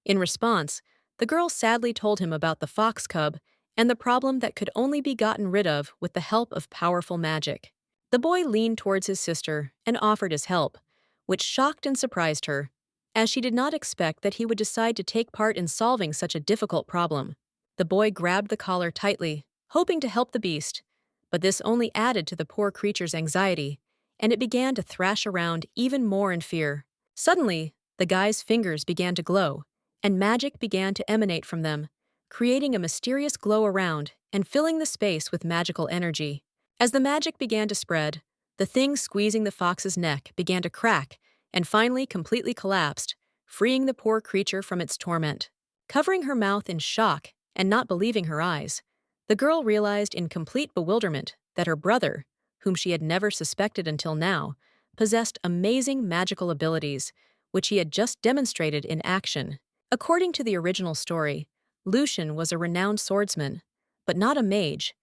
In response, the girl sadly told him about the fox cub and the problem that could only be gotten rid of with the help of powerful magic. The boy leaned towards his sister and offered his help, which shocked and surprised her, as she did not expect that he would decide to take part in solving such a difficult problem. The boy grabbed the collar tightly, hoping to help the beast, but this only added to the poor creature's anxiety, and it began to thrash around even more in fear. Suddenly, the guy's fingers began to glow, and magic began to emanate from them, creating a mysterious glow around and filling the space with magical energy. As the magic began to spread, the thing squeezing the fox's neck began to crack and finally completely collapsed, freeing the poor creature from its torment. Covering her mouth in shock and not believing her eyes, the girl realized in complete bewilderment that her brother, whom she had never suspected until now, possessed amazing magical abilities, which he had just demonstrated in action. According to the original story, Lucian was a renowned swordsman, but not a mage,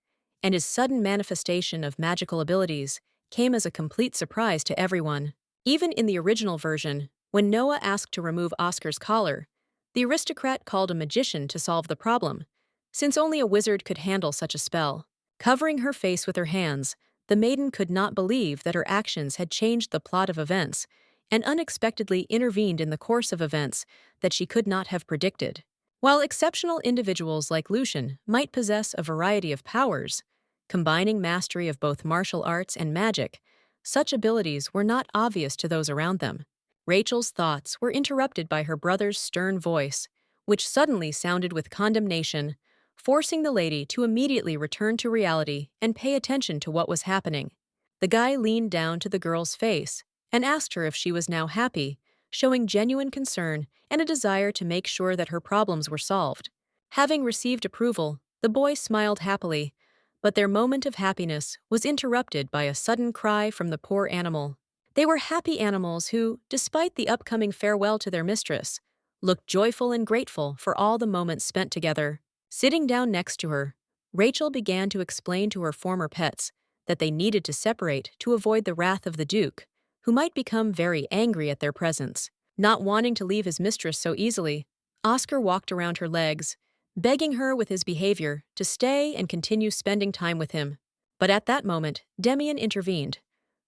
and his sudden manifestation of magical abilities came as a complete surprise to everyone. Even in the original version, when Noah asked to remove Oscar's collar, the aristocrat called a magician to solve the problem, since only a wizard could handle such a spell. Covering her face with her hands, the maiden could not believe that her actions had changed the plot of events and unexpectedly intervened in the course of events that she could not have predicted. While exceptional individuals like Lucian might possess a variety of powers, combining mastery of both martial arts and magic, such abilities were not obvious to those around them. Rachel's thoughts were interrupted by her brother's stern voice, which suddenly sounded with condemnation, forcing the lady to immediately return to reality and pay attention to what was happening. The guy leaned down to the girl's face and asked her if she was now happy, showing genuine concern and a desire to make sure that her problems were solved. Having received approval, the boy smiled happily, but their moment of happiness was interrupted by a sudden cry from the poor animal. They were happy animals who, despite the upcoming farewell to their mistress, looked joyful and grateful for all the moments spent together. Sitting down next to her, Rachel began to explain to her former pets that they needed to separate to avoid the wrath of the Duke, who might become very angry at their presence. Not wanting to leave his mistress so easily, Oscar walked around her legs, begging her with his behavior to stay and continue spending time with him. But at that moment, Demian intervened,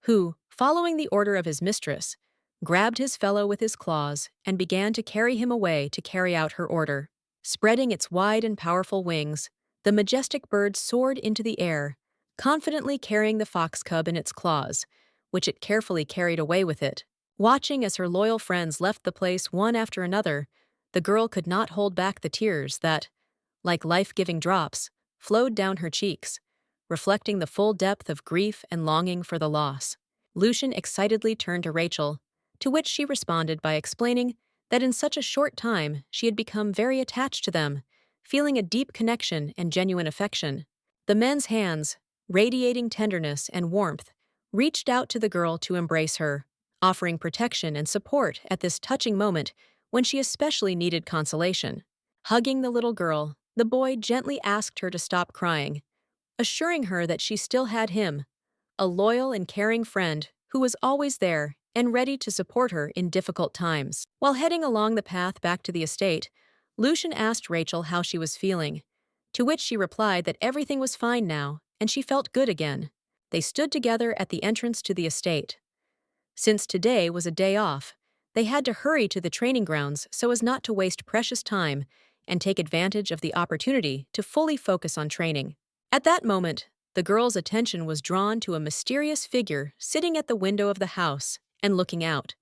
who, following the order of his mistress, grabbed his fellow with his claws and began to carry him away to carry out her order. Spreading its wide and powerful wings, the majestic bird soared into the air, confidently carrying the fox cub in its claws, which it carefully carried away with it. Watching as her loyal friends left the place one after another, the girl could not hold back the tears that, like life-giving drops, flowed down her cheeks, reflecting the full depth of grief and longing for the loss. Lucian excitedly turned to Rachel, to which she responded by explaining that in such a short time she had become very attached to them, feeling a deep connection and genuine affection. The men's hands, radiating tenderness and warmth, reached out to the girl to embrace her, offering protection and support at this touching moment when she especially needed consolation. Hugging the little girl, the boy gently asked her to stop crying, assuring her that she still had him, a loyal and caring friend who was always there and ready to support her in difficult times. While heading along the path back to the estate, Lucian asked Rachel how she was feeling, to which she replied that everything was fine now and she felt good again. They stood together at the entrance to the estate. Since today was a day off, they had to hurry to the training grounds so as not to waste precious time and take advantage of the opportunity to fully focus on training. At that moment, the girl's attention was drawn to a mysterious figure sitting at the window of the house and looking out.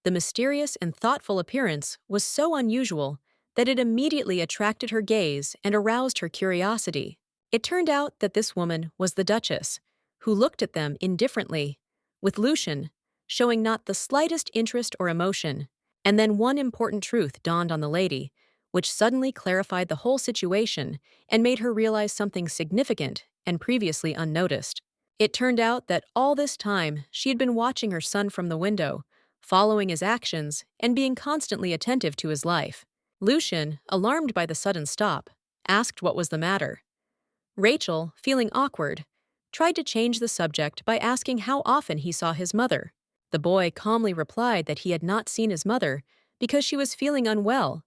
The mysterious and thoughtful appearance was so unusual that it immediately attracted her gaze and aroused her curiosity. It turned out that this woman was the Duchess, who looked at them indifferently, with Lucian showing not the slightest interest or emotion. And then one important truth dawned on the lady, which suddenly clarified the whole situation and made her realize something significant and previously unnoticed. It turned out that all this time she had been watching her son from the window, following his actions and being constantly attentive to his life. Lucian, alarmed by the sudden stop, asked what was the matter. Rachel, feeling awkward, tried to change the subject by asking how often he saw his mother. The boy calmly replied that he had not seen his mother because she was feeling unwell,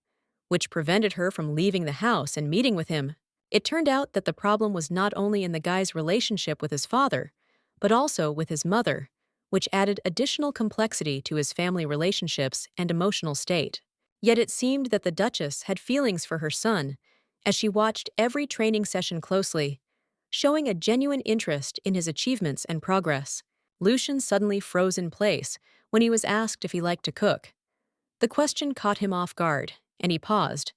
which prevented her from leaving the house and meeting with him. It turned out that the problem was not only in the guy's relationship with his father, but also with his mother, which added additional complexity to his family relationships and emotional state. Yet it seemed that the Duchess had feelings for her son, as she watched every training session closely, showing a genuine interest in his achievements and progress. Lucian suddenly froze in place when he was asked if he liked to cook. The question caught him off guard, and he paused,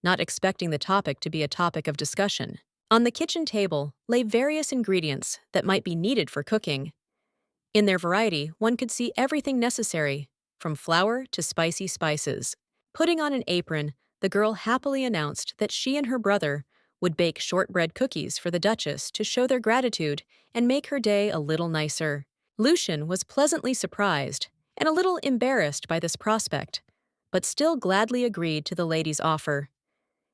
not expecting the topic to be a topic of discussion. On the kitchen table lay various ingredients that might be needed for cooking. In their variety, one could see everything necessary, from flour to spicy spices. Putting on an apron, the girl happily announced that she and her brother would bake shortbread cookies for the Duchess to show their gratitude and make her day a little nicer. Lucian was pleasantly surprised and a little embarrassed by this prospect, but still gladly agreed to the lady's offer.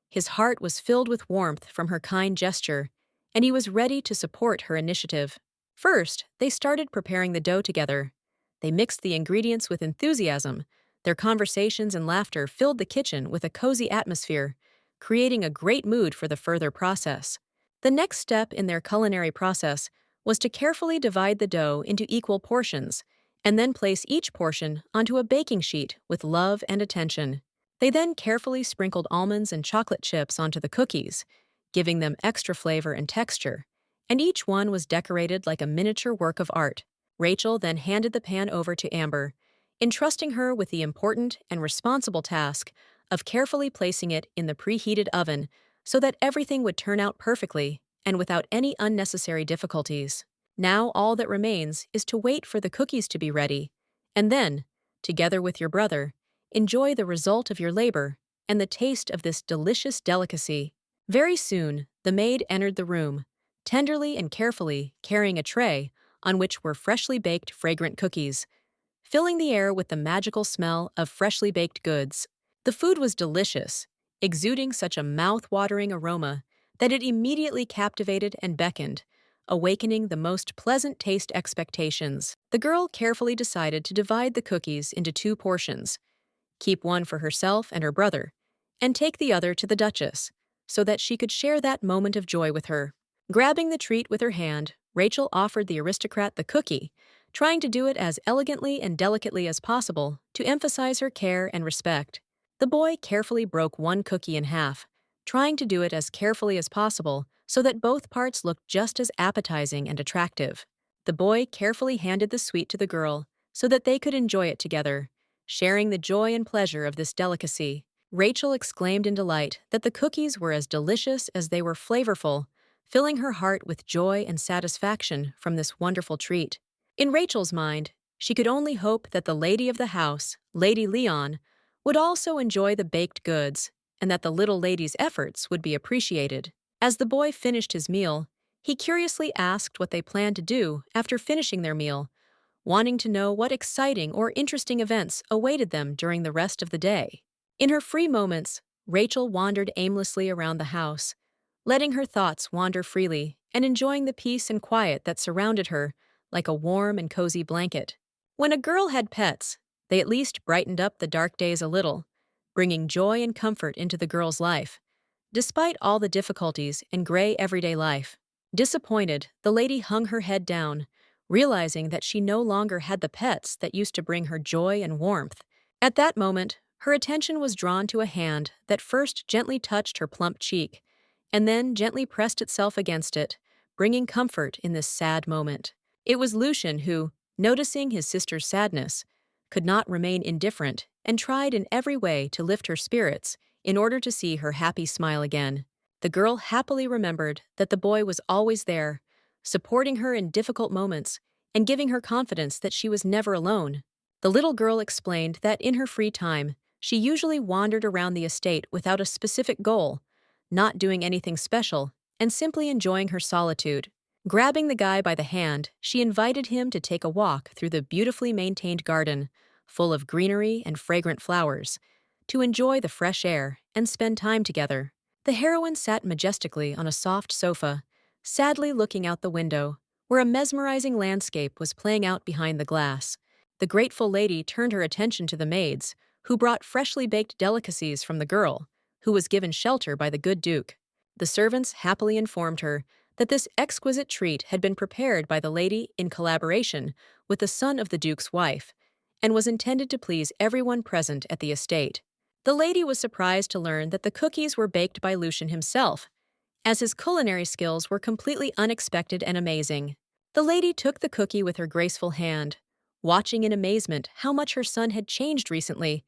His heart was filled with warmth from her kind gesture, and he was ready to support her initiative. First, they started preparing the dough together. They mixed the ingredients with enthusiasm. Their conversations and laughter filled the kitchen with a cozy atmosphere, creating a great mood for the further process. The next step in their culinary process was to carefully divide the dough into equal portions, and then place each portion onto a baking sheet with love and attention. They then carefully sprinkled almonds and chocolate chips onto the cookies, giving them extra flavor and texture, and each one was decorated like a miniature work of art. Rachel then handed the pan over to Amber, entrusting her with the important and responsible task of carefully placing it in the preheated oven so that everything would turn out perfectly and without any unnecessary difficulties. Now all that remains is to wait for the cookies to be ready, and then, together with your brother, enjoy the result of your labor and the taste of this delicious delicacy. Very soon, the maid entered the room, tenderly and carefully carrying a tray on which were freshly baked fragrant cookies, filling the air with the magical smell of freshly baked goods. The food was delicious, exuding such a mouth-watering aroma that it immediately captivated and beckoned, awakening the most pleasant taste expectations. The girl carefully decided to divide the cookies into two portions, keep one for herself and her brother, and take the other to the Duchess, so that she could share that moment of joy with her. Grabbing the treat with her hand, Rachel offered the aristocrat the cookie, trying to do it as elegantly and delicately as possible to emphasize her care and respect. The boy carefully broke one cookie in half, trying to do it as carefully as possible so that both parts looked just as appetizing and attractive. The boy carefully handed the sweet to the girl so that they could enjoy it together, sharing the joy and pleasure of this delicacy. Rachel exclaimed in delight that the cookies were as delicious as they were flavorful, filling her heart with joy and satisfaction from this wonderful treat. In Rachel's mind, she could only hope that the lady of the house, Lady Leon, would also enjoy the baked goods, and that the little lady's efforts would be appreciated. As the boy finished his meal, he curiously asked what they planned to do after finishing their meal, wanting to know what exciting or interesting events awaited them during the rest of the day. In her free moments, Rachel wandered aimlessly around the house, letting her thoughts wander freely and enjoying the peace and quiet that surrounded her like a warm and cozy blanket. When a girl had pets, they at least brightened up the dark days a little, bringing joy and comfort into the girl's life, despite all the difficulties in gray everyday life. Disappointed, the lady hung her head down, realizing that she no longer had the pets that used to bring her joy and warmth. At that moment, her attention was drawn to a hand that first gently touched her plump cheek, and then gently pressed itself against it, bringing comfort in this sad moment. It was Lucian who, noticing his sister's sadness, could not remain indifferent and tried in every way to lift her spirits in order to see her happy smile again. The girl happily remembered that the boy was always there, supporting her in difficult moments and giving her confidence that she was never alone. The little girl explained that in her free time, she usually wandered around the estate without a specific goal, not doing anything special, and simply enjoying her solitude. Grabbing the guy by the hand, she invited him to take a walk through the beautifully maintained garden, full of greenery and fragrant flowers, to enjoy the fresh air and spend time together. The heroine sat majestically on a soft sofa, sadly looking out the window, where a mesmerizing landscape was playing out behind the glass. The grateful lady turned her attention to the maids, who brought freshly baked delicacies from the girl, who was given shelter by the good Duke. The servants happily informed her that this exquisite treat had been prepared by the lady in collaboration with the son of the Duke's wife, and was intended to please everyone present at the estate. The lady was surprised to learn that the cookies were baked by Lucian himself, as his culinary skills were completely unexpected and amazing. The lady took the cookie with her graceful hand, watching in amazement how much her son had changed recently,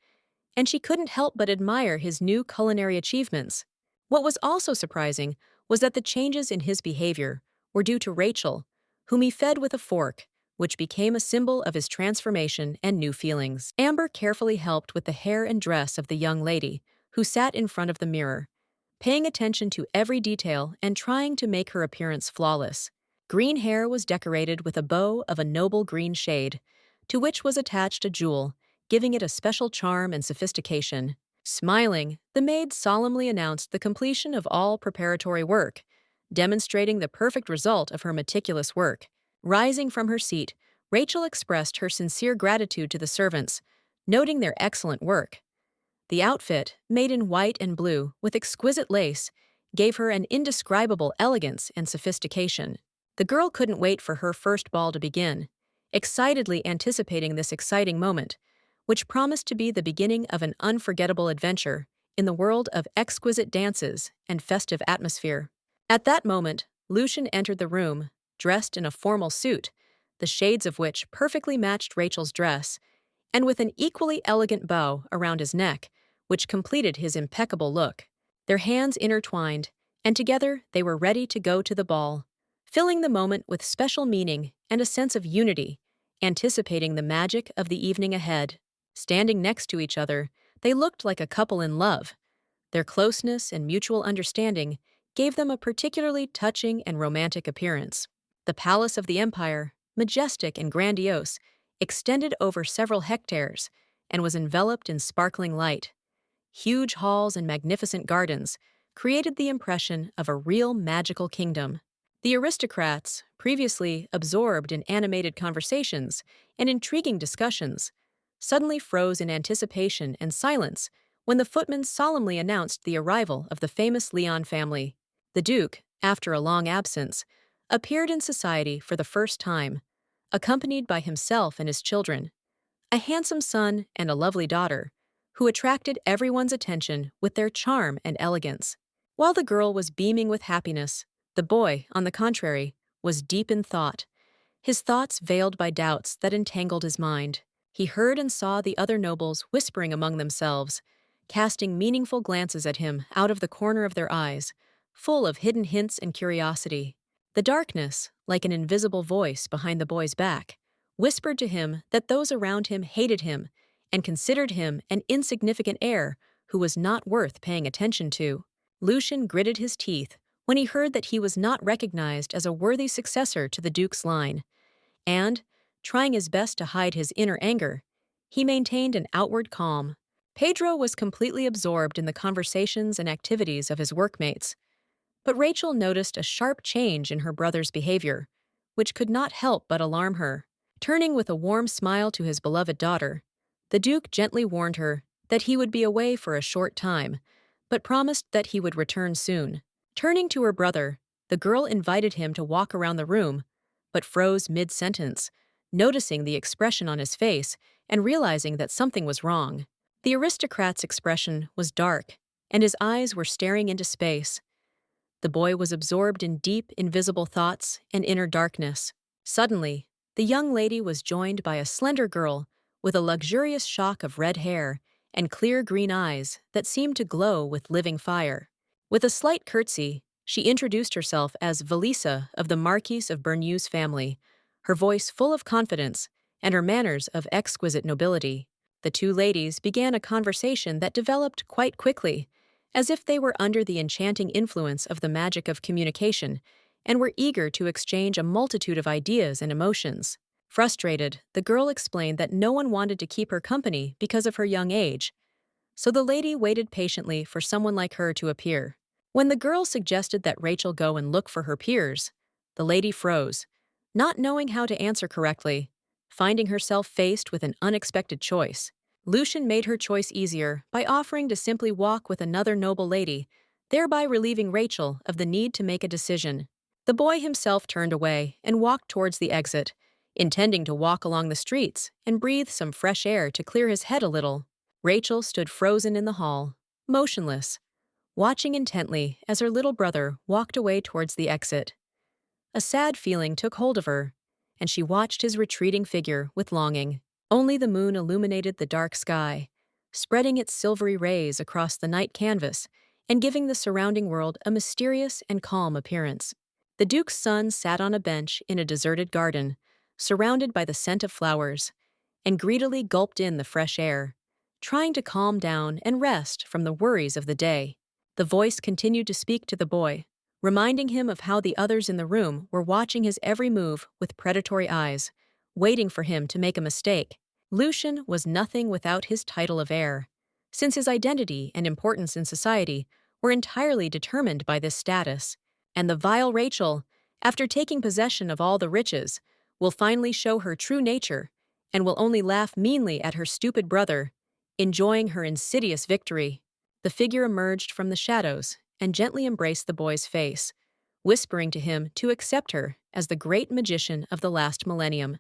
and she couldn't help but admire his new culinary achievements. What was also surprising was that the changes in his behavior were due to Rachel, whom he fed with a fork, which became a symbol of his transformation and new feelings. Amber carefully helped with the hair and dress of the young lady, who sat in front of the mirror, paying attention to every detail and trying to make her appearance flawless. Green hair was decorated with a bow of a noble green shade, to which was attached a jewel, giving it a special charm and sophistication. Smiling, the maid solemnly announced the completion of all preparatory work, demonstrating the perfect result of her meticulous work. Rising from her seat, Rachel expressed her sincere gratitude to the servants, noting their excellent work. The outfit, made in white and blue with exquisite lace, gave her an indescribable elegance and sophistication. The girl couldn't wait for her first ball to begin, excitedly anticipating this exciting moment, which promised to be the beginning of an unforgettable adventure in the world of exquisite dances and festive atmosphere. At that moment, Lucian entered the room, dressed in a formal suit, the shades of which perfectly matched Rachel's dress, and with an equally elegant bow around his neck, which completed his impeccable look. Their hands intertwined, and together they were ready to go to the ball, filling the moment with special meaning and a sense of unity, anticipating the magic of the evening ahead. Standing next to each other, they looked like a couple in love. Their closeness and mutual understanding gave them a particularly touching and romantic appearance. The palace of the empire, majestic and grandiose, extended over several hectares and was enveloped in sparkling light. Huge halls and magnificent gardens created the impression of a real magical kingdom. The aristocrats, previously absorbed in animated conversations and intriguing discussions, suddenly froze in anticipation and silence when the footman solemnly announced the arrival of the famous Leon family. The Duke, after a long absence, appeared in society for the first time, accompanied by himself and his children, a handsome son and a lovely daughter, who attracted everyone's attention with their charm and elegance. While the girl was beaming with happiness, the boy, on the contrary, was deep in thought, his thoughts veiled by doubts that entangled his mind. He heard and saw the other nobles whispering among themselves, casting meaningful glances at him out of the corner of their eyes, full of hidden hints and curiosity. The darkness, like an invisible voice behind the boy's back, whispered to him that those around him hated him and considered him an insignificant heir who was not worth paying attention to. Lucian gritted his teeth when he heard that he was not recognized as a worthy successor to the Duke's line, and, trying his best to hide his inner anger, he maintained an outward calm. Pedro was completely absorbed in the conversations and activities of his workmates, but Rachel noticed a sharp change in her brother's behavior, which could not help but alarm her. Turning with a warm smile to his beloved daughter, the Duke gently warned her that he would be away for a short time, but promised that he would return soon. Turning to her brother, the girl invited him to walk around the room, but froze mid-sentence, noticing the expression on his face and realizing that something was wrong. The aristocrat's expression was dark, and his eyes were staring into space. The boy was absorbed in deep, invisible thoughts and inner darkness. Suddenly, the young lady was joined by a slender girl with a luxurious shock of red hair and clear green eyes that seemed to glow with living fire. With a slight curtsy, she introduced herself as Valisa of the Marquis of Berneux's family, her voice full of confidence and her manners of exquisite nobility. The two ladies began a conversation that developed quite quickly, as if they were under the enchanting influence of the magic of communication and were eager to exchange a multitude of ideas and emotions. Frustrated, the girl explained that no one wanted to keep her company because of her young age, so the lady waited patiently for someone like her to appear. When the girl suggested that Rachel go and look for her peers, the lady froze, not knowing how to answer correctly, finding herself faced with an unexpected choice. Lucian made her choice easier by offering to simply walk with another noble lady, thereby relieving Rachel of the need to make a decision. The boy himself turned away and walked towards the exit, intending to walk along the streets and breathe some fresh air to clear his head a little. Rachel stood frozen in the hall, motionless, watching intently as her little brother walked away towards the exit. A sad feeling took hold of her, and she watched his retreating figure with longing. Only the moon illuminated the dark sky, spreading its silvery rays across the night canvas and giving the surrounding world a mysterious and calm appearance. The Duke's son sat on a bench in a deserted garden, surrounded by the scent of flowers, and greedily gulped in the fresh air, trying to calm down and rest from the worries of the day. The voice continued to speak to the boy, reminding him of how the others in the room were watching his every move with predatory eyes, waiting for him to make a mistake. Lucian was nothing without his title of heir, since his identity and importance in society were entirely determined by this status. And the vile Rachel, after taking possession of all the riches, will finally show her true nature and will only laugh meanly at her stupid brother, enjoying her insidious victory. The figure emerged from the shadows and gently embraced the boy's face, whispering to him to accept her as the great magician of the last millennium.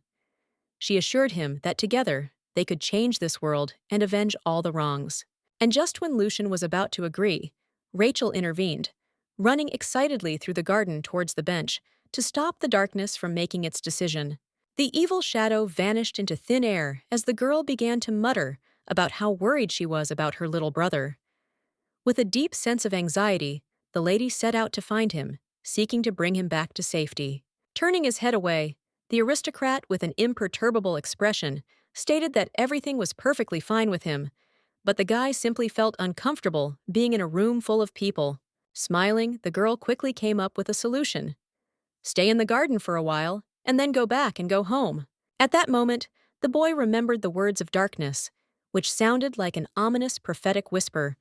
She assured him that together they could change this world and avenge all the wrongs. And just when Lucian was about to agree, Rachel intervened, running excitedly through the garden towards the bench to stop the darkness from making its decision. The evil shadow vanished into thin air as the girl began to mutter about how worried she was about her little brother. With a deep sense of anxiety, the lady set out to find him, seeking to bring him back to safety. Turning his head away, the aristocrat, with an imperturbable expression, stated that everything was perfectly fine with him, but the guy simply felt uncomfortable being in a room full of people. Smiling, the girl quickly came up with a solution. Stay in the garden for a while, and then go back and go home. At that moment, the boy remembered the words of darkness, which sounded like an ominous prophetic whisper,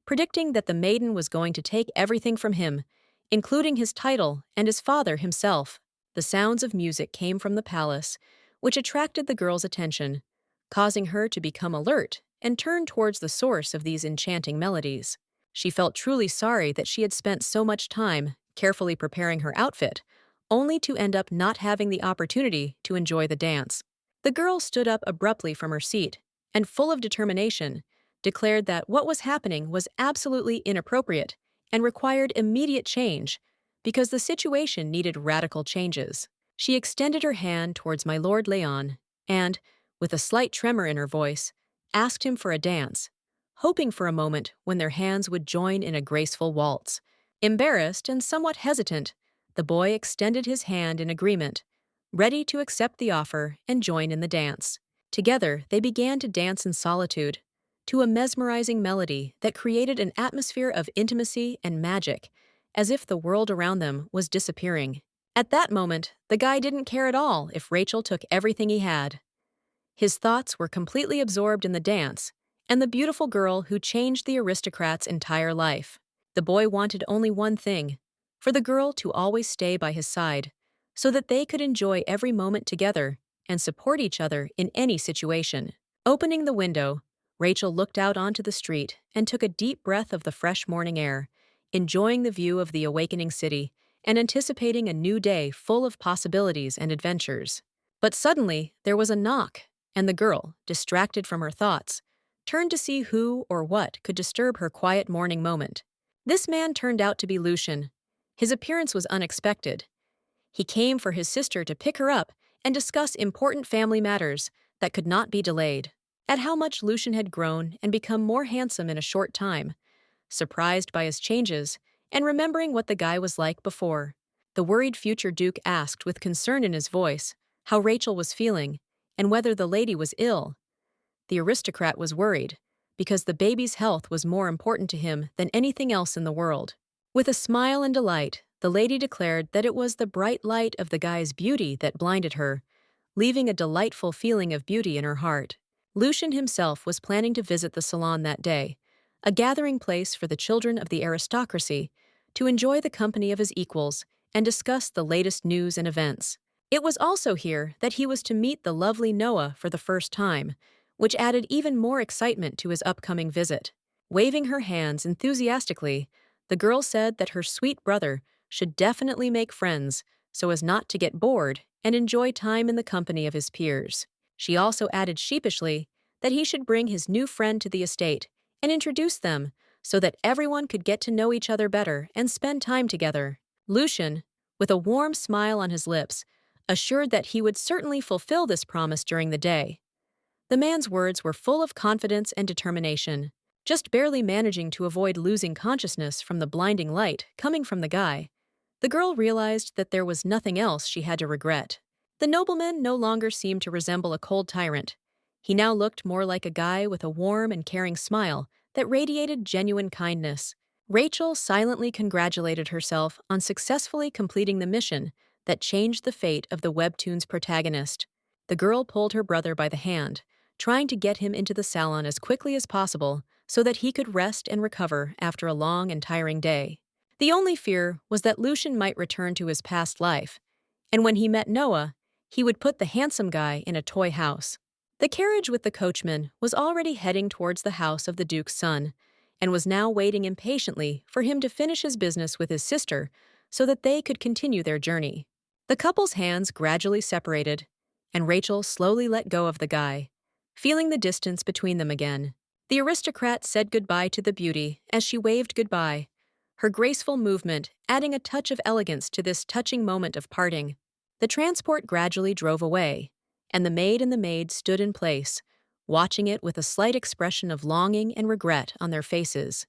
predicting that the maiden was going to take everything from him, including his title and his father himself. The sounds of music came from the palace, which attracted the girl's attention, causing her to become alert and turn towards the source of these enchanting melodies. She felt truly sorry that she had spent so much time carefully preparing her outfit, only to end up not having the opportunity to enjoy the dance. The girl stood up abruptly from her seat and, full of determination, declared that what was happening was absolutely inappropriate and required immediate change because the situation needed radical changes. She extended her hand towards my Lord Leon and, with a slight tremor in her voice, asked him for a dance, hoping for a moment when their hands would join in a graceful waltz. Embarrassed and somewhat hesitant, the boy extended his hand in agreement, ready to accept the offer and join in the dance. Together, they began to dance in solitude, to a mesmerizing melody that created an atmosphere of intimacy and magic, as if the world around them was disappearing. At that moment, the guy didn't care at all if Rachel took everything he had. His thoughts were completely absorbed in the dance and the beautiful girl who changed the aristocrat's entire life. The boy wanted only one thing, for the girl to always stay by his side, so that they could enjoy every moment together and support each other in any situation. Opening the window, Rachel looked out onto the street and took a deep breath of the fresh morning air, enjoying the view of the awakening city and anticipating a new day full of possibilities and adventures. But suddenly, there was a knock, and the girl, distracted from her thoughts, turned to see who or what could disturb her quiet morning moment. This man turned out to be Lucian. His appearance was unexpected. He came for his sister to pick her up and discuss important family matters that could not be delayed. At how much Lucian had grown and become more handsome in a short time, surprised by his changes and remembering what the guy was like before, the worried future duke asked with concern in his voice how Rachel was feeling and whether the lady was ill. The aristocrat was worried, because the baby's health was more important to him than anything else in the world. With a smile and delight, the lady declared that it was the bright light of the guy's beauty that blinded her, leaving a delightful feeling of beauty in her heart. Lucian himself was planning to visit the salon that day, a gathering place for the children of the aristocracy, to enjoy the company of his equals and discuss the latest news and events. It was also here that he was to meet the lovely Noah for the first time, which added even more excitement to his upcoming visit. Waving her hands enthusiastically, the girl said that her sweet brother should definitely make friends so as not to get bored and enjoy time in the company of his peers. She also added sheepishly that he should bring his new friend to the estate and introduce them so that everyone could get to know each other better and spend time together. Lucian, with a warm smile on his lips, assured that he would certainly fulfill this promise during the day. The man's words were full of confidence and determination, just barely managing to avoid losing consciousness from the blinding light coming from the guy. The girl realized that there was nothing else she had to regret. The nobleman no longer seemed to resemble a cold tyrant. He now looked more like a guy with a warm and caring smile that radiated genuine kindness. Rachel silently congratulated herself on successfully completing the mission that changed the fate of the webtoon's protagonist. The girl pulled her brother by the hand, trying to get him into the salon as quickly as possible so that he could rest and recover after a long and tiring day. The only fear was that Lucian might return to his past life, and when he met Noah, he would put the handsome guy in a toy house. The carriage with the coachman was already heading towards the house of the Duke's son, and was now waiting impatiently for him to finish his business with his sister so that they could continue their journey. The couple's hands gradually separated, and Rachel slowly let go of the guy, feeling the distance between them again. The aristocrat said goodbye to the beauty as she waved goodbye, her graceful movement adding a touch of elegance to this touching moment of parting. The transport gradually drove away, and the maid and the maid stood in place, watching it with a slight expression of longing and regret on their faces,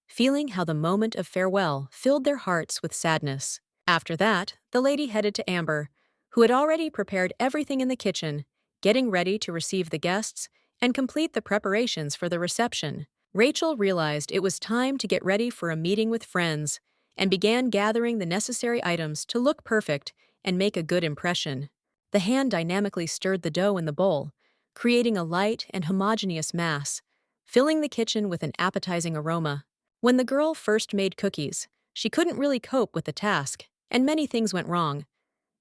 feeling how the moment of farewell filled their hearts with sadness. After that, the lady headed to Amber, who had already prepared everything in the kitchen, getting ready to receive the guests and complete the preparations for the reception. Rachel realized it was time to get ready for a meeting with friends and began gathering the necessary items to look perfect and make a good impression. The hand dynamically stirred the dough in the bowl, creating a light and homogeneous mass, filling the kitchen with an appetizing aroma. When the girl first made cookies, She couldn't really cope with the task, and many things went wrong.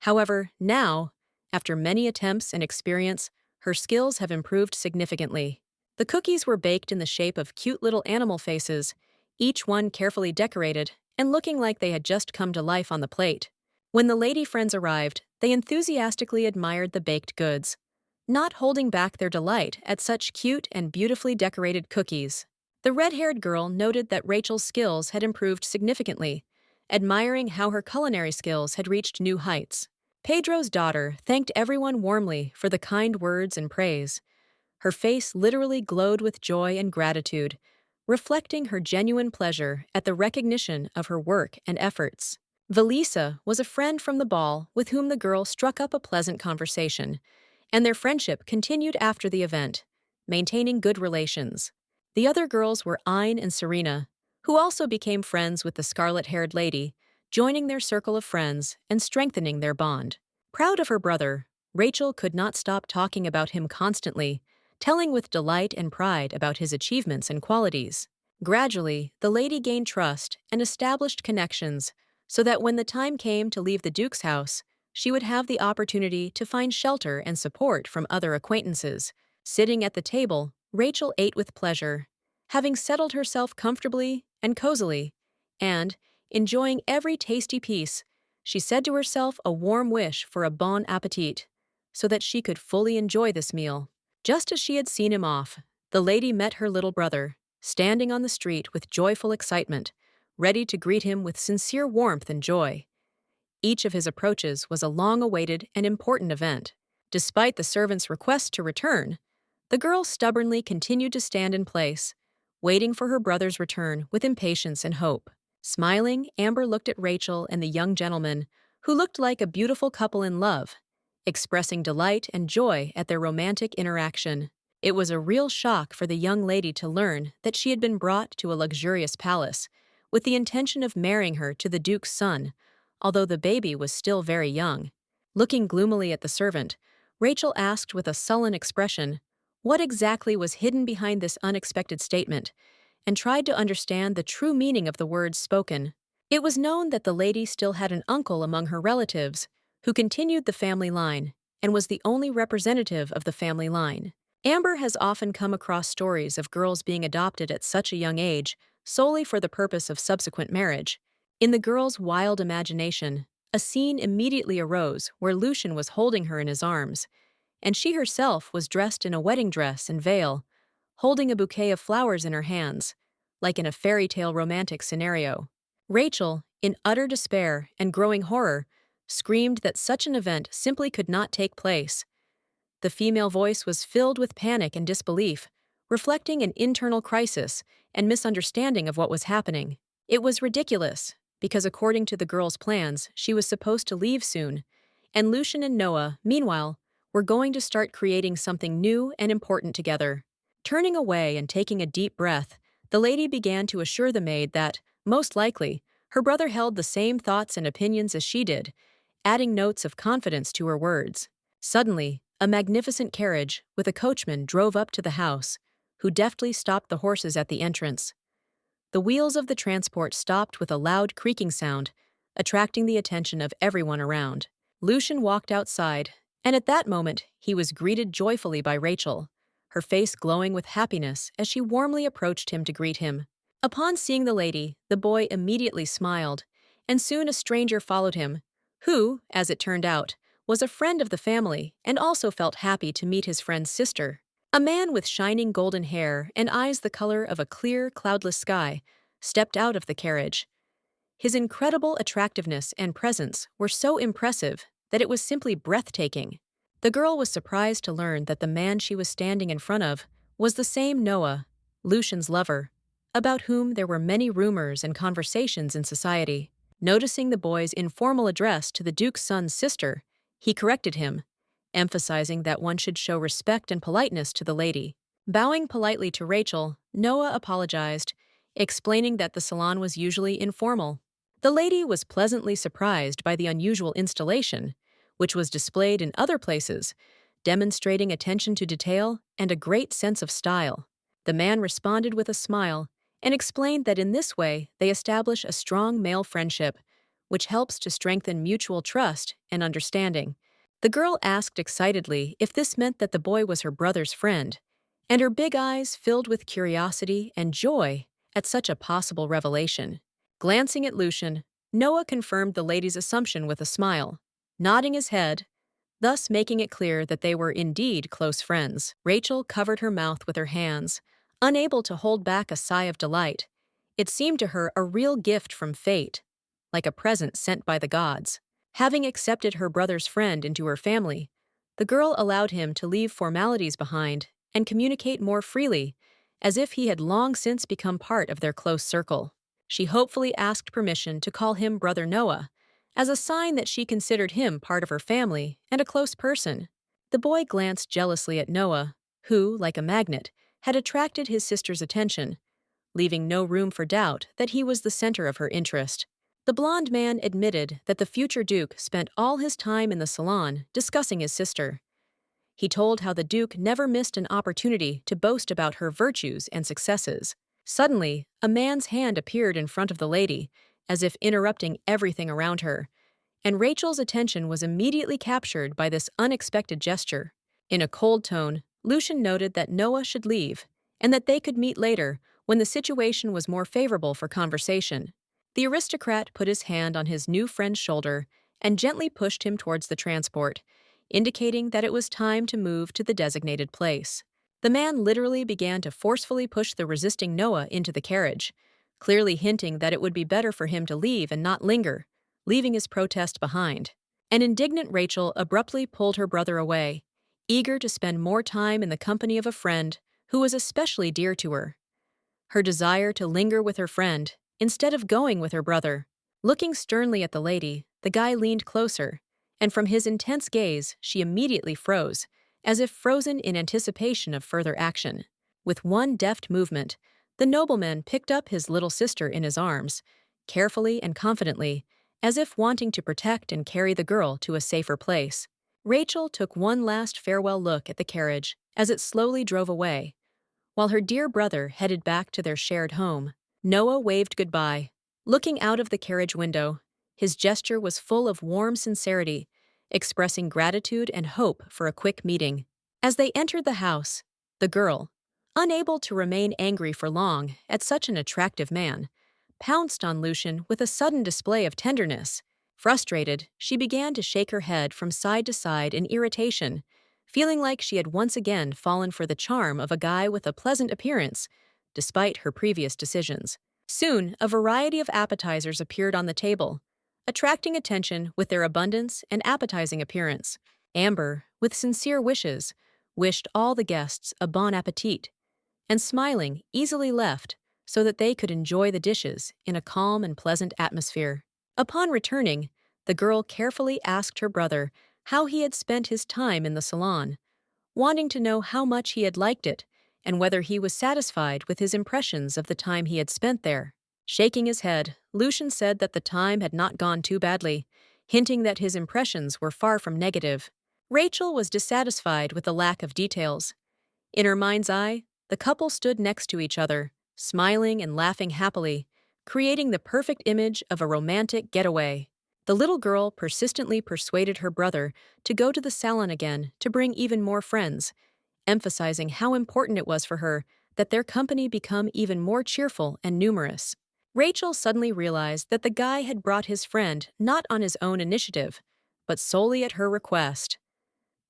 However, now, after many attempts and experience, her skills have improved significantly. The cookies were baked in the shape of cute little animal faces, each one carefully decorated and looking like they had just come to life on the plate. When the lady friends arrived, they enthusiastically admired the baked goods, not holding back their delight at such cute and beautifully decorated cookies. The red-haired girl noted that Rachel's skills had improved significantly, admiring how her culinary skills had reached new heights. Pedro's daughter thanked everyone warmly for the kind words and praise. Her face literally glowed with joy and gratitude, reflecting her genuine pleasure at the recognition of her work and efforts. Valisa was a friend from the ball with whom the girl struck up a pleasant conversation, and their friendship continued after the event, maintaining good relations. The other girls were Aine and Serena, who also became friends with the scarlet-haired lady, joining their circle of friends and strengthening their bond. Proud of her brother, Rachel could not stop talking about him constantly, telling with delight and pride about his achievements and qualities. Gradually, the lady gained trust and established connections so that when the time came to leave the Duke's house, she would have the opportunity to find shelter and support from other acquaintances. Sitting at the table, Rachel ate with pleasure, having settled herself comfortably and cozily, and, enjoying every tasty piece, she said to herself a warm wish for a bon appetit, so that she could fully enjoy this meal. Just as she had seen him off, the lady met her little brother, standing on the street with joyful excitement, ready to greet him with sincere warmth and joy. Each of his approaches was a long-awaited and important event. Despite the servant's request to return, the girl stubbornly continued to stand in place, waiting for her brother's return with impatience and hope. Smiling, Amber looked at Rachel and the young gentleman, who looked like a beautiful couple in love, expressing delight and joy at their romantic interaction. It was a real shock for the young lady to learn that she had been brought to a luxurious palace, with the intention of marrying her to the Duke's son, although the baby was still very young. Looking gloomily at the servant, Rachel asked with a sullen expression what exactly was hidden behind this unexpected statement, and tried to understand the true meaning of the words spoken. It was known that the lady still had an uncle among her relatives, who continued the family line, and was the only representative of the family line. Amber has often come across stories of girls being adopted at such a young age, solely for the purpose of subsequent marriage. In the girl's wild imagination, a scene immediately arose where Lucian was holding her in his arms, and she herself was dressed in a wedding dress and veil, holding a bouquet of flowers in her hands, like in a fairy tale romantic scenario. Rachel, in utter despair and growing horror, screamed that such an event simply could not take place. The female voice was filled with panic and disbelief, reflecting an internal crisis and misunderstanding of what was happening. It was ridiculous, because according to the girl's plans, she was supposed to leave soon, and Lucian and Noah, meanwhile, were going to start creating something new and important together. Turning away and taking a deep breath, the lady began to assure the maid that, most likely, her brother held the same thoughts and opinions as she did, adding notes of confidence to her words. Suddenly, a magnificent carriage with a coachman drove up to the house, who deftly stopped the horses at the entrance. The wheels of the transport stopped with a loud creaking sound, attracting the attention of everyone around. Lucian walked outside, and at that moment he was greeted joyfully by Rachel, her face glowing with happiness as she warmly approached him to greet him. Upon seeing the lady, the boy immediately smiled, and soon a stranger followed him, who, as it turned out, was a friend of the family and also felt happy to meet his friend's sister. A man with shining golden hair and eyes the color of a clear, cloudless sky stepped out of the carriage. His incredible attractiveness and presence were so impressive that it was simply breathtaking. The girl was surprised to learn that the man she was standing in front of was the same Noah, Lucian's lover, about whom there were many rumors and conversations in society. Noticing the boy's informal address to the Duke's son's sister, he corrected him, emphasizing that one should show respect and politeness to the lady. Bowing politely to Rachel, Noah apologized, explaining that the salon was usually informal. The lady was pleasantly surprised by the unusual installation, which was displayed in other places, demonstrating attention to detail and a great sense of style. The man responded with a smile and explained that in this way they establish a strong male friendship, which helps to strengthen mutual trust and understanding. The girl asked excitedly if this meant that the boy was her brother's friend, and her big eyes filled with curiosity and joy at such a possible revelation. Glancing at Lucian, Noah confirmed the lady's assumption with a smile, nodding his head, thus making it clear that they were indeed close friends. Rachel covered her mouth with her hands, unable to hold back a sigh of delight. It seemed to her a real gift from fate, like a present sent by the gods. Having accepted her brother's friend into her family, the girl allowed him to leave formalities behind and communicate more freely, as if he had long since become part of their close circle. She hopefully asked permission to call him Brother Noah, as a sign that she considered him part of her family and a close person. The boy glanced jealously at Noah, who, like a magnet, had attracted his sister's attention, leaving no room for doubt that he was the center of her interest. The blond man admitted that the future Duke spent all his time in the salon discussing his sister. He told how the Duke never missed an opportunity to boast about her virtues and successes. Suddenly, a man's hand appeared in front of the lady, as if interrupting everything around her, and Rachel's attention was immediately captured by this unexpected gesture. In a cold tone, Lucian noted that Noah should leave, and that they could meet later when the situation was more favorable for conversation. The aristocrat put his hand on his new friend's shoulder and gently pushed him towards the transport, indicating that it was time to move to the designated place. The man literally began to forcefully push the resisting Noah into the carriage, clearly hinting that it would be better for him to leave and not linger, leaving his protest behind. An indignant Rachel abruptly pulled her brother away, eager to spend more time in the company of a friend who was especially dear to her. Her desire to linger with her friend, instead of going with her brother. Looking sternly at the lady, the guy leaned closer, and from his intense gaze, she immediately froze, as if frozen in anticipation of further action. With one deft movement, the nobleman picked up his little sister in his arms, carefully and confidently, as if wanting to protect and carry the girl to a safer place. Rachel took one last farewell look at the carriage as it slowly drove away, while her dear brother headed back to their shared home. Noah waved goodbye. Looking out of the carriage window, his gesture was full of warm sincerity, expressing gratitude and hope for a quick meeting. As they entered the house, the girl, unable to remain angry for long at such an attractive man, pounced on Lucian with a sudden display of tenderness. Frustrated, she began to shake her head from side to side in irritation, feeling like she had once again fallen for the charm of a guy with a pleasant appearance, despite her previous decisions. Soon, a variety of appetizers appeared on the table, attracting attention with their abundance and appetizing appearance. Amber, with sincere wishes, wished all the guests a bon appetit, and smiling, easily left so that they could enjoy the dishes in a calm and pleasant atmosphere. Upon returning, the girl carefully asked her brother how he had spent his time in the salon, wanting to know how much he had liked it and whether he was satisfied with his impressions of the time he had spent there. Shaking his head, Lucian said that the time had not gone too badly, hinting that his impressions were far from negative. Rachel was dissatisfied with the lack of details. In her mind's eye, the couple stood next to each other, smiling and laughing happily, creating the perfect image of a romantic getaway. The little girl persistently persuaded her brother to go to the salon again to bring even more friends, emphasizing how important it was for her that their company become even more cheerful and numerous. Rachel suddenly realized that the guy had brought his friend not on his own initiative, but solely at her request.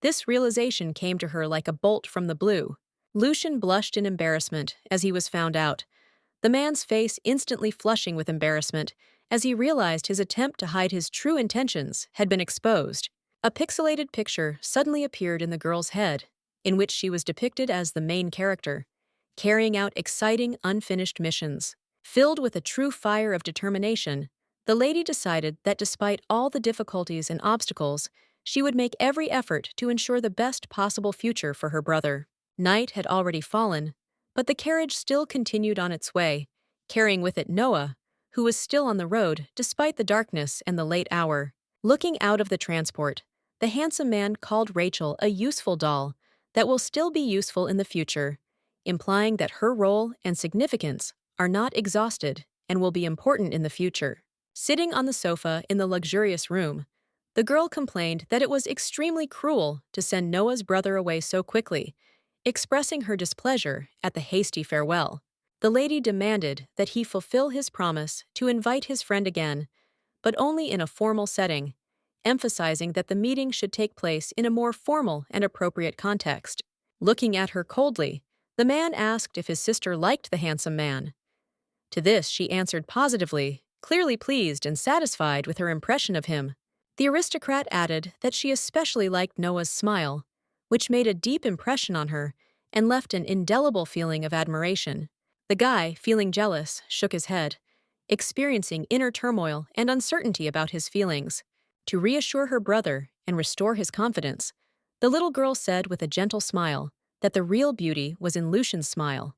This realization came to her like a bolt from the blue. Lucian blushed in embarrassment as he was found out, the man's face instantly flushing with embarrassment as he realized his attempt to hide his true intentions had been exposed. A pixelated picture suddenly appeared in the girl's head, in which she was depicted as the main character, carrying out exciting, unfinished missions. Filled with a true fire of determination, the lady decided that despite all the difficulties and obstacles, she would make every effort to ensure the best possible future for her brother. Night had already fallen, but the carriage still continued on its way, carrying with it Noah, who was still on the road despite the darkness and the late hour. Looking out of the transport, the handsome man called Rachel a useful doll that will still be useful in the future, implying that her role and significance are not exhausted and will be important in the future. Sitting on the sofa in the luxurious room, the girl complained that it was extremely cruel to send Noah's brother away so quickly, expressing her displeasure at the hasty farewell. The lady demanded that he fulfill his promise to invite his friend again, but only in a formal setting, emphasizing that the meeting should take place in a more formal and appropriate context. Looking at her coldly, the man asked if his sister liked the handsome man. To this she answered positively, clearly pleased and satisfied with her impression of him. The aristocrat added that she especially liked Noah's smile, which made a deep impression on her and left an indelible feeling of admiration. The guy, feeling jealous, shook his head, experiencing inner turmoil and uncertainty about his feelings. To reassure her brother and restore his confidence, the little girl said with a gentle smile that the real beauty was in Lucian's smile,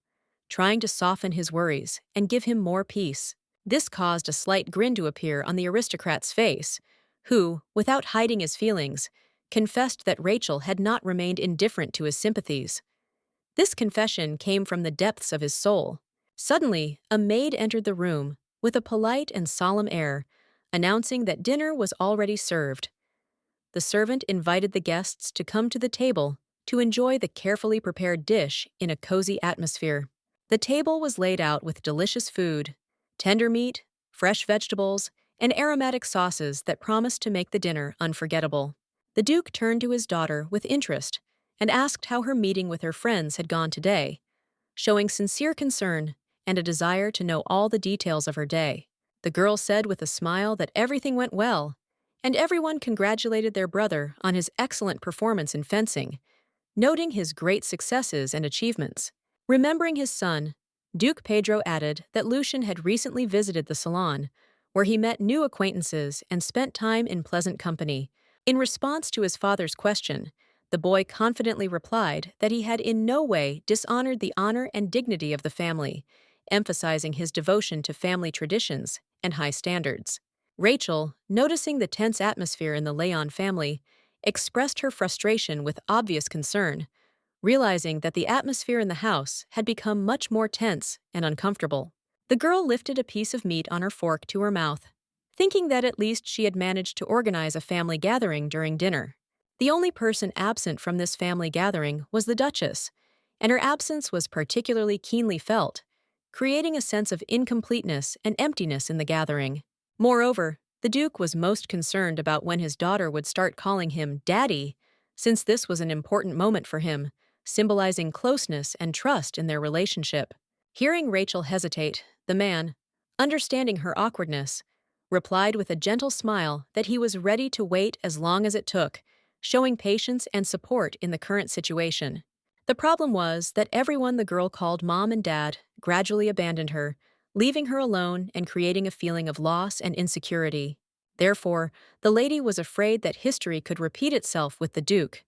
trying to soften his worries and give him more peace. This caused a slight grin to appear on the aristocrat's face, who, without hiding his feelings, confessed that Rachel had not remained indifferent to his sympathies. This confession came from the depths of his soul. Suddenly, a maid entered the room with a polite and solemn air, announcing that dinner was already served. The servant invited the guests to come to the table to enjoy the carefully prepared dish in a cozy atmosphere. The table was laid out with delicious food, tender meat, fresh vegetables, and aromatic sauces that promised to make the dinner unforgettable. The Duke turned to his daughter with interest and asked how her meeting with her friends had gone today, showing sincere concern and a desire to know all the details of her day. The girl said with a smile that everything went well, and everyone congratulated their brother on his excellent performance in fencing, noting his great successes and achievements. Remembering his son, Duke Pedro added that Lucian had recently visited the salon, where he met new acquaintances and spent time in pleasant company. In response to his father's question, the boy confidently replied that he had in no way dishonored the honor and dignity of the family, emphasizing his devotion to family traditions and high standards. Rachel, noticing the tense atmosphere in the Leon family, expressed her frustration with obvious concern, realizing that the atmosphere in the house had become much more tense and uncomfortable. The girl lifted a piece of meat on her fork to her mouth, thinking that at least she had managed to organize a family gathering during dinner. The only person absent from this family gathering was the Duchess, and her absence was particularly keenly felt, creating a sense of incompleteness and emptiness in the gathering. Moreover, the Duke was most concerned about when his daughter would start calling him Daddy, since this was an important moment for him, symbolizing closeness and trust in their relationship. Hearing Rachel hesitate, the man, understanding her awkwardness, replied with a gentle smile that he was ready to wait as long as it took, showing patience and support in the current situation. The problem was that everyone the girl called Mom and Dad gradually abandoned her, leaving her alone and creating a feeling of loss and insecurity. Therefore, the lady was afraid that history could repeat itself with the Duke,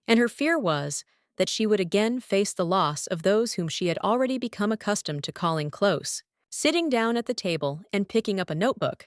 and her fear was that she would again face the loss of those whom she had already become accustomed to calling close. Sitting down at the table and picking up a notebook,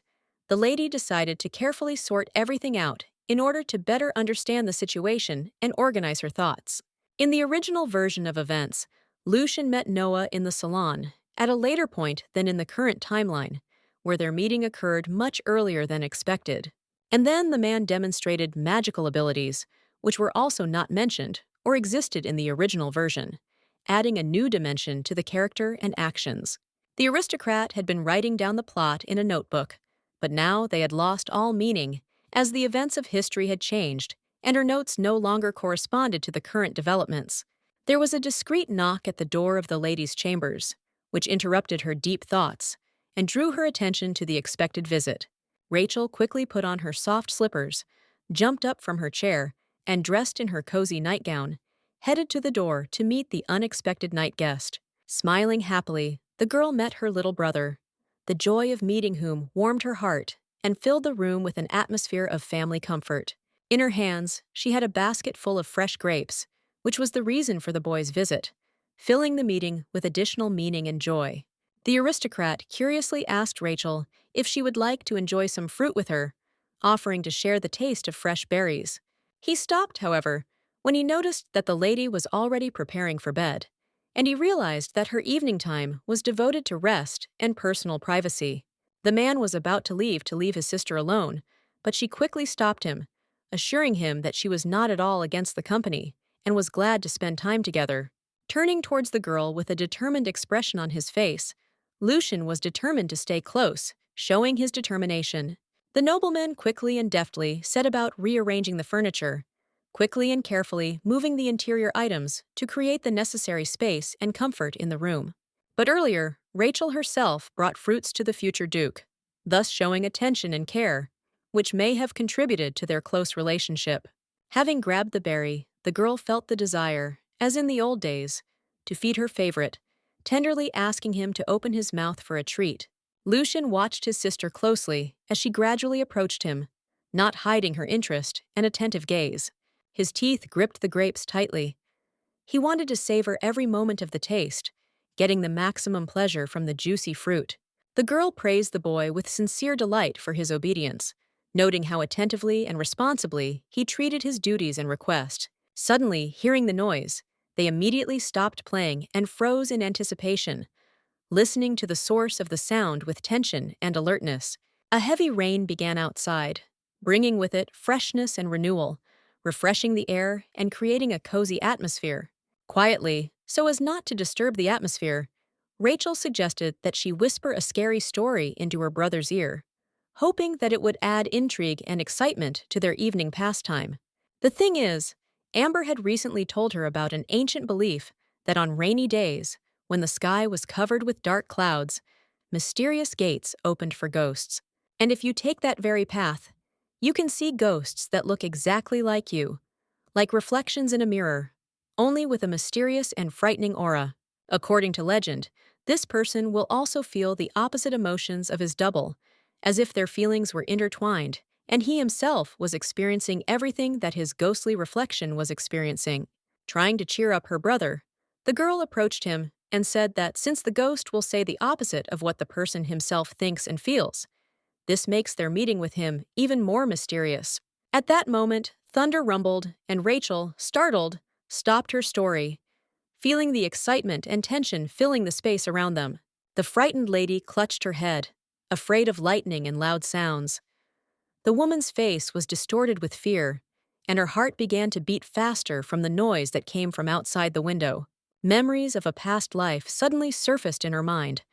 the lady decided to carefully sort everything out in order to better understand the situation and organize her thoughts. In the original version of events, Lucian met Noah in the salon at a later point than in the current timeline, where their meeting occurred much earlier than expected. And then the man demonstrated magical abilities, which were also not mentioned or existed in the original version, adding a new dimension to the character and actions. The aristocrat had been writing down the plot in a notebook, but now they had lost all meaning, as the events of history had changed, and her notes no longer corresponded to the current developments. There was a discreet knock at the door of the lady's chambers, which interrupted her deep thoughts and drew her attention to the expected visit. Rachel quickly put on her soft slippers, jumped up from her chair, and dressed in her cozy nightgown, headed to the door to meet the unexpected night guest. Smiling happily, the girl met her little brother, the joy of meeting whom warmed her heart and filled the room with an atmosphere of family comfort. In her hands, she had a basket full of fresh grapes, which was the reason for the boy's visit, filling the meeting with additional meaning and joy. The aristocrat curiously asked Rachel if she would like to enjoy some fruit with her, offering to share the taste of fresh berries. He stopped, however, when he noticed that the lady was already preparing for bed, and he realized that her evening time was devoted to rest and personal privacy. The man was about to leave his sister alone, but she quickly stopped him, assuring him that she was not at all against the company and was glad to spend time together. Turning towards the girl with a determined expression on his face, Lucian was determined to stay close, showing his determination. The nobleman quickly and deftly set about rearranging the furniture, quickly and carefully moving the interior items to create the necessary space and comfort in the room. But earlier, Rachel herself brought fruits to the future Duke, thus showing attention and care, which may have contributed to their close relationship. Having grabbed the berry, the girl felt the desire, as in the old days, to feed her favorite, tenderly asking him to open his mouth for a treat. Lucian watched his sister closely as she gradually approached him, not hiding her interest and attentive gaze. His teeth gripped the grapes tightly. He wanted to savor every moment of the taste, getting the maximum pleasure from the juicy fruit. The girl praised the boy with sincere delight for his obedience, noting how attentively and responsibly he treated his duties and request. Suddenly, hearing the noise, they immediately stopped playing and froze in anticipation, listening to the source of the sound with tension and alertness. A heavy rain began outside, bringing with it freshness and renewal, refreshing the air and creating a cozy atmosphere. Quietly, so as not to disturb the atmosphere, Rachel suggested that she whisper a scary story into her brother's ear, hoping that it would add intrigue and excitement to their evening pastime. The thing is, Amber had recently told her about an ancient belief that on rainy days, when the sky was covered with dark clouds, mysterious gates opened for ghosts. And if you take that very path, you can see ghosts that look exactly like you, like reflections in a mirror, only with a mysterious and frightening aura. According to legend, this person will also feel the opposite emotions of his double, as if their feelings were intertwined, and he himself was experiencing everything that his ghostly reflection was experiencing. Trying to cheer up her brother, the girl approached him and said that since the ghost will say the opposite of what the person himself thinks and feels, this makes their meeting with him even more mysterious. At that moment, thunder rumbled, and Rachel, startled, stopped her story, feeling the excitement and tension filling the space around them. The frightened lady clutched her head, afraid of lightning and loud sounds. The woman's face was distorted with fear, and her heart began to beat faster from the noise that came from outside the window. Memories of a past life suddenly surfaced in her mind,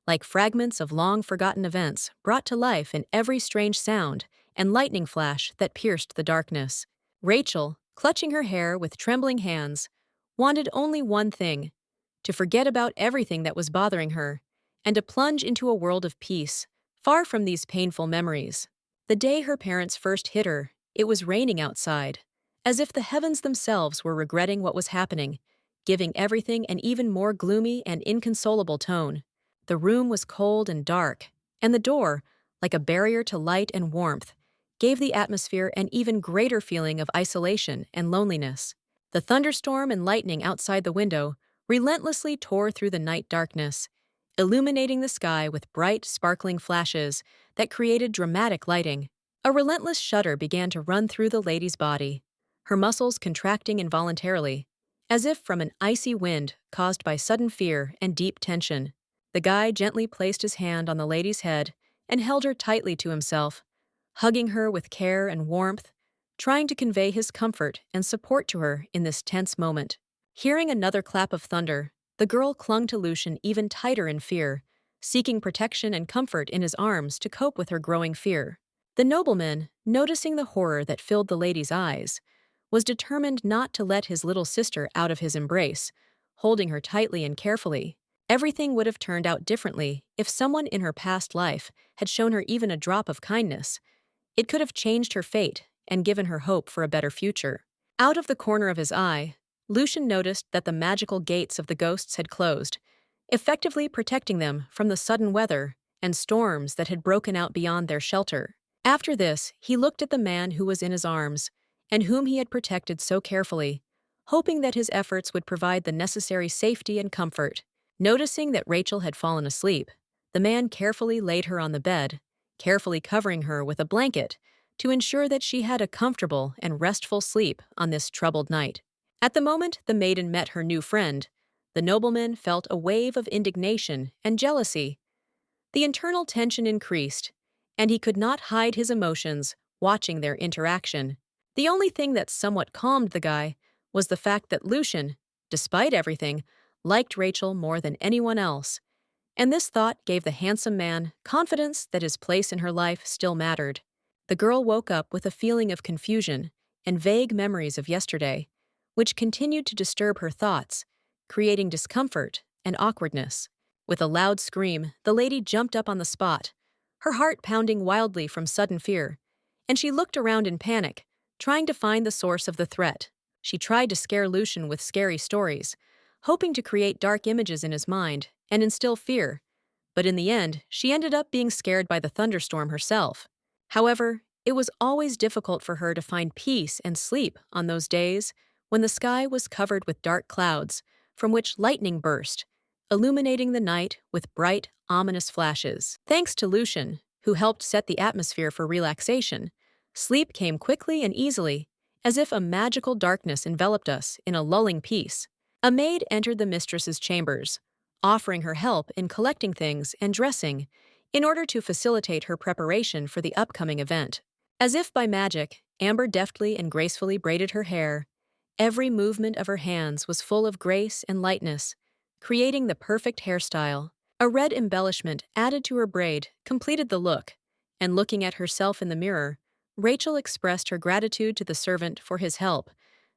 like fragments of long-forgotten events brought to life in every strange sound and lightning flash that pierced the darkness. Rachel, clutching her hair with trembling hands, wanted only one thing: to forget about everything that was bothering her, and to plunge into a world of peace, far from these painful memories. The day her parents first hit her, it was raining outside, as if the heavens themselves were regretting what was happening, giving everything an even more gloomy and inconsolable tone. The room was cold and dark, and the door, like a barrier to light and warmth, gave the atmosphere an even greater feeling of isolation and loneliness. The thunderstorm and lightning outside the window relentlessly tore through the night darkness, illuminating the sky with bright, sparkling flashes that created dramatic lighting. A relentless shudder began to run through the lady's body, her muscles contracting involuntarily, as if from an icy wind caused by sudden fear and deep tension. The guy gently placed his hand on the lady's head and held her tightly to himself, hugging her with care and warmth, trying to convey his comfort and support to her in this tense moment. Hearing another clap of thunder, the girl clung to Lucian even tighter in fear, seeking protection and comfort in his arms to cope with her growing fear. The nobleman, noticing the horror that filled the lady's eyes, was determined not to let his little sister out of his embrace, holding her tightly and carefully. Everything would have turned out differently if someone in her past life had shown her even a drop of kindness. It could have changed her fate and given her hope for a better future. Out of the corner of his eye, Lucian noticed that the magical gates of the ghosts had closed, effectively protecting them from the sudden weather and storms that had broken out beyond their shelter. After this, he looked at the man who was in his arms and whom he had protected so carefully, hoping that his efforts would provide the necessary safety and comfort. Noticing that Rachel had fallen asleep, the man carefully laid her on the bed, carefully covering her with a blanket to ensure that she had a comfortable and restful sleep on this troubled night. At the moment the maiden met her new friend, The nobleman felt a wave of indignation and jealousy. The internal tension increased, and he could not hide his emotions watching their interaction. The only thing that somewhat calmed the guy was the fact that Lucian, despite everything, liked Rachel more than anyone else, and this thought gave the handsome man confidence that his place in her life still mattered. The girl woke up with a feeling of confusion and vague memories of yesterday, which continued to disturb her thoughts, creating discomfort and awkwardness. With a loud scream, the lady jumped up on the spot, her heart pounding wildly from sudden fear, and she looked around in panic, trying to find the source of the threat. She tried to scare Lucian with scary stories, hoping to create dark images in his mind and instill fear, but in the end, she ended up being scared by the thunderstorm herself. However, it was always difficult for her to find peace and sleep on those days when the sky was covered with dark clouds, from which lightning burst, illuminating the night with bright, ominous flashes. Thanks to Lucian, who helped set the atmosphere for relaxation, sleep came quickly and easily, as if a magical darkness enveloped us in a lulling peace. A maid entered the mistress's chambers, offering her help in collecting things and dressing in order to facilitate her preparation for the upcoming event. As if by magic, Amber deftly and gracefully braided her hair. Every movement of her hands was full of grace and lightness, creating the perfect hairstyle. A red embellishment added to her braid completed the look, and looking at herself in the mirror, Rachel expressed her gratitude to the servant for his help,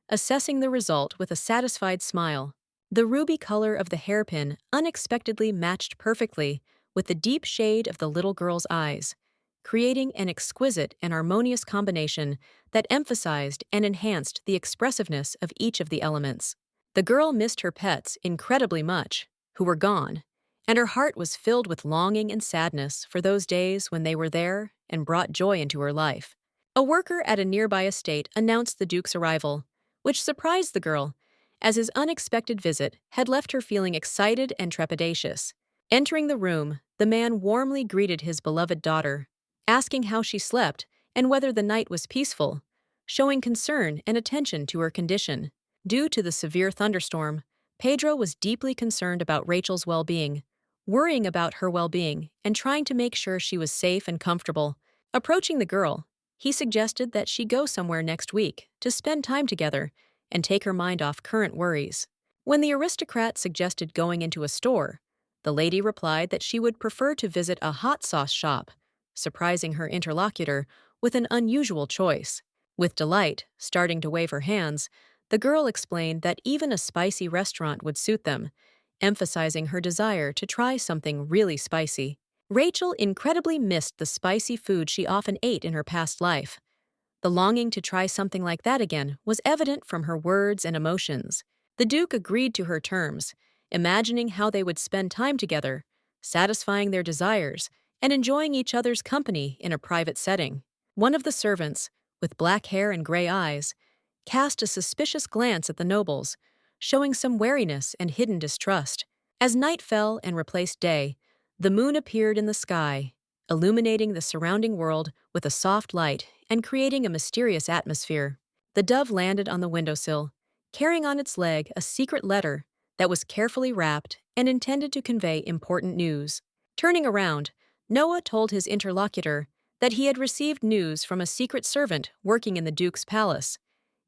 assessing the result with a satisfied smile. The ruby color of the hairpin unexpectedly matched perfectly with the deep shade of the little girl's eyes, creating an exquisite and harmonious combination that emphasized and enhanced the expressiveness of each of the elements. The girl missed her pets incredibly much, who were gone, and her heart was filled with longing and sadness for those days when they were there and brought joy into her life. A worker at a nearby estate announced the Duke's arrival, which surprised the girl, as his unexpected visit had left her feeling excited and trepidatious. Entering the room, the man warmly greeted his beloved daughter, asking how she slept and whether the night was peaceful, showing concern and attention to her condition. Due to the severe thunderstorm, Pedro was deeply concerned about Rachel's well-being, worrying about her well-being and trying to make sure she was safe and comfortable. Approaching the girl, he suggested that she go somewhere next week to spend time together and take her mind off current worries. When the aristocrat suggested going into a store, the lady replied that she would prefer to visit a hot sauce shop, surprising her interlocutor with an unusual choice. With delight, starting to wave her hands, the girl explained that even a spicy restaurant would suit them, emphasizing her desire to try something really spicy. Rachel incredibly missed the spicy food she often ate in her past life. The longing to try something like that again was evident from her words and emotions. The Duke agreed to her terms, imagining how they would spend time together, satisfying their desires, and enjoying each other's company in a private setting. One of the servants, with black hair and gray eyes, cast a suspicious glance at the nobles, showing some wariness and hidden distrust. As night fell and replaced day, the moon appeared in the sky, illuminating the surrounding world with a soft light and creating a mysterious atmosphere. The dove landed on the windowsill, carrying on its leg a secret letter that was carefully wrapped and intended to convey important news. Turning around, Noah told his interlocutor that he had received news from a secret servant working in the Duke's palace,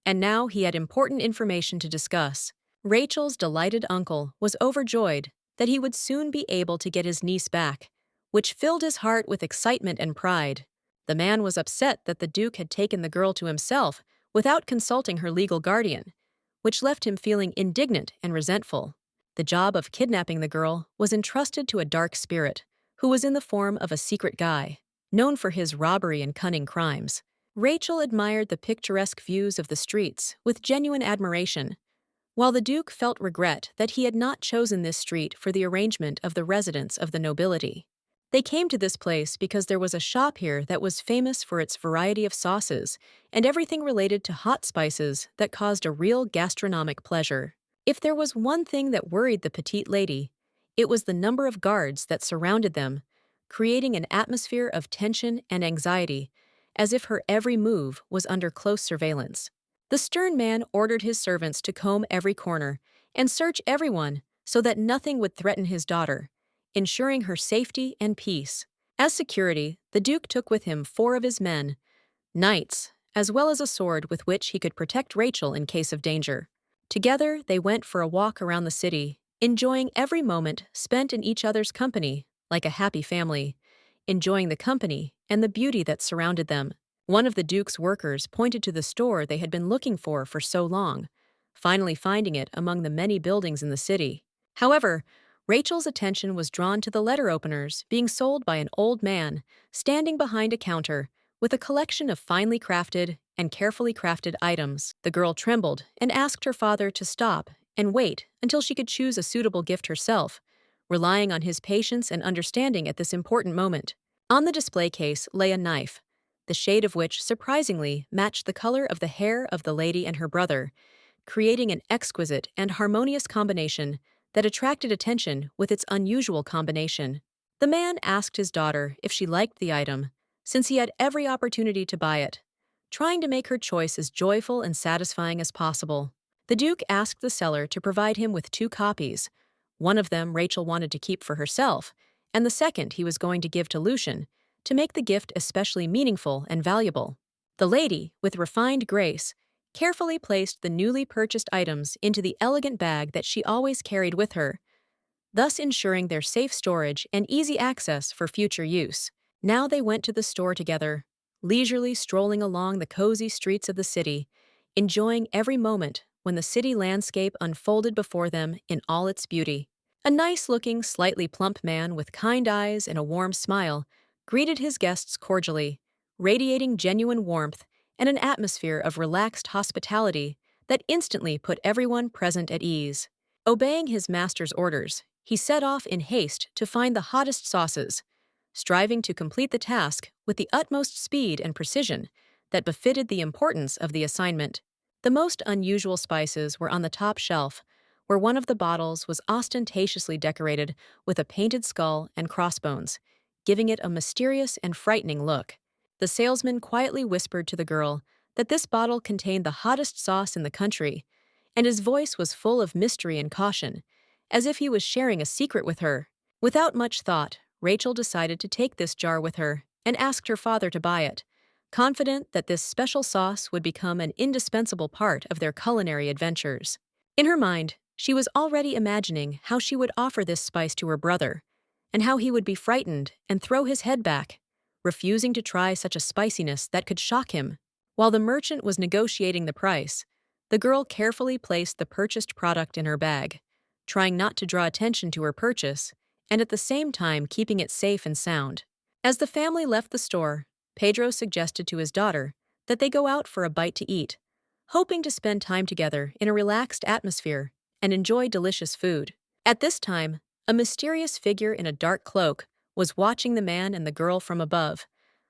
and now he had important information to discuss. Rachel's delighted uncle was overjoyed that he would soon be able to get his niece back, which filled his heart with excitement and pride. The man was upset that the Duke had taken the girl to himself without consulting her legal guardian, which left him feeling indignant and resentful. The job of kidnapping the girl was entrusted to a dark spirit, who was in the form of a secret guy, known for his robbery and cunning crimes. Rachel admired the picturesque views of the streets with genuine admiration, while the Duke felt regret that he had not chosen this street for the arrangement of the residence of the nobility. They came to this place because there was a shop here that was famous for its variety of sauces and everything related to hot spices that caused a real gastronomic pleasure. If there was one thing that worried the petite lady, it was the number of guards that surrounded them, creating an atmosphere of tension and anxiety, as if her every move was under close surveillance. The stern man ordered his servants to comb every corner and search everyone, so that nothing would threaten his daughter, ensuring her safety and peace. As security, the Duke took with him 4 of his men, knights, as well as a sword with which he could protect Rachel in case of danger. Together, they went for a walk around the city, enjoying every moment spent in each other's company, like a happy family, enjoying the company and the beauty that surrounded them. One of the Duke's workers pointed to the store they had been looking for so long, finally finding it among the many buildings in the city. However, Rachel's attention was drawn to the letter openers being sold by an old man standing behind a counter with a collection of finely crafted and carefully crafted items. The girl trembled and asked her father to stop and wait until she could choose a suitable gift herself, relying on his patience and understanding at this important moment. On the display case lay a knife, the shade of which surprisingly matched the color of the hair of the lady and her brother, creating an exquisite and harmonious combination that attracted attention with its unusual combination. The man asked his daughter if she liked the item, since he had every opportunity to buy it, trying to make her choice as joyful and satisfying as possible. The Duke asked the seller to provide him with 2 copies. One of them Rachel wanted to keep for herself, and the second he was going to give to Lucian, to make the gift especially meaningful and valuable. The lady, with refined grace, carefully placed the newly purchased items into the elegant bag that she always carried with her, thus ensuring their safe storage and easy access for future use. Now they went to the store together, leisurely strolling along the cozy streets of the city, enjoying every moment when the city landscape unfolded before them in all its beauty. A nice-looking, slightly plump man with kind eyes and a warm smile greeted his guests cordially, radiating genuine warmth and an atmosphere of relaxed hospitality that instantly put everyone present at ease. Obeying his master's orders, he set off in haste to find the hottest sauces, striving to complete the task with the utmost speed and precision that befitted the importance of the assignment. The most unusual spices were on the top shelf, where one of the bottles was ostentatiously decorated with a painted skull and crossbones, giving it a mysterious and frightening look. The salesman quietly whispered to the girl that this bottle contained the hottest sauce in the country, and his voice was full of mystery and caution, as if he was sharing a secret with her. Without much thought, Rachel decided to take this jar with her and asked her father to buy it, confident that this special sauce would become an indispensable part of their culinary adventures. In her mind, she was already imagining how she would offer this spice to her brother, and how he would be frightened and throw his head back, refusing to try such a spiciness that could shock him. While the merchant was negotiating the price, the girl carefully placed the purchased product in her bag, trying not to draw attention to her purchase, and at the same time keeping it safe and sound. As the family left the store, Pedro suggested to his daughter that they go out for a bite to eat, hoping to spend time together in a relaxed atmosphere and enjoy delicious food. At this time, a mysterious figure in a dark cloak was watching the man and the girl from above,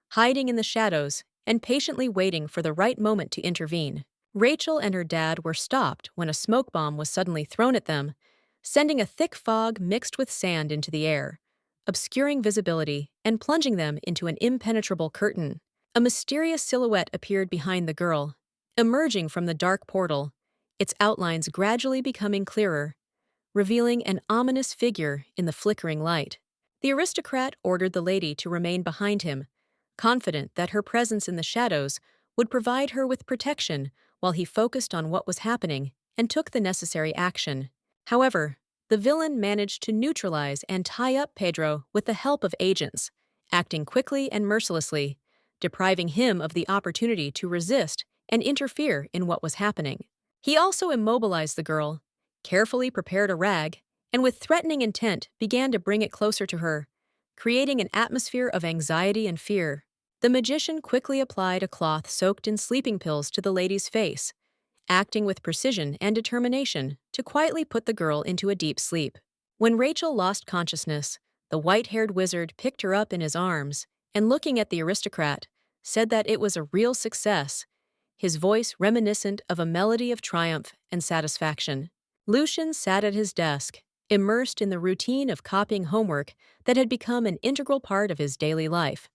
hiding in the shadows and patiently waiting for the right moment to intervene. Rachel and her dad were stopped when a smoke bomb was suddenly thrown at them, sending a thick fog mixed with sand into the air, obscuring visibility and plunging them into an impenetrable curtain. A mysterious silhouette appeared behind the girl, emerging from the dark portal, its outlines gradually becoming clearer, revealing an ominous figure in the flickering light. The aristocrat ordered the lady to remain behind him, confident that her presence in the shadows would provide her with protection while he focused on what was happening and took the necessary action. However, the villain managed to neutralize and tie up Pedro with the help of agents, acting quickly and mercilessly, depriving him of the opportunity to resist and interfere in what was happening. He also immobilized the girl, carefully prepared a rag, and with threatening intent began to bring it closer to her, creating an atmosphere of anxiety and fear. The magician quickly applied a cloth soaked in sleeping pills to the lady's face, acting with precision and determination to quietly put the girl into a deep sleep. When Rachel lost consciousness, the white-haired wizard picked her up in his arms and, looking at the aristocrat, said that it was a real success, his voice reminiscent of a melody of triumph and satisfaction. Lucian sat at his desk, immersed in the routine of copying homework that had become an integral part of his daily life,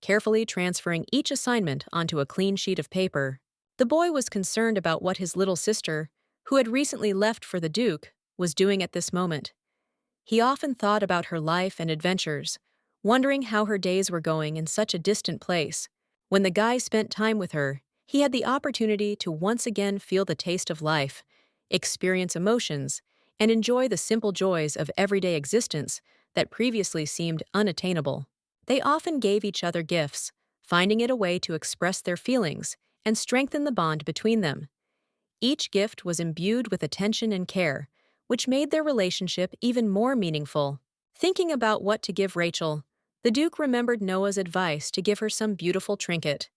carefully transferring each assignment onto a clean sheet of paper. The boy was concerned about what his little sister, who had recently left for the Duke, was doing at this moment. He often thought about her life and adventures, wondering how her days were going in such a distant place. When the guy spent time with her, he had the opportunity to once again feel the taste of life, experience emotions, and enjoy the simple joys of everyday existence that previously seemed unattainable. They often gave each other gifts, finding it a way to express their feelings and strengthen the bond between them. Each gift was imbued with attention and care, which made their relationship even more meaningful. Thinking about what to give Rachel, the Duke remembered Noah's advice to give her some beautiful trinket.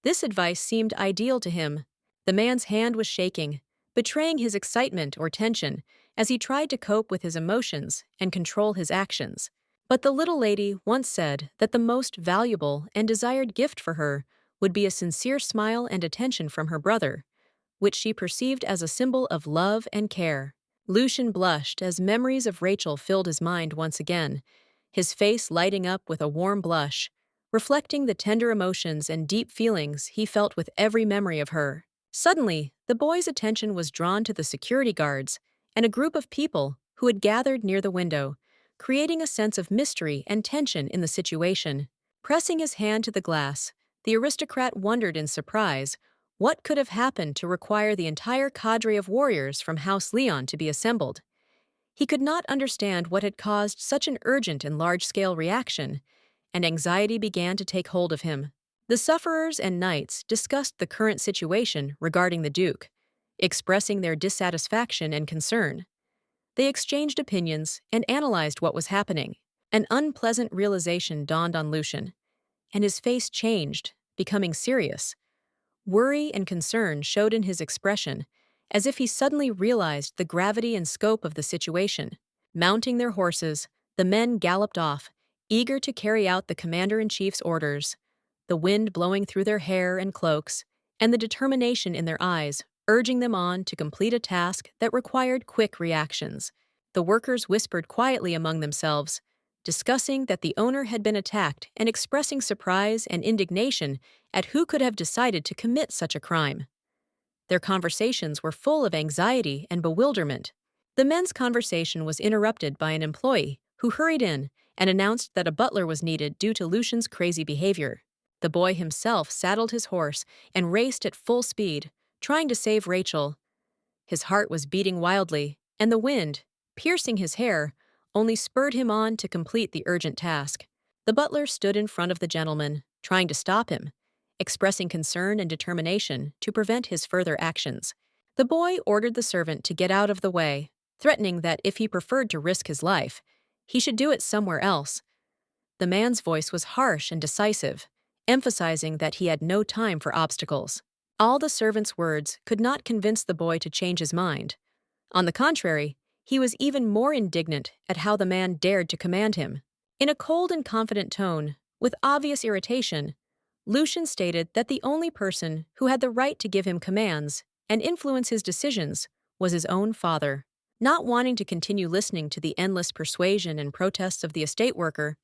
This advice seemed ideal to him. The man's hand was shaking, betraying his excitement or tension as he tried to cope with his emotions and control his actions. But the little lady once said that the most valuable and desired gift for her would be a sincere smile and attention from her brother, which she perceived as a symbol of love and care. Lucian blushed as memories of Rachel filled his mind once again, his face lighting up with a warm blush, reflecting the tender emotions and deep feelings he felt with every memory of her. Suddenly, the boy's attention was drawn to the security guards and a group of people who had gathered near the window, creating a sense of mystery and tension in the situation. Pressing his hand to the glass, the aristocrat wondered in surprise what could have happened to require the entire cadre of warriors from House Leon to be assembled. He could not understand what had caused such an urgent and large-scale reaction, and anxiety began to take hold of him. The sufferers and knights discussed the current situation regarding the Duke, expressing their dissatisfaction and concern. They exchanged opinions and analyzed what was happening. An unpleasant realization dawned on Lucian, and his face changed, becoming serious. Worry and concern showed in his expression, as if he suddenly realized the gravity and scope of the situation. Mounting their horses, the men galloped off, eager to carry out the commander-in-chief's orders. The wind blowing through their hair and cloaks, and the determination in their eyes, urging them on to complete a task that required quick reactions. The workers whispered quietly among themselves, discussing that the owner had been attacked and expressing surprise and indignation at who could have decided to commit such a crime. Their conversations were full of anxiety and bewilderment. The men's conversation was interrupted by an employee who hurried in and announced that a butler was needed due to Lucian's crazy behavior. The boy himself saddled his horse and raced at full speed, trying to save Rachel. His heart was beating wildly, and the wind, piercing his hair, only spurred him on to complete the urgent task. The butler stood in front of the gentleman, trying to stop him, expressing concern and determination to prevent his further actions. The boy ordered the servant to get out of the way, threatening that if he preferred to risk his life, he should do it somewhere else. The man's voice was harsh and decisive, emphasizing that he had no time for obstacles. All the servant's words could not convince the boy to change his mind. On the contrary, he was even more indignant at how the man dared to command him. In a cold and confident tone, with obvious irritation, Lucian stated that the only person who had the right to give him commands and influence his decisions was his own father. Not wanting to continue listening to the endless persuasion and protests of the estate worker,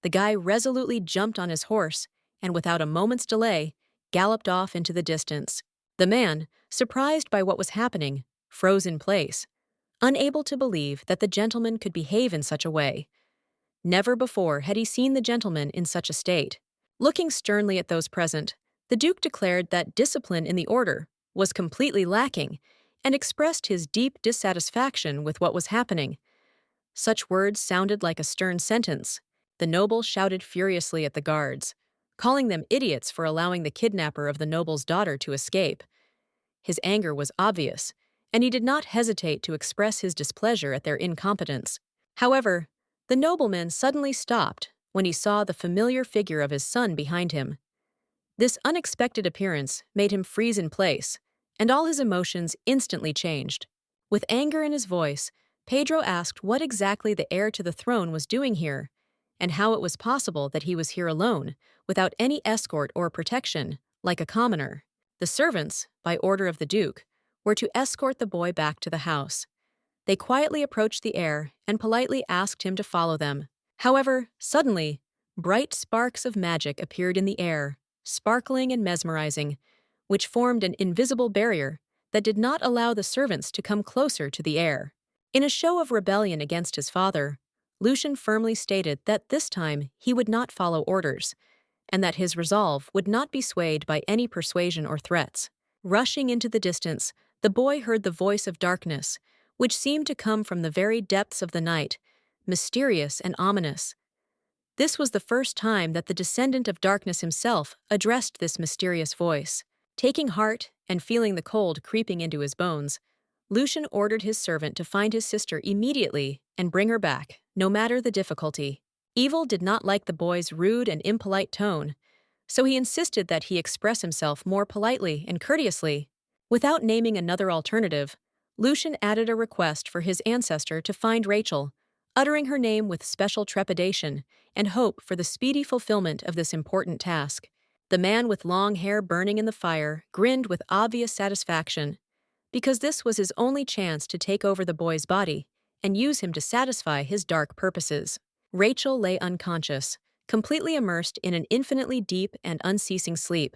the guy resolutely jumped on his horse and, without a moment's delay, galloped off into the distance. The man, surprised by what was happening, froze in place, unable to believe that the gentleman could behave in such a way. Never before had he seen the gentleman in such a state. Looking sternly at those present, the Duke declared that discipline in the order was completely lacking and expressed his deep dissatisfaction with what was happening. Such words sounded like a stern sentence. The noble shouted furiously at the guards, calling them idiots for allowing the kidnapper of the noble's daughter to escape. His anger was obvious, and he did not hesitate to express his displeasure at their incompetence. However, the nobleman suddenly stopped when he saw the familiar figure of his son behind him. This unexpected appearance made him freeze in place, and all his emotions instantly changed. With anger in his voice, Pedro asked what exactly the heir to the throne was doing here, and how it was possible that he was here alone, without any escort or protection, like a commoner. The servants, by order of the Duke, were to escort the boy back to the house. They quietly approached the heir and politely asked him to follow them. However, suddenly, bright sparks of magic appeared in the air, sparkling and mesmerizing, which formed an invisible barrier that did not allow the servants to come closer to the heir. In a show of rebellion against his father, Lucian firmly stated that this time he would not follow orders, and that his resolve would not be swayed by any persuasion or threats. Rushing into the distance, the boy heard the voice of darkness, which seemed to come from the very depths of the night, mysterious and ominous. This was the first time that the descendant of darkness himself addressed this mysterious voice. Taking heart and feeling the cold creeping into his bones, Lucian ordered his servant to find his sister immediately and bring her back, no matter the difficulty. Evil did not like the boy's rude and impolite tone, so he insisted that he express himself more politely and courteously. Without naming another alternative, Lucian added a request for his ancestor to find Rachel, uttering her name with special trepidation and hope for the speedy fulfillment of this important task. The man with long hair burning in the fire grinned with obvious satisfaction, because this was his only chance to take over the boy's body and use him to satisfy his dark purposes. Rachel lay unconscious, completely immersed in an infinitely deep and unceasing sleep.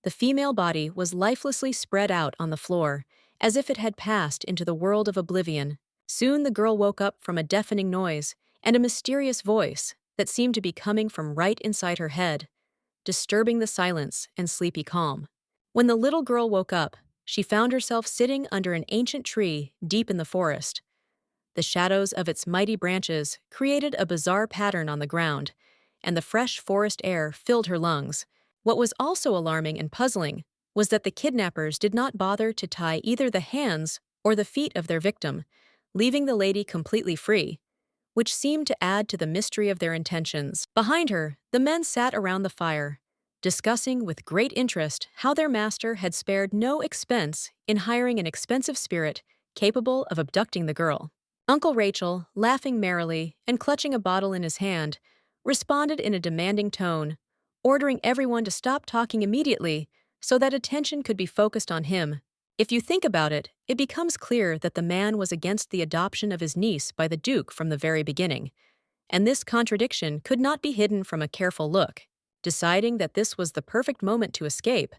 The female body was lifelessly spread out on the floor, as if it had passed into the world of oblivion. Soon the girl woke up from a deafening noise and a mysterious voice that seemed to be coming from right inside her head, disturbing the silence and sleepy calm. When the little girl woke up, she found herself sitting under an ancient tree deep in the forest. The shadows of its mighty branches created a bizarre pattern on the ground, and the fresh forest air filled her lungs. What was also alarming and puzzling was that the kidnappers did not bother to tie either the hands or the feet of their victim, leaving the lady completely free, which seemed to add to the mystery of their intentions. Behind her, the men sat around the fire, discussing with great interest how their master had spared no expense in hiring an expensive spirit capable of abducting the girl. Uncle Rachel, laughing merrily and clutching a bottle in his hand, responded in a demanding tone, ordering everyone to stop talking immediately so that attention could be focused on him. If you think about it, it becomes clear that the man was against the adoption of his niece by the Duke from the very beginning, and this contradiction could not be hidden from a careful look. Deciding that this was the perfect moment to escape,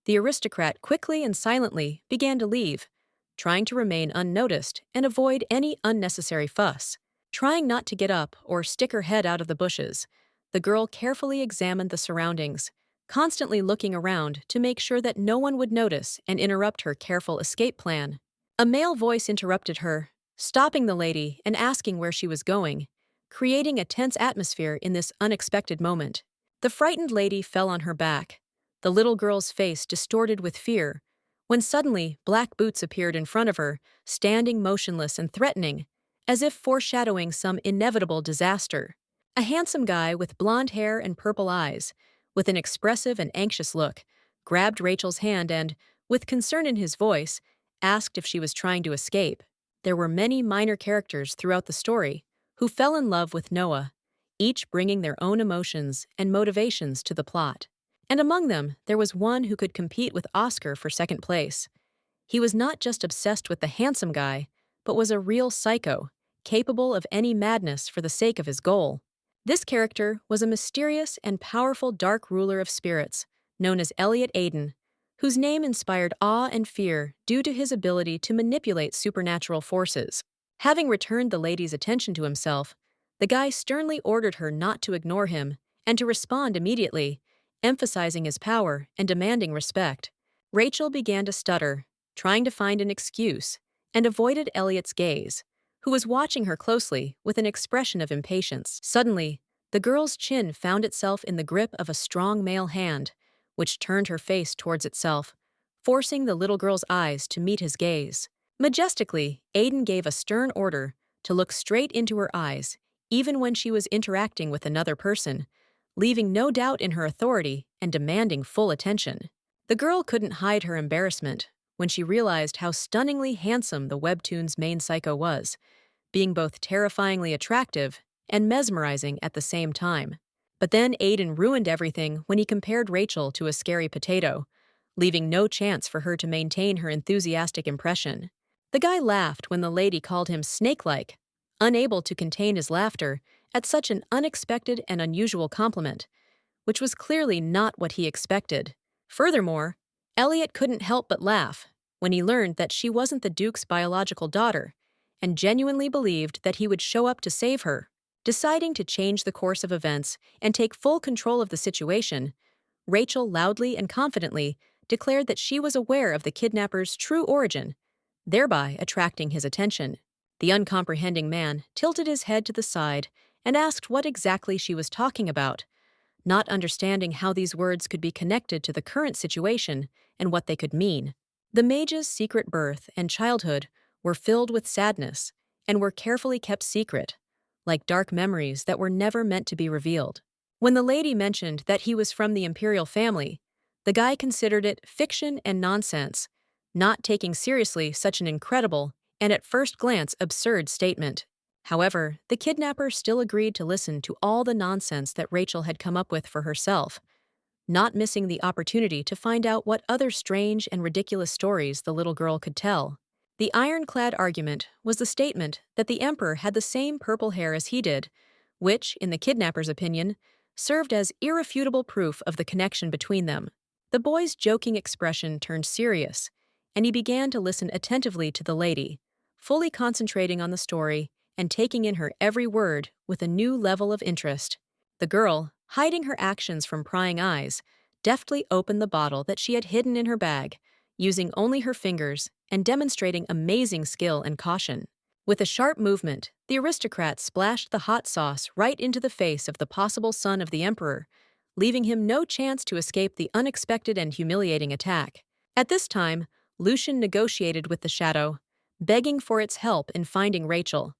the aristocrat quickly and silently began to leave, trying to remain unnoticed and avoid any unnecessary fuss. Trying not to get up or stick her head out of the bushes, the girl carefully examined the surroundings, constantly looking around to make sure that no one would notice and interrupt her careful escape plan. A male voice interrupted her, stopping the lady and asking where she was going, creating a tense atmosphere in this unexpected moment. The frightened lady fell on her back, the little girl's face distorted with fear, when suddenly black boots appeared in front of her, standing motionless and threatening, as if foreshadowing some inevitable disaster. A handsome guy with blonde hair and purple eyes, with an expressive and anxious look, grabbed Rachel's hand and, with concern in his voice, asked if she was trying to escape. There were many minor characters throughout the story who fell in love with Noah, each bringing their own emotions and motivations to the plot. And among them, there was one who could compete with Oscar for second place. He was not just obsessed with the handsome guy, but was a real psycho, capable of any madness for the sake of his goal. This character was a mysterious and powerful dark ruler of spirits, known as Elliot, whose name inspired awe and fear due to his ability to manipulate supernatural forces. Having returned the lady's attention to himself, the guy sternly ordered her not to ignore him and to respond immediately, emphasizing his power and demanding respect. Rachel began to stutter, trying to find an excuse, and avoided Elliot's gaze, who was watching her closely with an expression of impatience. Suddenly, the girl's chin found itself in the grip of a strong male hand, which turned her face towards itself, forcing the little girl's eyes to meet his gaze. Majestically, Aiden gave a stern order to look straight into her eyes, even when she was interacting with another person, leaving no doubt in her authority and demanding full attention. The girl couldn't hide her embarrassment when she realized how stunningly handsome the webtoon's main psycho was, being both terrifyingly attractive and mesmerizing at the same time. But then Aiden ruined everything when he compared Rachel to a scary potato, leaving no chance for her to maintain her enthusiastic impression. The guy laughed when the lady called him snake-like, unable to contain his laughter at such an unexpected and unusual compliment, which was clearly not what he expected. Furthermore, Elliot couldn't help but laugh when he learned that she wasn't the Duke's biological daughter, and genuinely believed that he would show up to save her. Deciding to change the course of events and take full control of the situation, Rachel loudly and confidently declared that she was aware of the kidnapper's true origin, thereby attracting his attention. The uncomprehending man tilted his head to the side and asked what exactly she was talking about, not understanding how these words could be connected to the current situation and what they could mean. The mage's secret birth and childhood were filled with sadness and were carefully kept secret, like dark memories that were never meant to be revealed. When the lady mentioned that he was from the imperial family, the guy considered it fiction and nonsense, not taking seriously such an incredible and at first glance absurd statement. However, the kidnapper still agreed to listen to all the nonsense that Rachel had come up with for herself, not missing the opportunity to find out what other strange and ridiculous stories the little girl could tell. The ironclad argument was the statement that the emperor had the same purple hair as he did, which, in the kidnapper's opinion, served as irrefutable proof of the connection between them. The boy's joking expression turned serious, and he began to listen attentively to the lady, fully concentrating on the story and taking in her every word with a new level of interest. The girl, hiding her actions from prying eyes, deftly opened the bottle that she had hidden in her bag, using only her fingers and demonstrating amazing skill and caution. With a sharp movement, the aristocrat splashed the hot sauce right into the face of the possible son of the emperor, leaving him no chance to escape the unexpected and humiliating attack. At this time, Lucian negotiated with the shadow, begging for its help in finding Rachel.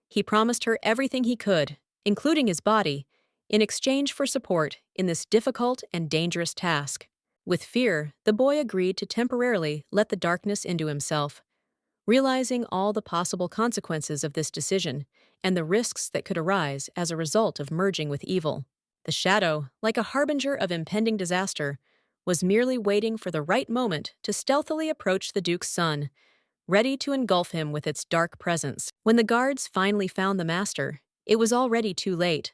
He promised her everything he could, including his body, in exchange for support in this difficult and dangerous task. With fear, the boy agreed to temporarily let the darkness into himself, realizing all the possible consequences of this decision and the risks that could arise as a result of merging with evil. The shadow, like a harbinger of impending disaster, was merely waiting for the right moment to stealthily approach the Duke's son, ready to engulf him with its dark presence. When the guards finally found the master, it was already too late.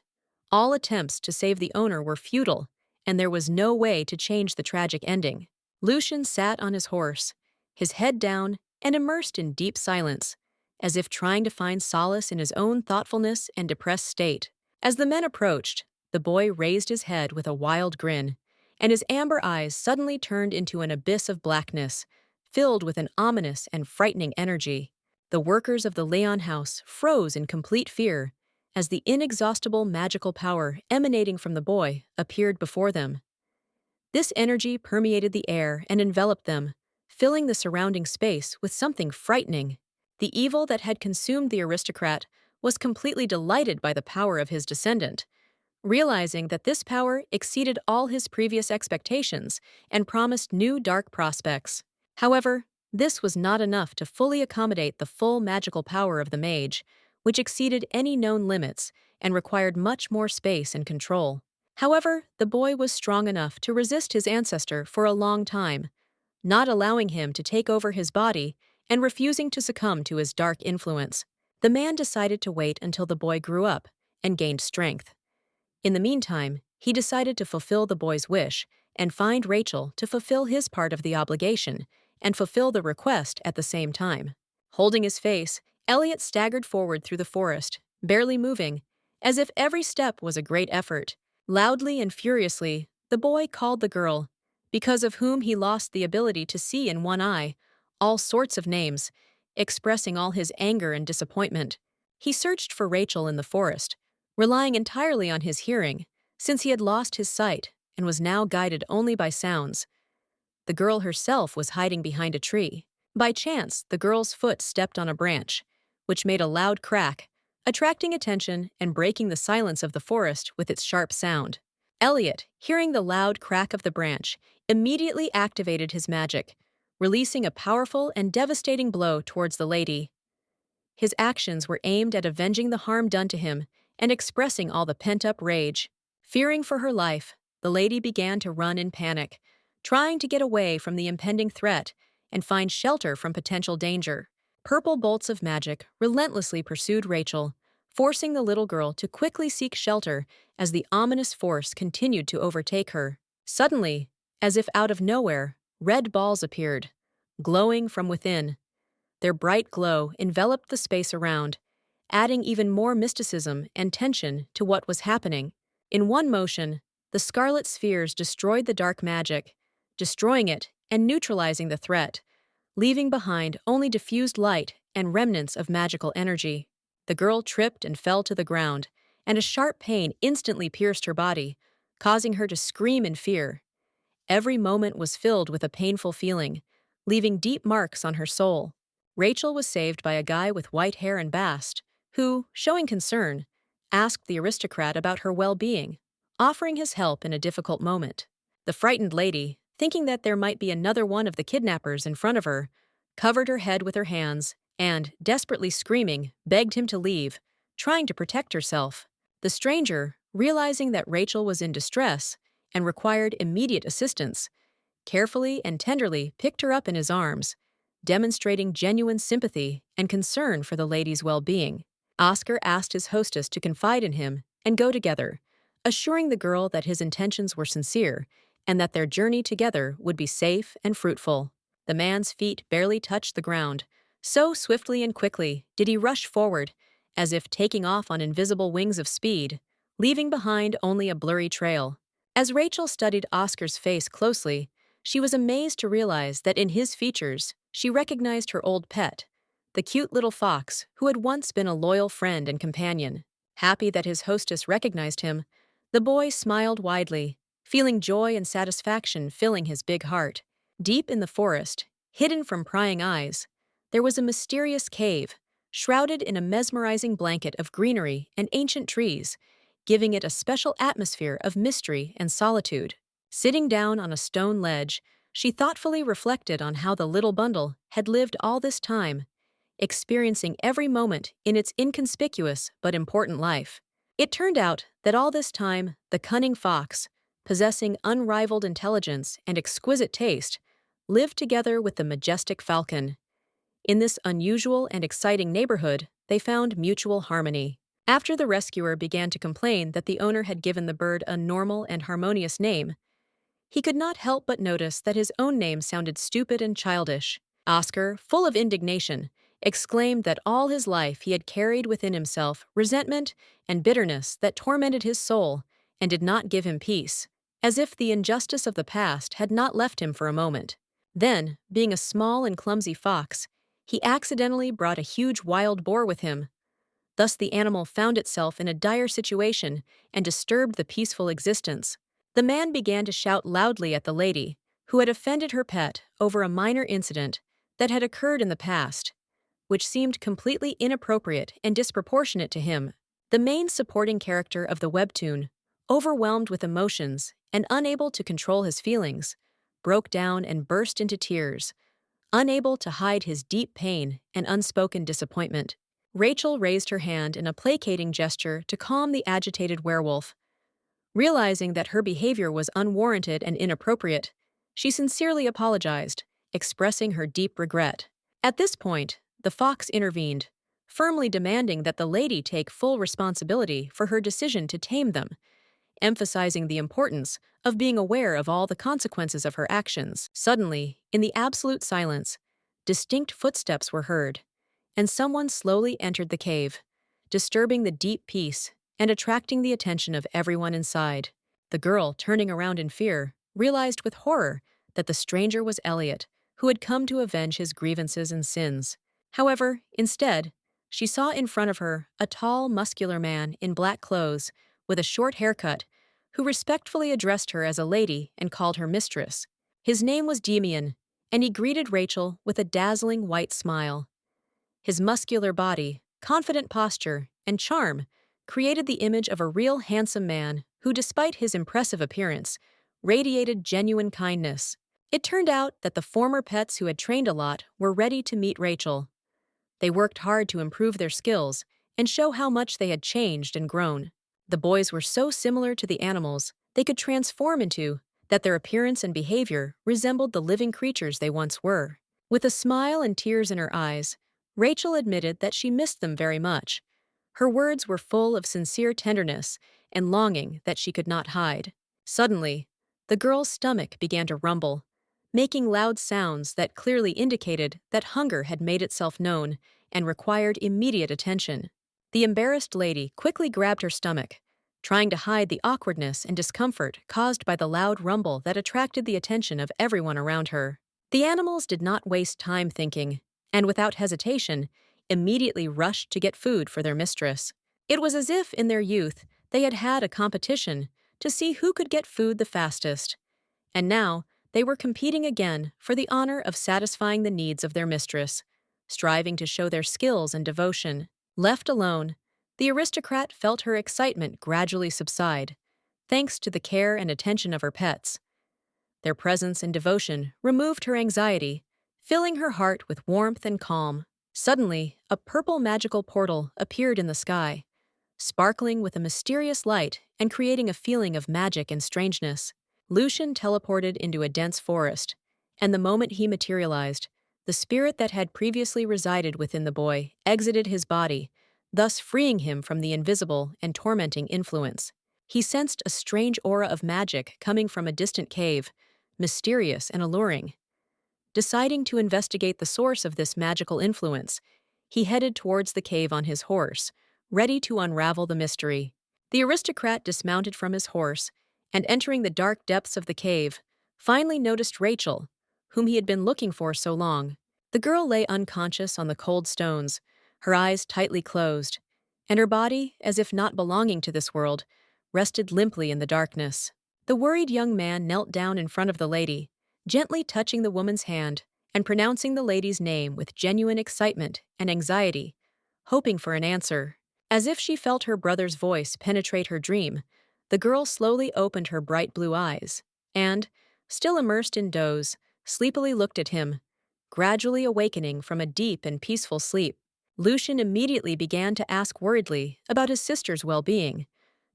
All attempts to save the owner were futile, and there was no way to change the tragic ending. Lucian sat on his horse, his head down and immersed in deep silence, as if trying to find solace in his own thoughtfulness and depressed state. As the men approached, the boy raised his head with a wild grin, and his amber eyes suddenly turned into an abyss of blackness, filled with an ominous and frightening energy. The workers of the Leon house froze in complete fear as the inexhaustible magical power emanating from the boy appeared before them. This energy permeated the air and enveloped them, filling the surrounding space with something frightening. The evil that had consumed the aristocrat was completely delighted by the power of his descendant, realizing that this power exceeded all his previous expectations and promised new dark prospects. However, this was not enough to fully accommodate the full magical power of the mage, which exceeded any known limits and required much more space and control. However, the boy was strong enough to resist his ancestor for a long time, not allowing him to take over his body and refusing to succumb to his dark influence. The man decided to wait until the boy grew up and gained strength. In the meantime, he decided to fulfill the boy's wish and find Rachel to fulfill his part of the obligation and fulfill the request at the same time. Holding his face, Elliot staggered forward through the forest, barely moving, as if every step was a great effort. Loudly and furiously, the boy called the girl, because of whom he lost the ability to see in one eye, all sorts of names, expressing all his anger and disappointment. He searched for Rachel in the forest, relying entirely on his hearing, since he had lost his sight and was now guided only by sounds. The girl herself was hiding behind a tree. By chance, the girl's foot stepped on a branch, which made a loud crack, attracting attention and breaking the silence of the forest with its sharp sound. Elliot, hearing the loud crack of the branch, immediately activated his magic, releasing a powerful and devastating blow towards the lady. His actions were aimed at avenging the harm done to him and expressing all the pent-up rage. Fearing for her life, the lady began to run in panic, trying to get away from the impending threat and find shelter from potential danger. Purple bolts of magic relentlessly pursued Rachel, forcing the little girl to quickly seek shelter as the ominous force continued to overtake her. Suddenly, as if out of nowhere, red balls appeared, glowing from within. Their bright glow enveloped the space around, adding even more mysticism and tension to what was happening. In one motion, the scarlet spheres destroyed the dark magic, destroying it and neutralizing the threat, leaving behind only diffused light and remnants of magical energy. The girl tripped and fell to the ground, and a sharp pain instantly pierced her body, causing her to scream in fear. Every moment was filled with a painful feeling, leaving deep marks on her soul. Rachel was saved by a guy with white hair and bast, who, showing concern, asked the aristocrat about her well-being, offering his help in a difficult moment. The frightened lady, thinking that there might be another one of the kidnappers in front of her, covered her head with her hands and, desperately screaming, begged him to leave, trying to protect herself. The stranger, realizing that Rachel was in distress and required immediate assistance, carefully and tenderly picked her up in his arms, demonstrating genuine sympathy and concern for the lady's well-being. Oscar asked his hostess to confide in him and go together, assuring the girl that his intentions were sincere and that their journey together would be safe and fruitful. The man's feet barely touched the ground. So swiftly and quickly did he rush forward, as if taking off on invisible wings of speed, leaving behind only a blurry trail. As Rachel studied Oscar's face closely, she was amazed to realize that in his features, she recognized her old pet, the cute little fox who had once been a loyal friend and companion. Happy that his hostess recognized him, the boy smiled widely, feeling joy and satisfaction filling his big heart. Deep in the forest, hidden from prying eyes, there was a mysterious cave, shrouded in a mesmerizing blanket of greenery and ancient trees, giving it a special atmosphere of mystery and solitude. Sitting down on a stone ledge, she thoughtfully reflected on how the little bundle had lived all this time, experiencing every moment in its inconspicuous but important life. It turned out that all this time, the cunning fox, possessing unrivaled intelligence and exquisite taste, lived together with the majestic falcon. In this unusual and exciting neighborhood, they found mutual harmony. After the rescuer began to complain that the owner had given the bird a normal and harmonious name, he could not help but notice that his own name sounded stupid and childish. Oscar, full of indignation, exclaimed that all his life he had carried within himself resentment and bitterness that tormented his soul and did not give him peace, as if the injustice of the past had not left him for a moment. Then, being a small and clumsy fox, he accidentally brought a huge wild boar with him. Thus the animal found itself in a dire situation and disturbed the peaceful existence. The man began to shout loudly at the lady, who had offended her pet over a minor incident that had occurred in the past, which seemed completely inappropriate and disproportionate to him. The main supporting character of the webtoon, overwhelmed with emotions and unable to control his feelings, broke down and burst into tears, unable to hide his deep pain and unspoken disappointment. Rachel raised her hand in a placating gesture to calm the agitated werewolf. Realizing that her behavior was unwarranted and inappropriate, she sincerely apologized, expressing her deep regret. At this point, the fox intervened, firmly demanding that the lady take full responsibility for her decision to tame them, emphasizing the importance of being aware of all the consequences of her actions. Suddenly, in the absolute silence, distinct footsteps were heard, and someone slowly entered the cave, disturbing the deep peace and attracting the attention of everyone inside. The girl, turning around in fear, realized with horror that the stranger was Elliot, who had come to avenge his grievances and sins. However, instead, she saw in front of her a tall, muscular man in black clothes with a short haircut, who respectfully addressed her as a lady and called her mistress. His name was Demian, and he greeted Rachel with a dazzling white smile. His muscular body, confident posture, and charm created the image of a real handsome man who, despite his impressive appearance, radiated genuine kindness. It turned out that the former pets who had trained a lot were ready to meet Rachel. They worked hard to improve their skills and show how much they had changed and grown. The boys were so similar to the animals they could transform into that their appearance and behavior resembled the living creatures they once were. With a smile and tears in her eyes, Rachel admitted that she missed them very much. Her words were full of sincere tenderness and longing that she could not hide. Suddenly, the girl's stomach began to rumble, making loud sounds that clearly indicated that hunger had made itself known and required immediate attention. The embarrassed lady quickly grabbed her stomach, trying to hide the awkwardness and discomfort caused by the loud rumble that attracted the attention of everyone around her. The animals did not waste time thinking, and without hesitation, immediately rushed to get food for their mistress. It was as if, in their youth, they had had a competition to see who could get food the fastest. And now, they were competing again for the honor of satisfying the needs of their mistress, striving to show their skills and devotion. Left alone, the aristocrat felt her excitement gradually subside, thanks to the care and attention of her pets. Their presence and devotion removed her anxiety, filling her heart with warmth and calm. Suddenly, a purple magical portal appeared in the sky, sparkling with a mysterious light and creating a feeling of magic and strangeness. Lucian teleported into a dense forest, and the moment he materialized, the spirit that had previously resided within the boy exited his body, thus freeing him from the invisible and tormenting influence. He sensed a strange aura of magic coming from a distant cave, mysterious and alluring. Deciding to investigate the source of this magical influence, he headed towards the cave on his horse, ready to unravel the mystery. The aristocrat dismounted from his horse and, entering the dark depths of the cave, finally noticed Rachel, whom he had been looking for so long. The girl lay unconscious on the cold stones, her eyes tightly closed, and her body, as if not belonging to this world, rested limply in the darkness. The worried young man knelt down in front of the lady, gently touching the woman's hand and pronouncing the lady's name with genuine excitement and anxiety, hoping for an answer. As if she felt her brother's voice penetrate her dream, the girl slowly opened her bright blue eyes and, still immersed in doze, sleepily looked at him, gradually awakening from a deep and peaceful sleep. Lucian immediately began to ask worriedly about his sister's well-being,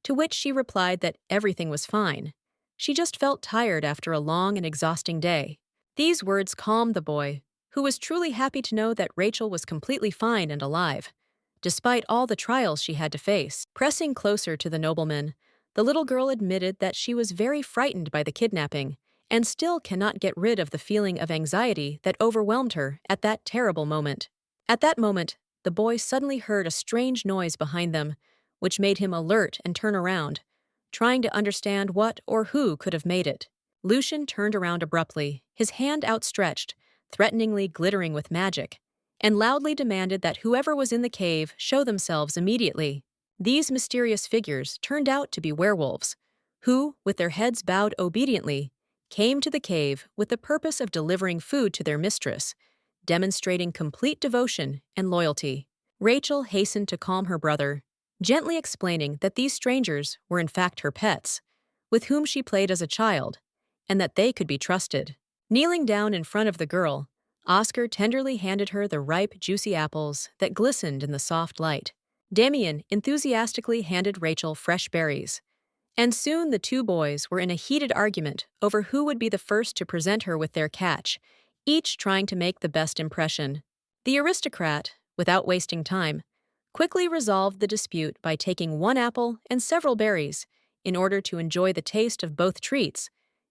to which she replied that everything was fine. She just felt tired after a long and exhausting day. These words calmed the boy, who was truly happy to know that Rachel was completely fine and alive, despite all the trials she had to face. Pressing closer to the nobleman, the little girl admitted that she was very frightened by the kidnapping and still cannot get rid of the feeling of anxiety that overwhelmed her at that terrible moment. At that moment, the boy suddenly heard a strange noise behind them, which made him alert and turn around, trying to understand what or who could have made it. Lucian turned around abruptly, his hand outstretched, threateningly glittering with magic, and loudly demanded that whoever was in the cave show themselves immediately. These mysterious figures turned out to be werewolves, who, with their heads bowed obediently, came to the cave with the purpose of delivering food to their mistress, demonstrating complete devotion and loyalty. Rachel hastened to calm her brother, gently explaining that these strangers were in fact her pets, with whom she played as a child, and that they could be trusted. Kneeling down in front of the girl, Oscar tenderly handed her the ripe, juicy apples that glistened in the soft light. Damien enthusiastically handed Rachel fresh berries, and soon the two boys were in a heated argument over who would be the first to present her with their catch, each trying to make the best impression. The aristocrat, without wasting time, quickly resolved the dispute by taking one apple and several berries in order to enjoy the taste of both treats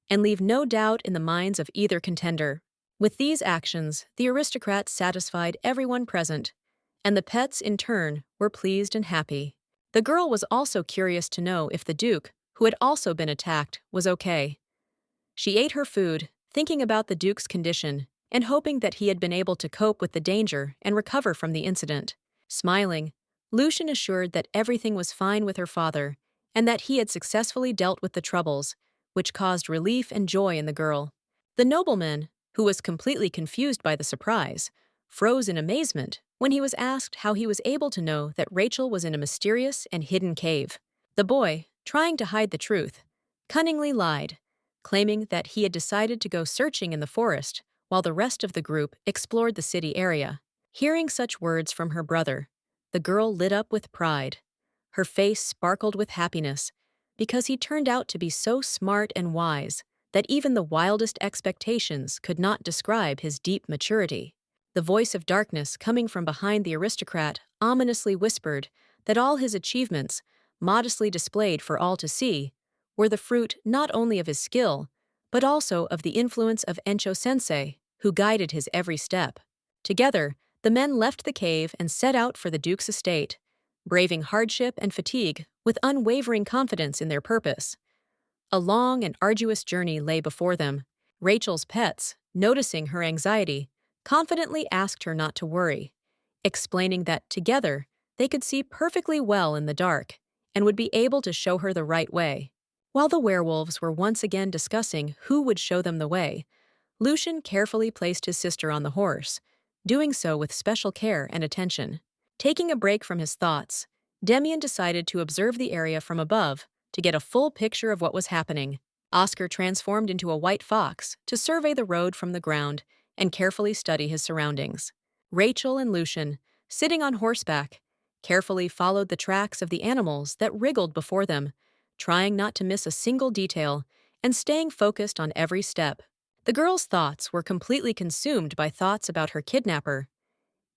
and leave no doubt in the minds of either contender. With these actions, the aristocrat satisfied everyone present, and the pets, in turn, were pleased and happy. The girl was also curious to know if the Duke, who had also been attacked, was okay. She ate her food, thinking about the Duke's condition and hoping that he had been able to cope with the danger and recover from the incident. Smiling, Lucian assured that everything was fine with her father and that he had successfully dealt with the troubles, which caused relief and joy in the girl. The nobleman, who was completely confused by the surprise, froze in amazement when he was asked how he was able to know that Rachel was in a mysterious and hidden cave. The boy, trying to hide the truth, cunningly lied, claiming that he had decided to go searching in the forest while the rest of the group explored the city area. Hearing such words from her brother, the girl lit up with pride. Her face sparkled with happiness, because he turned out to be so smart and wise that even the wildest expectations could not describe his deep maturity. The voice of darkness coming from behind the aristocrat ominously whispered that all his achievements, modestly displayed for all to see, were the fruit not only of his skill, but also of the influence of Encho-sensei, who guided his every step. Together, the men left the cave and set out for the Duke's estate, braving hardship and fatigue with unwavering confidence in their purpose. A long and arduous journey lay before them. Rachel's pets, noticing her anxiety, confidently asked her not to worry, explaining that together they could see perfectly well in the dark and would be able to show her the right way. While the werewolves were once again discussing who would show them the way, Lucian carefully placed his sister on the horse, doing so with special care and attention. Taking a break from his thoughts, Demian decided to observe the area from above to get a full picture of what was happening. Oscar transformed into a white fox to survey the road from the ground and carefully study his surroundings. Rachel and Lucian, sitting on horseback, carefully followed the tracks of the animals that wriggled before them, trying not to miss a single detail and staying focused on every step. The girl's thoughts were completely consumed by thoughts about her kidnapper.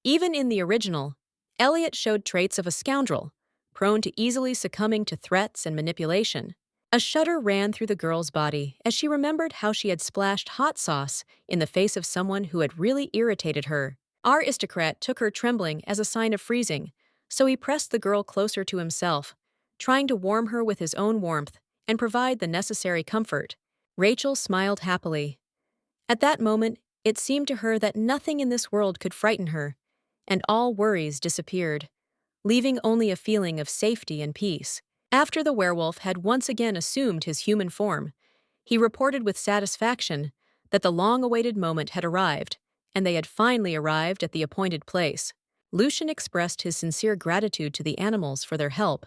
Even in the original, Elliot showed traits of a scoundrel, prone to easily succumbing to threats and manipulation. A shudder ran through the girl's body as she remembered how she had splashed hot sauce in the face of someone who had really irritated her. Our aristocrat took her trembling as a sign of freezing, so he pressed the girl closer to himself, trying to warm her with his own warmth and provide the necessary comfort. Rachel smiled happily. At that moment, it seemed to her that nothing in this world could frighten her, and all worries disappeared, leaving only a feeling of safety and peace. After the werewolf had once again assumed his human form, he reported with satisfaction that the long-awaited moment had arrived, and they had finally arrived at the appointed place. Lucian expressed his sincere gratitude to the animals for their help,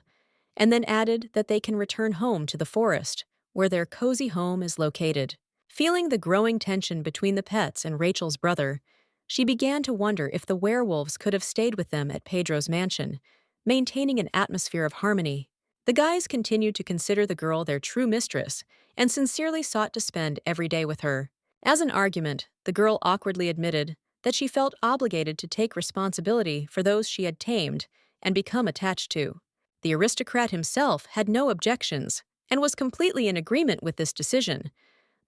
and then added that they can return home to the forest, where their cozy home is located. Feeling the growing tension between the pets and Rachel's brother, she began to wonder if the werewolves could have stayed with them at Pedro's mansion, maintaining an atmosphere of harmony. The guys continued to consider the girl their true mistress and sincerely sought to spend every day with her. As an argument, the girl awkwardly admitted that she felt obligated to take responsibility for those she had tamed and become attached to. The aristocrat himself had no objections and was completely in agreement with this decision,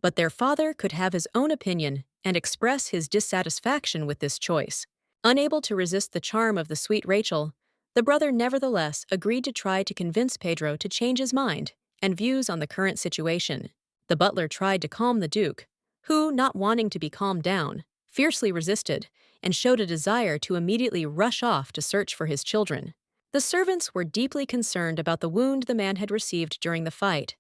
but their father could have his own opinion and express his dissatisfaction with this choice. Unable to resist the charm of the sweet Rachel, the brother nevertheless agreed to try to convince Pedro to change his mind and views on the current situation. The butler tried to calm the Duke, who, not wanting to be calmed down, fiercely resisted and showed a desire to immediately rush off to search for his children. The servants were deeply concerned about the wound the man had received during the fight,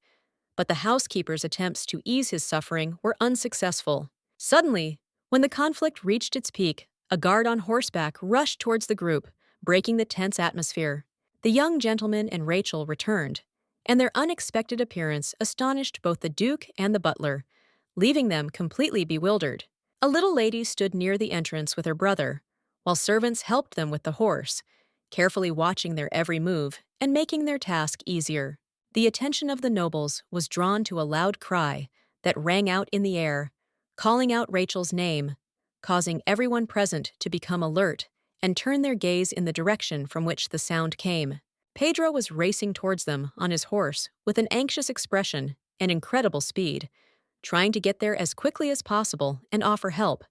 but the housekeeper's attempts to ease his suffering were unsuccessful. Suddenly, when the conflict reached its peak, a guard on horseback rushed towards the group, breaking the tense atmosphere. The young gentleman and Rachel returned, and their unexpected appearance astonished both the Duke and the butler, leaving them completely bewildered. A little lady stood near the entrance with her brother, while servants helped them with the horse, carefully watching their every move and making their task easier. The attention of the nobles was drawn to a loud cry that rang out in the air, calling out Rachel's name, causing everyone present to become alert and turn their gaze in the direction from which the sound came. Pedro was racing towards them on his horse with an anxious expression and incredible speed, trying to get there as quickly as possible and offer help,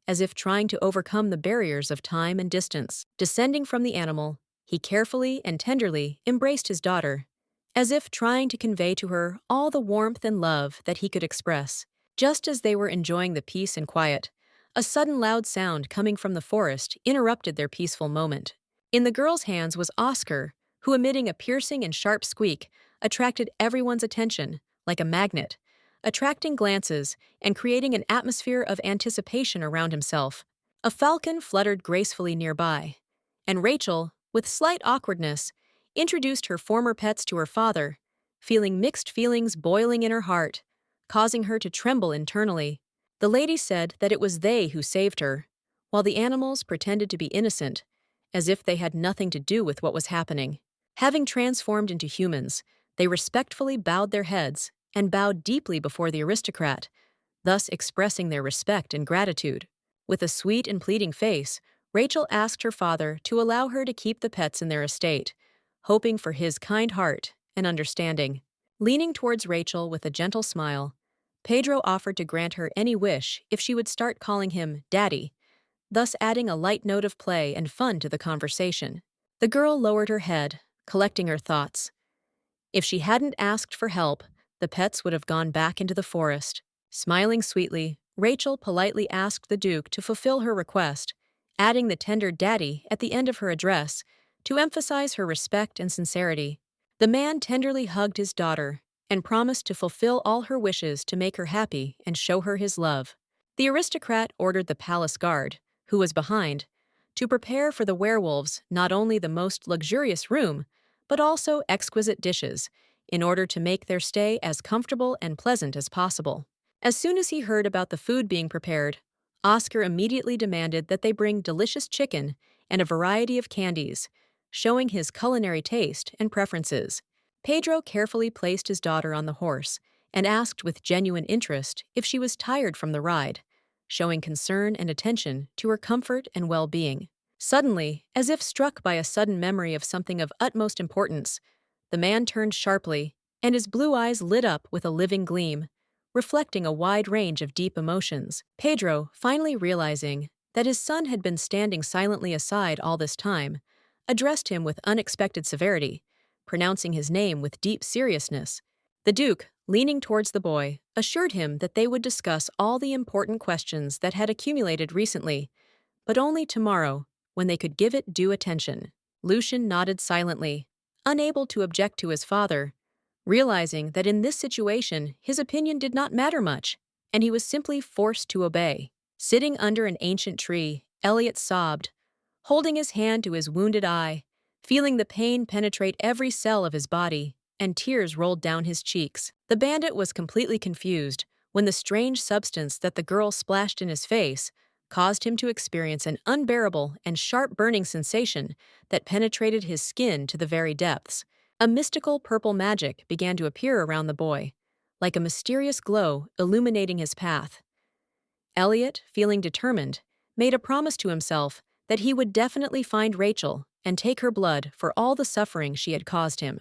as if trying to overcome the barriers of time and distance. Descending from the animal, he carefully and tenderly embraced his daughter, as if trying to convey to her all the warmth and love that he could express. Just as they were enjoying the peace and quiet, a sudden loud sound coming from the forest interrupted their peaceful moment. In the girl's hands was Oscar, who, emitting a piercing and sharp squeak, attracted everyone's attention, like a magnet, attracting glances and creating an atmosphere of anticipation around himself. A falcon fluttered gracefully nearby, and Rachel, with slight awkwardness, introduced her former pets to her father, feeling mixed feelings boiling in her heart, causing her to tremble internally. The lady said that it was they who saved her, while the animals pretended to be innocent, as if they had nothing to do with what was happening. Having transformed into humans, they respectfully bowed their heads and bowed deeply before the aristocrat, thus expressing their respect and gratitude. With a sweet and pleading face, Rachel asked her father to allow her to keep the pets in their estate, hoping for his kind heart and understanding. Leaning towards Rachel with a gentle smile, Pedro offered to grant her any wish if she would start calling him Daddy, thus adding a light note of play and fun to the conversation. The girl lowered her head, collecting her thoughts. If she hadn't asked for help, the pets would have gone back into the forest. Smiling sweetly, Rachel politely asked the Duke to fulfill her request, adding the tender daddy at the end of her address to emphasize her respect and sincerity. The man tenderly hugged his daughter and promised to fulfill all her wishes to make her happy and show her his love. The aristocrat ordered the palace guard, who was behind, to prepare for the werewolves not only the most luxurious room, but also exquisite dishes, in order to make their stay as comfortable and pleasant as possible. As soon as he heard about the food being prepared, Oscar immediately demanded that they bring delicious chicken and a variety of candies, showing his culinary taste and preferences. Pedro carefully placed his daughter on the horse and asked with genuine interest if she was tired from the ride, showing concern and attention to her comfort and well-being. Suddenly, as if struck by a sudden memory of something of utmost importance, the man turned sharply, and his blue eyes lit up with a living gleam, reflecting a wide range of deep emotions. Pedro, finally realizing that his son had been standing silently aside all this time, addressed him with unexpected severity, pronouncing his name with deep seriousness. The Duke, leaning towards the boy, assured him that they would discuss all the important questions that had accumulated recently, but only tomorrow, when they could give it due attention. Lucian nodded silently, unable to object to his father, realizing that in this situation his opinion did not matter much, and he was simply forced to obey. Sitting under an ancient tree, Elliot sobbed, holding his hand to his wounded eye, feeling the pain penetrate every cell of his body, and tears rolled down his cheeks. The bandit was completely confused when the strange substance that the girl splashed in his face caused him to experience an unbearable and sharp burning sensation that penetrated his skin to the very depths. A mystical purple magic began to appear around the boy, like a mysterious glow illuminating his path. Elliot, feeling determined, made a promise to himself that he would definitely find Rachel and take her blood for all the suffering she had caused him.